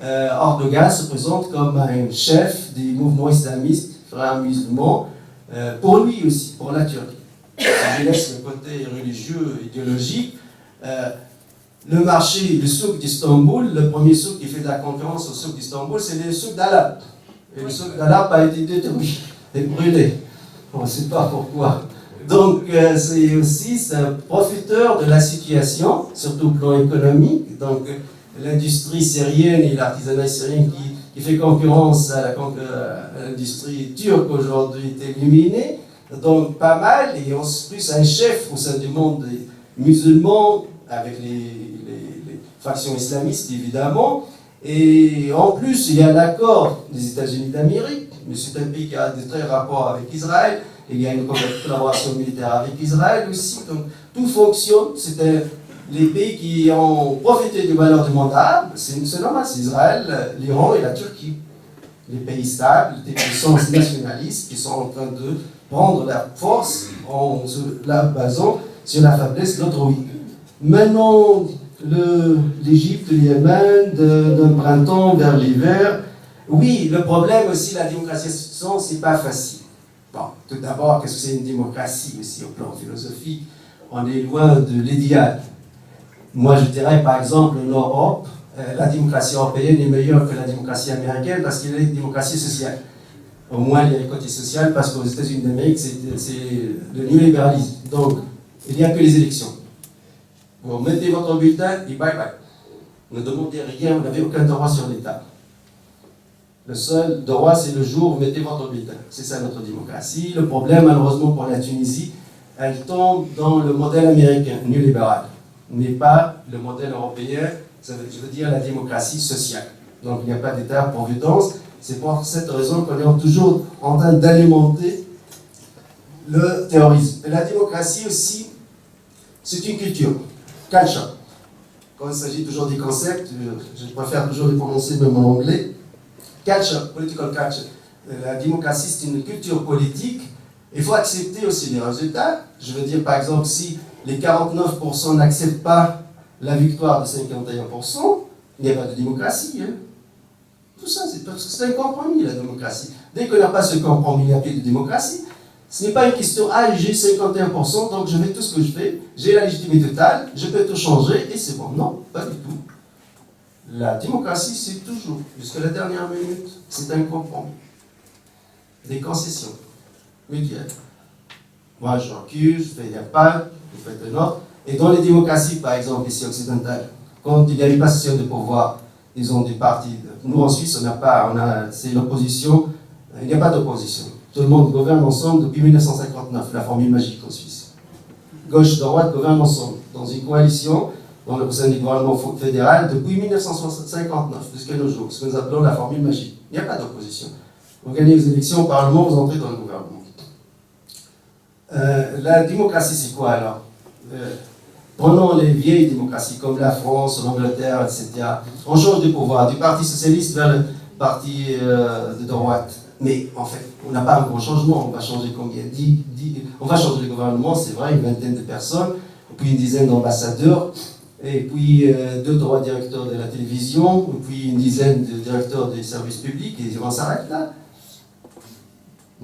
Erdogan se présente comme un chef des mouvements islamistes, frères musulmans, pour lui aussi, pour la Turquie. Je laisse le côté religieux, idéologique. Le marché, le souk d'Istanbul, le premier souk qui fait de la concurrence au souk d'Istanbul, c'est le souk d'Alep. Et le souk d'Alep a été détruit et brûlé. On ne sait pas pourquoi. Donc, c'est aussi un profiteur de la situation, surtout au plan économique. Donc, l'industrie syrienne et l'artisanat syrien qui fait concurrence à l'industrie turque aujourd'hui est éliminé. Donc, pas mal. Et en plus, un chef au sein du monde musulman, avec les factions islamistes, évidemment. Et en plus, il y a l'accord des États-Unis d'Amérique, mais c'est un pays qui a de très rapports avec Israël. Il y a une collaboration militaire avec Israël aussi. Donc, tout fonctionne. C'est les pays qui ont profité du malheur du monde arabe, c'est normal, c'est Israël, l'Iran et la Turquie. Les pays stables, des puissances nationalistes qui sont en train de prendre la force en se la basant sur la faiblesse d'autrui. Maintenant, l'Égypte, le Yémen, d'un printemps vers l'hiver, oui, le problème aussi, la démocratie assistante, c'est pas facile. Bon, tout d'abord, qu'est-ce que c'est une démocratie aussi au plan philosophique? On est loin de l'idéal. Moi, je dirais par exemple en Europe, la démocratie européenne est meilleure que la démocratie américaine parce qu'il y a une démocratie sociale. Au moins, il y a un côté social parce qu'aux États-Unis d'Amérique, c'est le néolibéralisme. Donc, il n'y a que les élections. Vous mettez votre bulletin et bye bye. Ne demandez rien, vous n'avez aucun droit sur l'État. Le seul droit, c'est le jour où vous mettez votre bulletin. C'est ça notre démocratie. Le problème, malheureusement, pour la Tunisie, elle tombe dans le modèle américain, néolibéral, mais pas le modèle européen, ça veut dire la démocratie sociale. Donc il n'y a pas d'État-providence. C'est pour cette raison qu'on est toujours en train d'alimenter le terrorisme. Et la démocratie aussi, c'est une culture, culture. Quand il s'agit toujours des concepts, je préfère toujours les prononcer même en anglais. Culture, political culture. La démocratie, c'est une culture politique. Il faut accepter aussi les résultats. Je veux dire, par exemple, si les 49% n'acceptent pas la victoire de 51%, il n'y a pas de démocratie. Hein. Tout ça, c'est parce que c'est un compromis, la démocratie. Dès qu'on n'a pas ce compromis, il n'y a plus de démocratie. Ce n'est pas une question, j'ai 51%, donc je fais tout ce que je fais, j'ai la légitimité totale, je peux tout changer, et c'est bon. Non, pas du tout. La démocratie, c'est toujours, jusqu'à la dernière minute, c'est un compromis. Des concessions mutuelles. Moi, je recule, je fais un pas, vous faites un autre. Et dans les démocraties, par exemple, ici occidentales, quand il y a une passation de pouvoir, ils ont des partis. Nous, en Suisse, c'est l'opposition. Il n'y a pas d'opposition. Tout le monde gouverne ensemble depuis 1959, la formule magique en Suisse. Gauche, droite gouvernent ensemble, dans une coalition, dans le sein du gouvernement fédéral, depuis 1959, jusqu'à nos jours, ce que nous appelons la formule magique. Il n'y a pas d'opposition. Vous gagnez les élections au Parlement, vous entrez dans le gouvernement. La démocratie, c'est quoi alors? Prenons les vieilles démocraties comme la France, l'Angleterre, etc. On change de pouvoir, du parti socialiste vers le parti de droite. Mais en fait, on n'a pas un grand changement. On va changer combien? On va changer le gouvernement, c'est vrai, une vingtaine de personnes, puis une dizaine d'ambassadeurs, et puis 2-3 directeurs de la télévision, et puis une dizaine de directeurs des services publics, et on s'arrête là.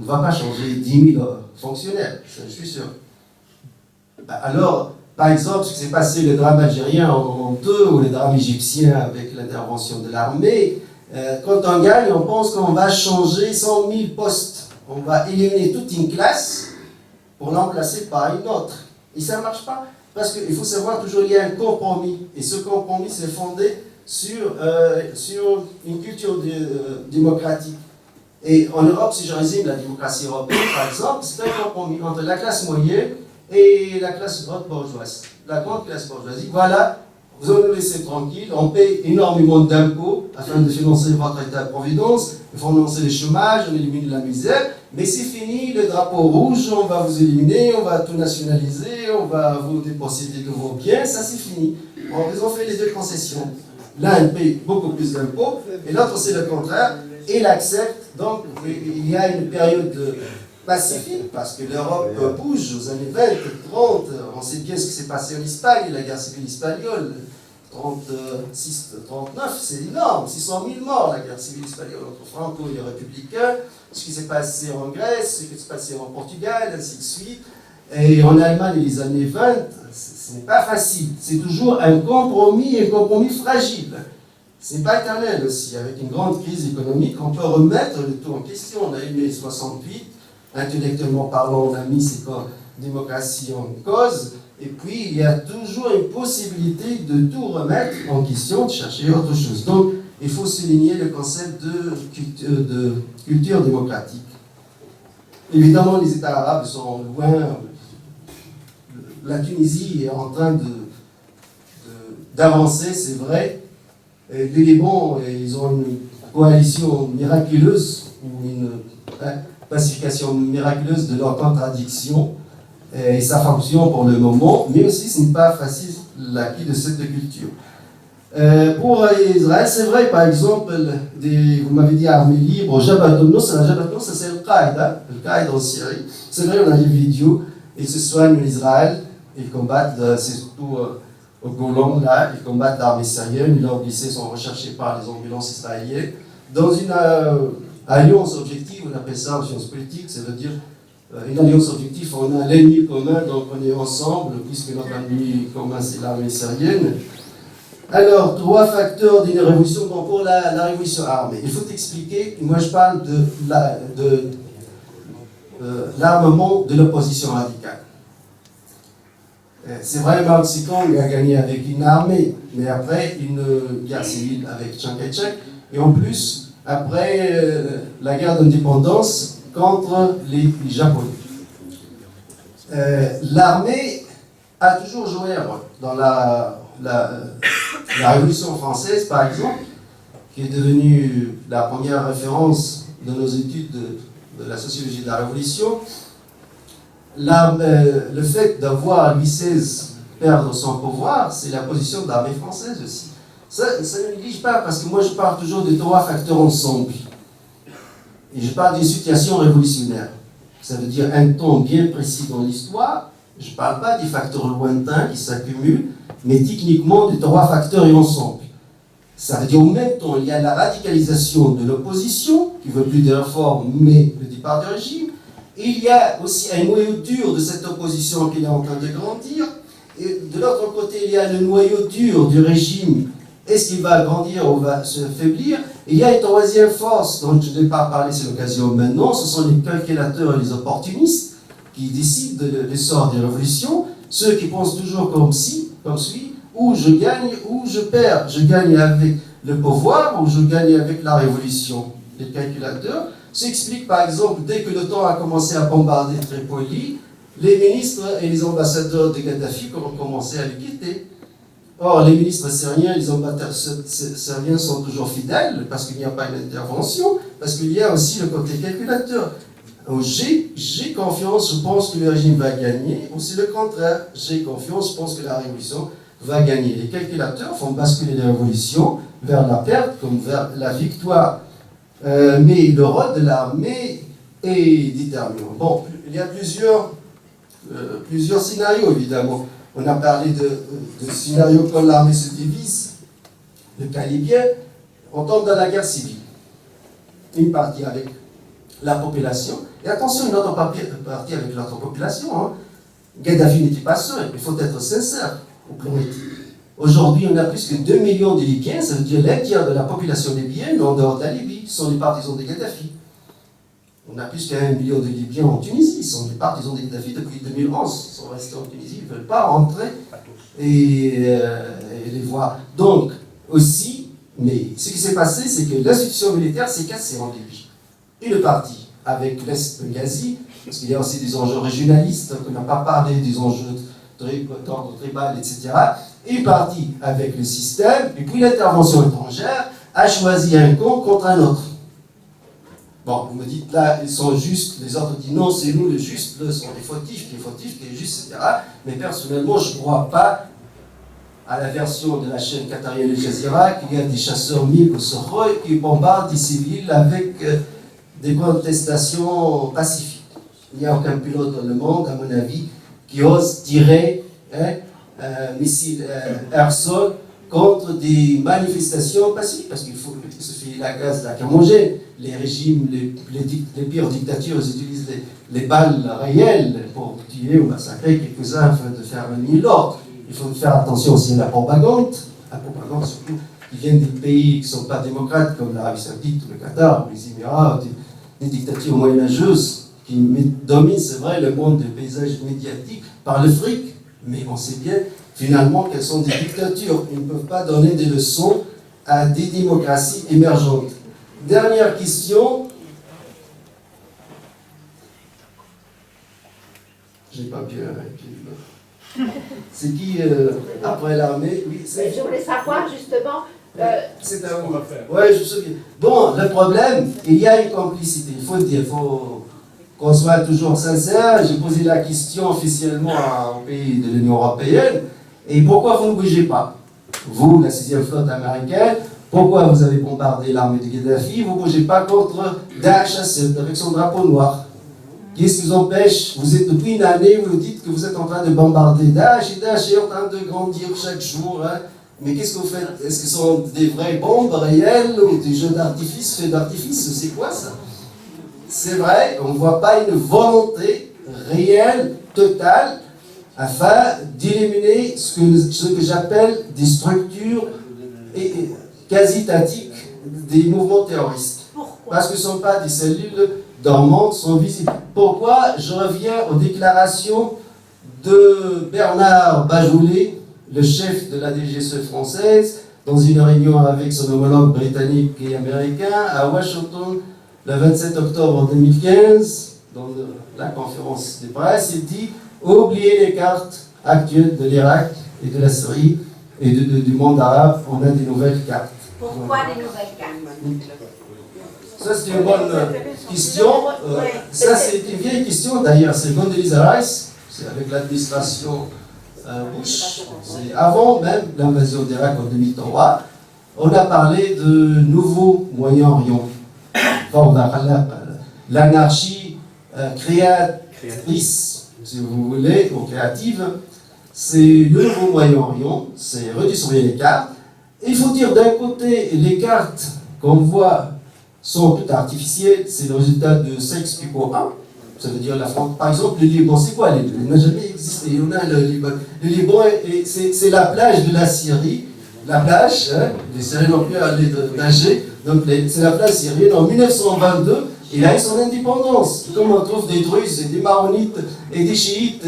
ne va pas changer 10 000 fonctionnaires, je suis sûr. Alors, par exemple, ce qui s'est passé, le drame algérien en 92 ou le drame égyptien avec l'intervention de l'armée, quand on gagne, on pense qu'on va changer 100 000 postes. On va éliminer toute une classe pour l'emplacer par une autre. Et ça ne marche pas, parce qu'il faut savoir toujours il y a un compromis. Et ce compromis, c'est fondé sur une culture démocratique. Et en Europe, si je résume la démocratie européenne, par exemple, c'est un compromis entre la classe moyenne et la classe haute bourgeoise. La grande classe bourgeoisie, voilà, vous allez nous laisser tranquille, on paye énormément d'impôts afin de financer votre état-providence, de financer le chômage, on élimine la misère, mais c'est fini, le drapeau rouge, on va vous éliminer, on va tout nationaliser, on va vous déposséder de vos biens, ça c'est fini. Ils ont fait les deux concessions. L'un paye beaucoup plus d'impôts, et l'autre c'est le contraire, et l'accepte. Donc il y a une période pacifique, parce que l'Europe bouge aux années 20, 30, on sait bien ce qui s'est passé en Espagne, la guerre civile espagnole, 36, 39, c'est énorme, 600 000 morts la guerre civile espagnole entre Franco et les républicains, ce qui s'est passé en Grèce, ce qui s'est passé en Portugal, ainsi de suite. Et en Allemagne, les années 20, ce n'est pas facile, c'est toujours un compromis fragile. Ce n'est pas éternel aussi, avec une grande crise économique, on peut remettre le tout en question. On a eu les 68, intellectuellement parlant, on a mis cette démocratie en cause, et puis il y a toujours une possibilité de tout remettre en question, de chercher autre chose. Donc, il faut souligner le concept de culture démocratique. Évidemment, les États arabes sont loin. La Tunisie est en train d'avancer, c'est vrai. Et le Liban, ils ont une coalition miraculeuse, ou une pacification miraculeuse de leurs contradictions, et ça fonctionne pour le moment, mais aussi ce n'est pas facile l'acquis de cette culture. Pour Israël, c'est vrai, par exemple, vous m'avez dit armée libre, Jabhat al-Nusra, ça c'est le Qaïda en Syrie. C'est vrai, on a des vidéos, ils se soignent en Israël, ils combattent, c'est surtout au Golan, là, ils combattent l'armée syrienne, leurs blessés sont recherchés par les ambulances israéliennes. Dans une alliance objective, on appelle ça en sciences politiques, ça veut dire une alliance objective, on a l'ennemi commun, donc on est ensemble, puisque notre ennemi commun c'est l'armée syrienne. Alors, 3 facteurs d'une révolution. Donc pour la révolution armée, il faut expliquer, moi je parle de l'armement de l'opposition radicale. C'est vrai, Mao Tse-tung a gagné avec une armée, mais après une guerre civile avec Chiang Kai-shek, et en plus, après la guerre d'indépendance contre les Japonais. L'armée a toujours joué un rôle dans la Révolution française, par exemple, qui est devenue la première référence de nos études de la sociologie de la Révolution. Le fait d'avoir Louis XVI perdre son pouvoir, c'est la position de l'armée française aussi. Ça ne néglige pas, parce que moi je parle toujours de 3 facteurs ensemble. Et je parle d'une situation révolutionnaire. Ça veut dire un temps bien précis dans l'histoire. Je ne parle pas des facteurs lointains qui s'accumulent, mais techniquement des 3 facteurs et ensemble. Ça veut dire au même temps, il y a la radicalisation de l'opposition, qui ne veut plus de réforme, mais le départ du régime. Il y a aussi un noyau dur de cette opposition qui est en train de grandir. Et de l'autre côté, il y a le noyau dur du régime. Est-ce qu'il va grandir ou va se faiblir? Et il y a une 3e force dont je ne vais pas parler, c'est l'occasion maintenant. Ce sont les calculateurs et les opportunistes qui décident de l'essor des révolutions. Ceux qui pensent toujours comme suit, ou je gagne ou je perds. Je gagne avec le pouvoir ou je gagne avec la révolution. Les calculateurs s'expliquent par exemple, dès que l'OTAN a commencé à bombarder Tripoli, les ministres et les ambassadeurs de Kadhafi ont commencé à les quitter. Or, les ministres syriens, les ambassadeurs syriens sont toujours fidèles parce qu'il n'y a pas d'intervention, parce qu'il y a aussi le côté calculateur. J'ai confiance, je pense que le régime va gagner, ou c'est le contraire, j'ai confiance, je pense que la révolution va gagner. Les calculateurs font basculer la révolution vers la perte comme vers la victoire. Mais le rôle de l'armée est déterminant. Bon, il y a plusieurs scénarios, évidemment. On a parlé de scénarios quand l'armée se divise, le cas libyen, on tombe dans la guerre civile. Une partie avec la population. Et attention, une autre partie avec l'autre population. Hein. Kadhafi n'était pas seul, il faut être sincère au plan éthique. Aujourd'hui, on a plus que 2 millions de Libyens, ça veut dire l'un tiers de la population libyenne en dehors de la Libye, sont les partisans de Kadhafi. On a plus qu'un million de Libyens en Tunisie, ils sont les partisans de Kadhafi depuis 2011, ils sont restés en Tunisie, ils ne veulent pas rentrer et les voir. Donc, aussi, mais ce qui s'est passé, c'est que l'institution militaire s'est cassée en Libye. Une partie avec l'Est Benghazi, parce qu'il y a aussi des enjeux régionalistes, on n'a pas parlé des enjeux d'ordre tribal, etc. Une partie avec le système, et puis l'intervention étrangère a choisi un camp contre un autre. Bon, vous me dites là, ils sont justes, les autres disent non, c'est nous les justes, eux sont les fautifs, qui est fautif, qui est juste, etc. Mais personnellement, je ne crois pas à la version de la chaîne qatarienne Al Jazeera qu'il y a des chasseurs MiG qui bombardent des civils avec des contestations pacifiques. Il n'y a aucun pilote dans le monde, à mon avis, qui ose tirer un missile air-sol contre des manifestations pacifiques, parce qu'il suffit la gaz lacrymogène. Les régimes, les pires dictatures, ils utilisent les balles réelles pour tuer ou massacrer quelques-uns afin de faire venir l'ordre. Il faut faire attention aussi à la propagande surtout qui viennent des pays qui ne sont pas démocrates, comme l'Arabie Saoudite, ou le Qatar, ou les Émirats, des dictatures moyenâgeuses qui dominent, c'est vrai, le monde du paysage médiatique par le fric. Mais on sait bien, finalement, qu'elles sont des dictatures. Ils ne peuvent pas donner des leçons à des démocraties émergentes. Dernière question. J'ai pas bien. C'est qui, après l'armée? Oui, je voulais savoir, justement... c'est à vous. Oui, je me souviens. Bon, le problème, il y a une complicité. Il faut le dire, il faut qu'on soit toujours sincère. J'ai posé la question officiellement aux pays de l'Union européenne. Et pourquoi vous ne bougez pas? Vous, la 6e flotte américaine, pourquoi vous avez bombardé l'armée de Kadhafi? Vous ne bougez pas contre Daesh avec son drapeau noir. Qu'est-ce qui vous empêche? Vous êtes depuis une année, vous dites que vous êtes en train de bombarder Daesh, et Daesh est en train de grandir chaque jour. Hein. Mais qu'est-ce que vous faites? Est-ce que ce sont des vraies bombes réelles ou des jeux d'artifice, faits d'artifice? C'est quoi ça? C'est vrai, on ne voit pas une volonté réelle, totale, afin d'éliminer ce que j'appelle des structures quasi-étatiques des mouvements terroristes. Parce que ce ne sont pas des cellules dormantes, sont visibles. Pourquoi? Je reviens aux déclarations de Bernard Bajoulet, le chef de la DGSE française, dans une réunion avec son homologue britannique et américain à Washington le 27 octobre 2015, dans la conférence de presse. Il dit « Oubliez les cartes actuelles de l'Irak et de la Syrie et du monde arabe, on a des nouvelles cartes. » Pourquoi des nouvelles cartes? Ça, c'est une bonne question. Ça, c'est une vieille question d'ailleurs. C'est Condoleezza Rice, c'est avec l'administration Bush. C'est avant même l'invasion d'Irak en 2003. On a parlé de nouveaux Moyen-Orient. L'anarchie créatrice, si vous voulez, ou créative, c'est le nouveau Moyen-Orient. C'est redistribuer les cartes. Il faut dire d'un côté, les cartes qu'on voit sont toutes artificielles, c'est le résultat de Sex Pico 1. Ça veut dire la France. Par exemple, le Liban, c'est quoi le Liban? Il n'a jamais existé. On a le Liban. Le Liban, c'est la plage de la Syrie. La plage, hein, les Syriens n'ont plus à aller nager. Donc, c'est la plage syrienne. En 1922, il a eu son indépendance. Comme on trouve des Druzes, et des Maronites, et des Chiites,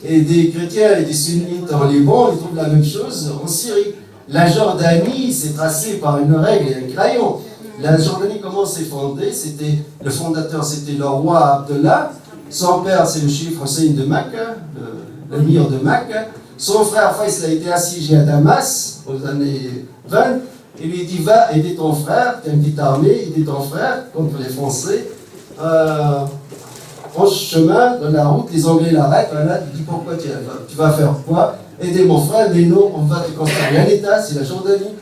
et des chrétiens, et des Sunnites en Liban, on trouve la même chose en Syrie. La Jordanie, c'est tracé par une règle et un crayon. La Jordanie, comment s'est fondée? Le fondateur, c'était le roi Abdallah. Son père, c'est le cheikh Hussein de Mecca, l'émir de Mecca. Son frère Faisal a été assiégé à Damas aux années 20. Il lui dit, va aider ton frère, tu as une petite armée, aider ton frère contre les Français. En chemin, dans la route, les Anglais l'arrêtent. Là, il dit, pourquoi tu vas faire quoi? Aider mon frère, mais non, on va te construire un État, c'est la Jordanie.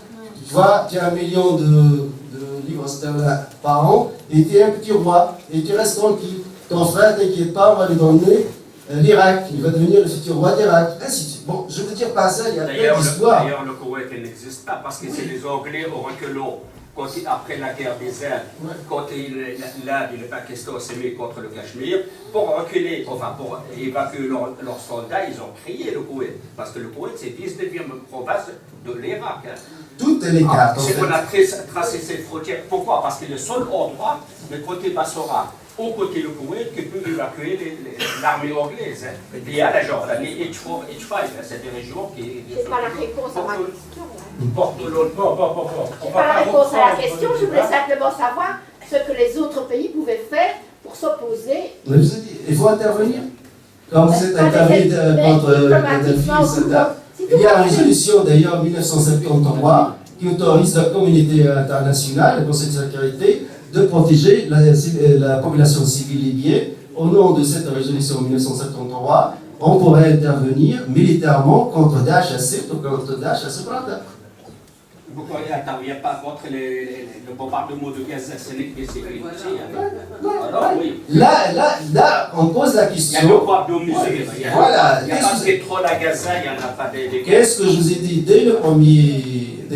Tu vois, tu as 1 million de livres sterling par an, et tu es un petit roi, et tu restes tranquille. Ton frère, t'inquiète pas, on va lui donner l'Irak, il va devenir le futur roi d'Irak, ainsi de suite. Bon, je veux dire par ça, il y a plein d'histoires. D'ailleurs, le Koweït n'existe pas, parce que c'est les Anglais au reculons après la guerre des Indes, quand l'Inde et le Pakistan s'est mis contre le Cachemire, pour reculer, enfin pour évacuer leurs soldats, ils ont créé le Koweït. Parce que le Koweït, c'est 19e province de l'Irak. Hein. Toutes les cartes. On a tracé cette frontière. Pourquoi? Parce que le seul endroit, le côté Bassora, au côté du Koweït, qui peut évacuer l'armée anglaise. Hein. Il y a la Jordanie, H4, H5, c'est des régions qui... C'est pas la réponse à ma question. C'est pas la réponse à la question, je voulais simplement savoir ce que les autres pays pouvaient faire pour s'opposer. Mais je vous ai dit, il faut intervenir. Quand vous êtes intervenu contre Kadhafi et Saddam, il y a une résolution d'ailleurs 1973 qui autorise la communauté internationale, le Conseil de sécurité, de protéger la population civile libyenne. Au nom de cette résolution 1973, on pourrait intervenir militairement contre Daesh ou contre Daesh à Sabrata. Pourquoi il n'intervient pas contre le bombardement de Gaza, c'est sécurité? Alors oui. Là, on pose la question. Il y a le quoi de mesure. Voilà. Il y a pas de pétrole à Gaza, il n'y en a pas de... Qu'est-ce que je vous ai dit dès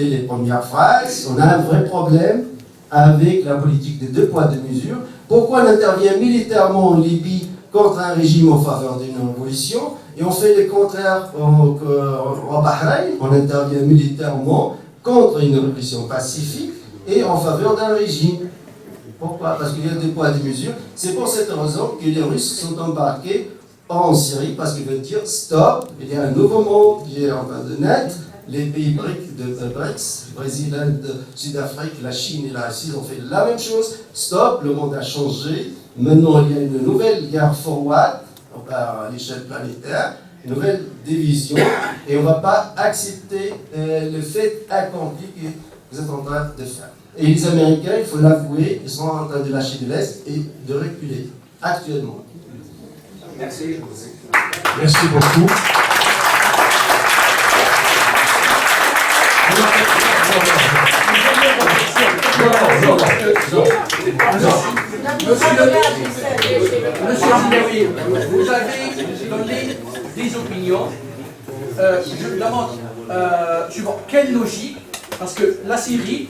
les premières phrases? On a un vrai problème avec la politique des 2 poids 2 mesures. Pourquoi on intervient militairement en Libye contre un régime en faveur d'une révolution et on fait le contraire au Bahreïn? On intervient militairement contre une révolution pacifique et en faveur d'un régime. Pourquoi? Parce qu'il y a 2 poids 2 mesures. C'est pour cette raison que les Russes sont embarqués en Syrie, parce qu'ils veulent dire stop, il y a un nouveau monde qui est en train de naître. Les pays BRICS, le Brésil, l'Inde, Sud-Afrique, la Chine et la Russie ont fait la même chose. Stop, le monde a changé. Maintenant, il y a une nouvelle guerre forward à l'échelle planétaire, une nouvelle division, et on ne va pas accepter le fait accompli que vous êtes en train de faire. Et les Américains, il faut l'avouer, ils sont en train de lâcher de l'Est et de reculer, actuellement. Merci. Merci beaucoup. Monsieur Zinawi, vous avez donné des opinions. Je me demande suivant quelle logique, parce que la Syrie,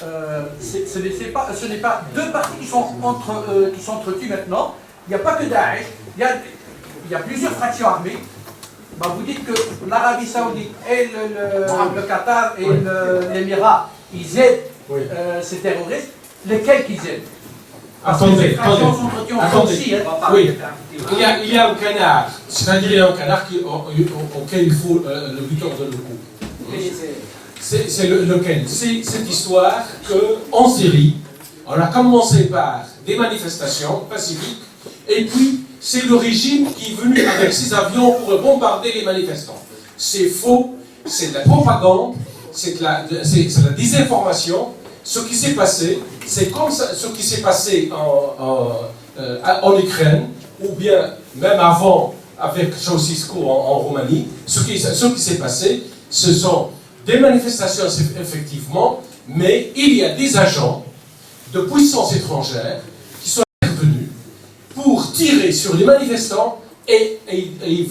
ce n'est pas 2 parties qui s'entretuent maintenant. Il n'y a pas que Daesh, il y a plusieurs fractions armées. Bah, vous dites que l'Arabie Saoudite et le Qatar et l'Émirat, ils aident ces terroristes. Lesquels qu'ils aident? Attendez. Aussi, hein. Oui, il y a un canard, c'est-à-dire il y a un canard auquel il faut le buteur de le coup. C'est lequel? C'est cette histoire qu'en Syrie, on a commencé par des manifestations pacifiques, et puis c'est le régime qui est venu avec ses avions pour bombarder les manifestants. C'est faux, c'est de la propagande, c'est de la désinformation. Ce qui s'est passé, c'est comme ça, ce qui s'est passé en Ukraine, ou bien même avant avec Ceausescu en Roumanie. Ce qui s'est passé, ce sont des manifestations effectivement, mais il y a des agents de puissances étrangères qui sont intervenus pour tirer sur les manifestants et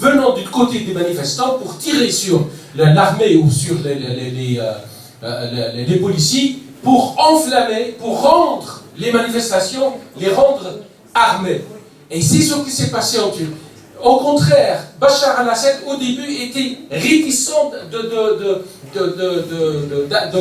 venant du côté des manifestants pour tirer sur l'armée ou sur les policiers, pour enflammer, pour rendre les manifestations, les rendre armées. Et c'est ce qui s'est passé en Turquie. Au contraire, Bachar al-Assad, au début, était réticent de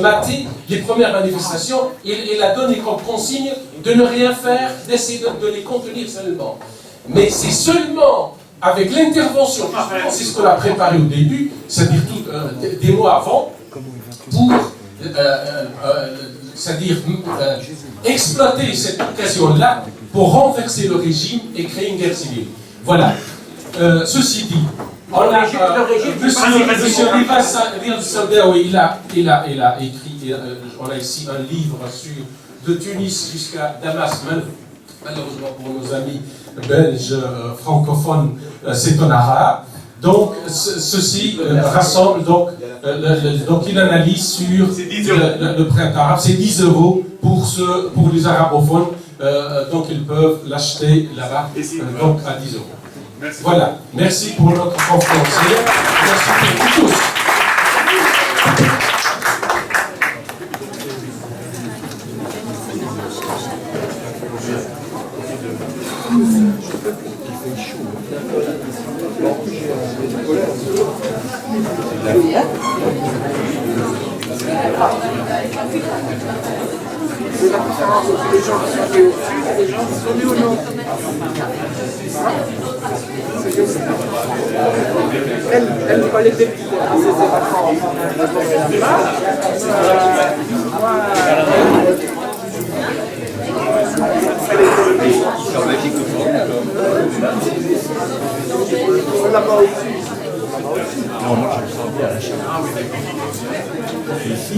mater les premières manifestations. Il a donné comme consigne de ne rien faire, d'essayer de les contenir seulement. Mais c'est seulement avec l'intervention, c'est ce qu'on a préparé au début, c'est-à-dire des mois avant, pour c'est-à-dire exploiter cette occasion-là pour renverser le régime et créer une guerre civile. Voilà. Ceci dit, on a Monsieur Rivas Saldaoui, il a écrit, on a ici un livre de Tunis jusqu'à Damas, malheureusement pour nos amis belges francophones, c'est en arabe. Donc, ceci rassemble, donc il analyse sur le printemps arabe. C'est 10 € pour les arabophones, donc ils peuvent l'acheter là-bas, donc à 10 €. Voilà, merci pour notre conférencier. Merci pour tous. C'est la différence entre les gens qui sont nés au sud et les gens qui sont nés au nord. C'est comme ça. Elle va les dépiter à ses vacances. Là-bas au-dessus. Non, moi je le sens bien à la chaleur. Ici,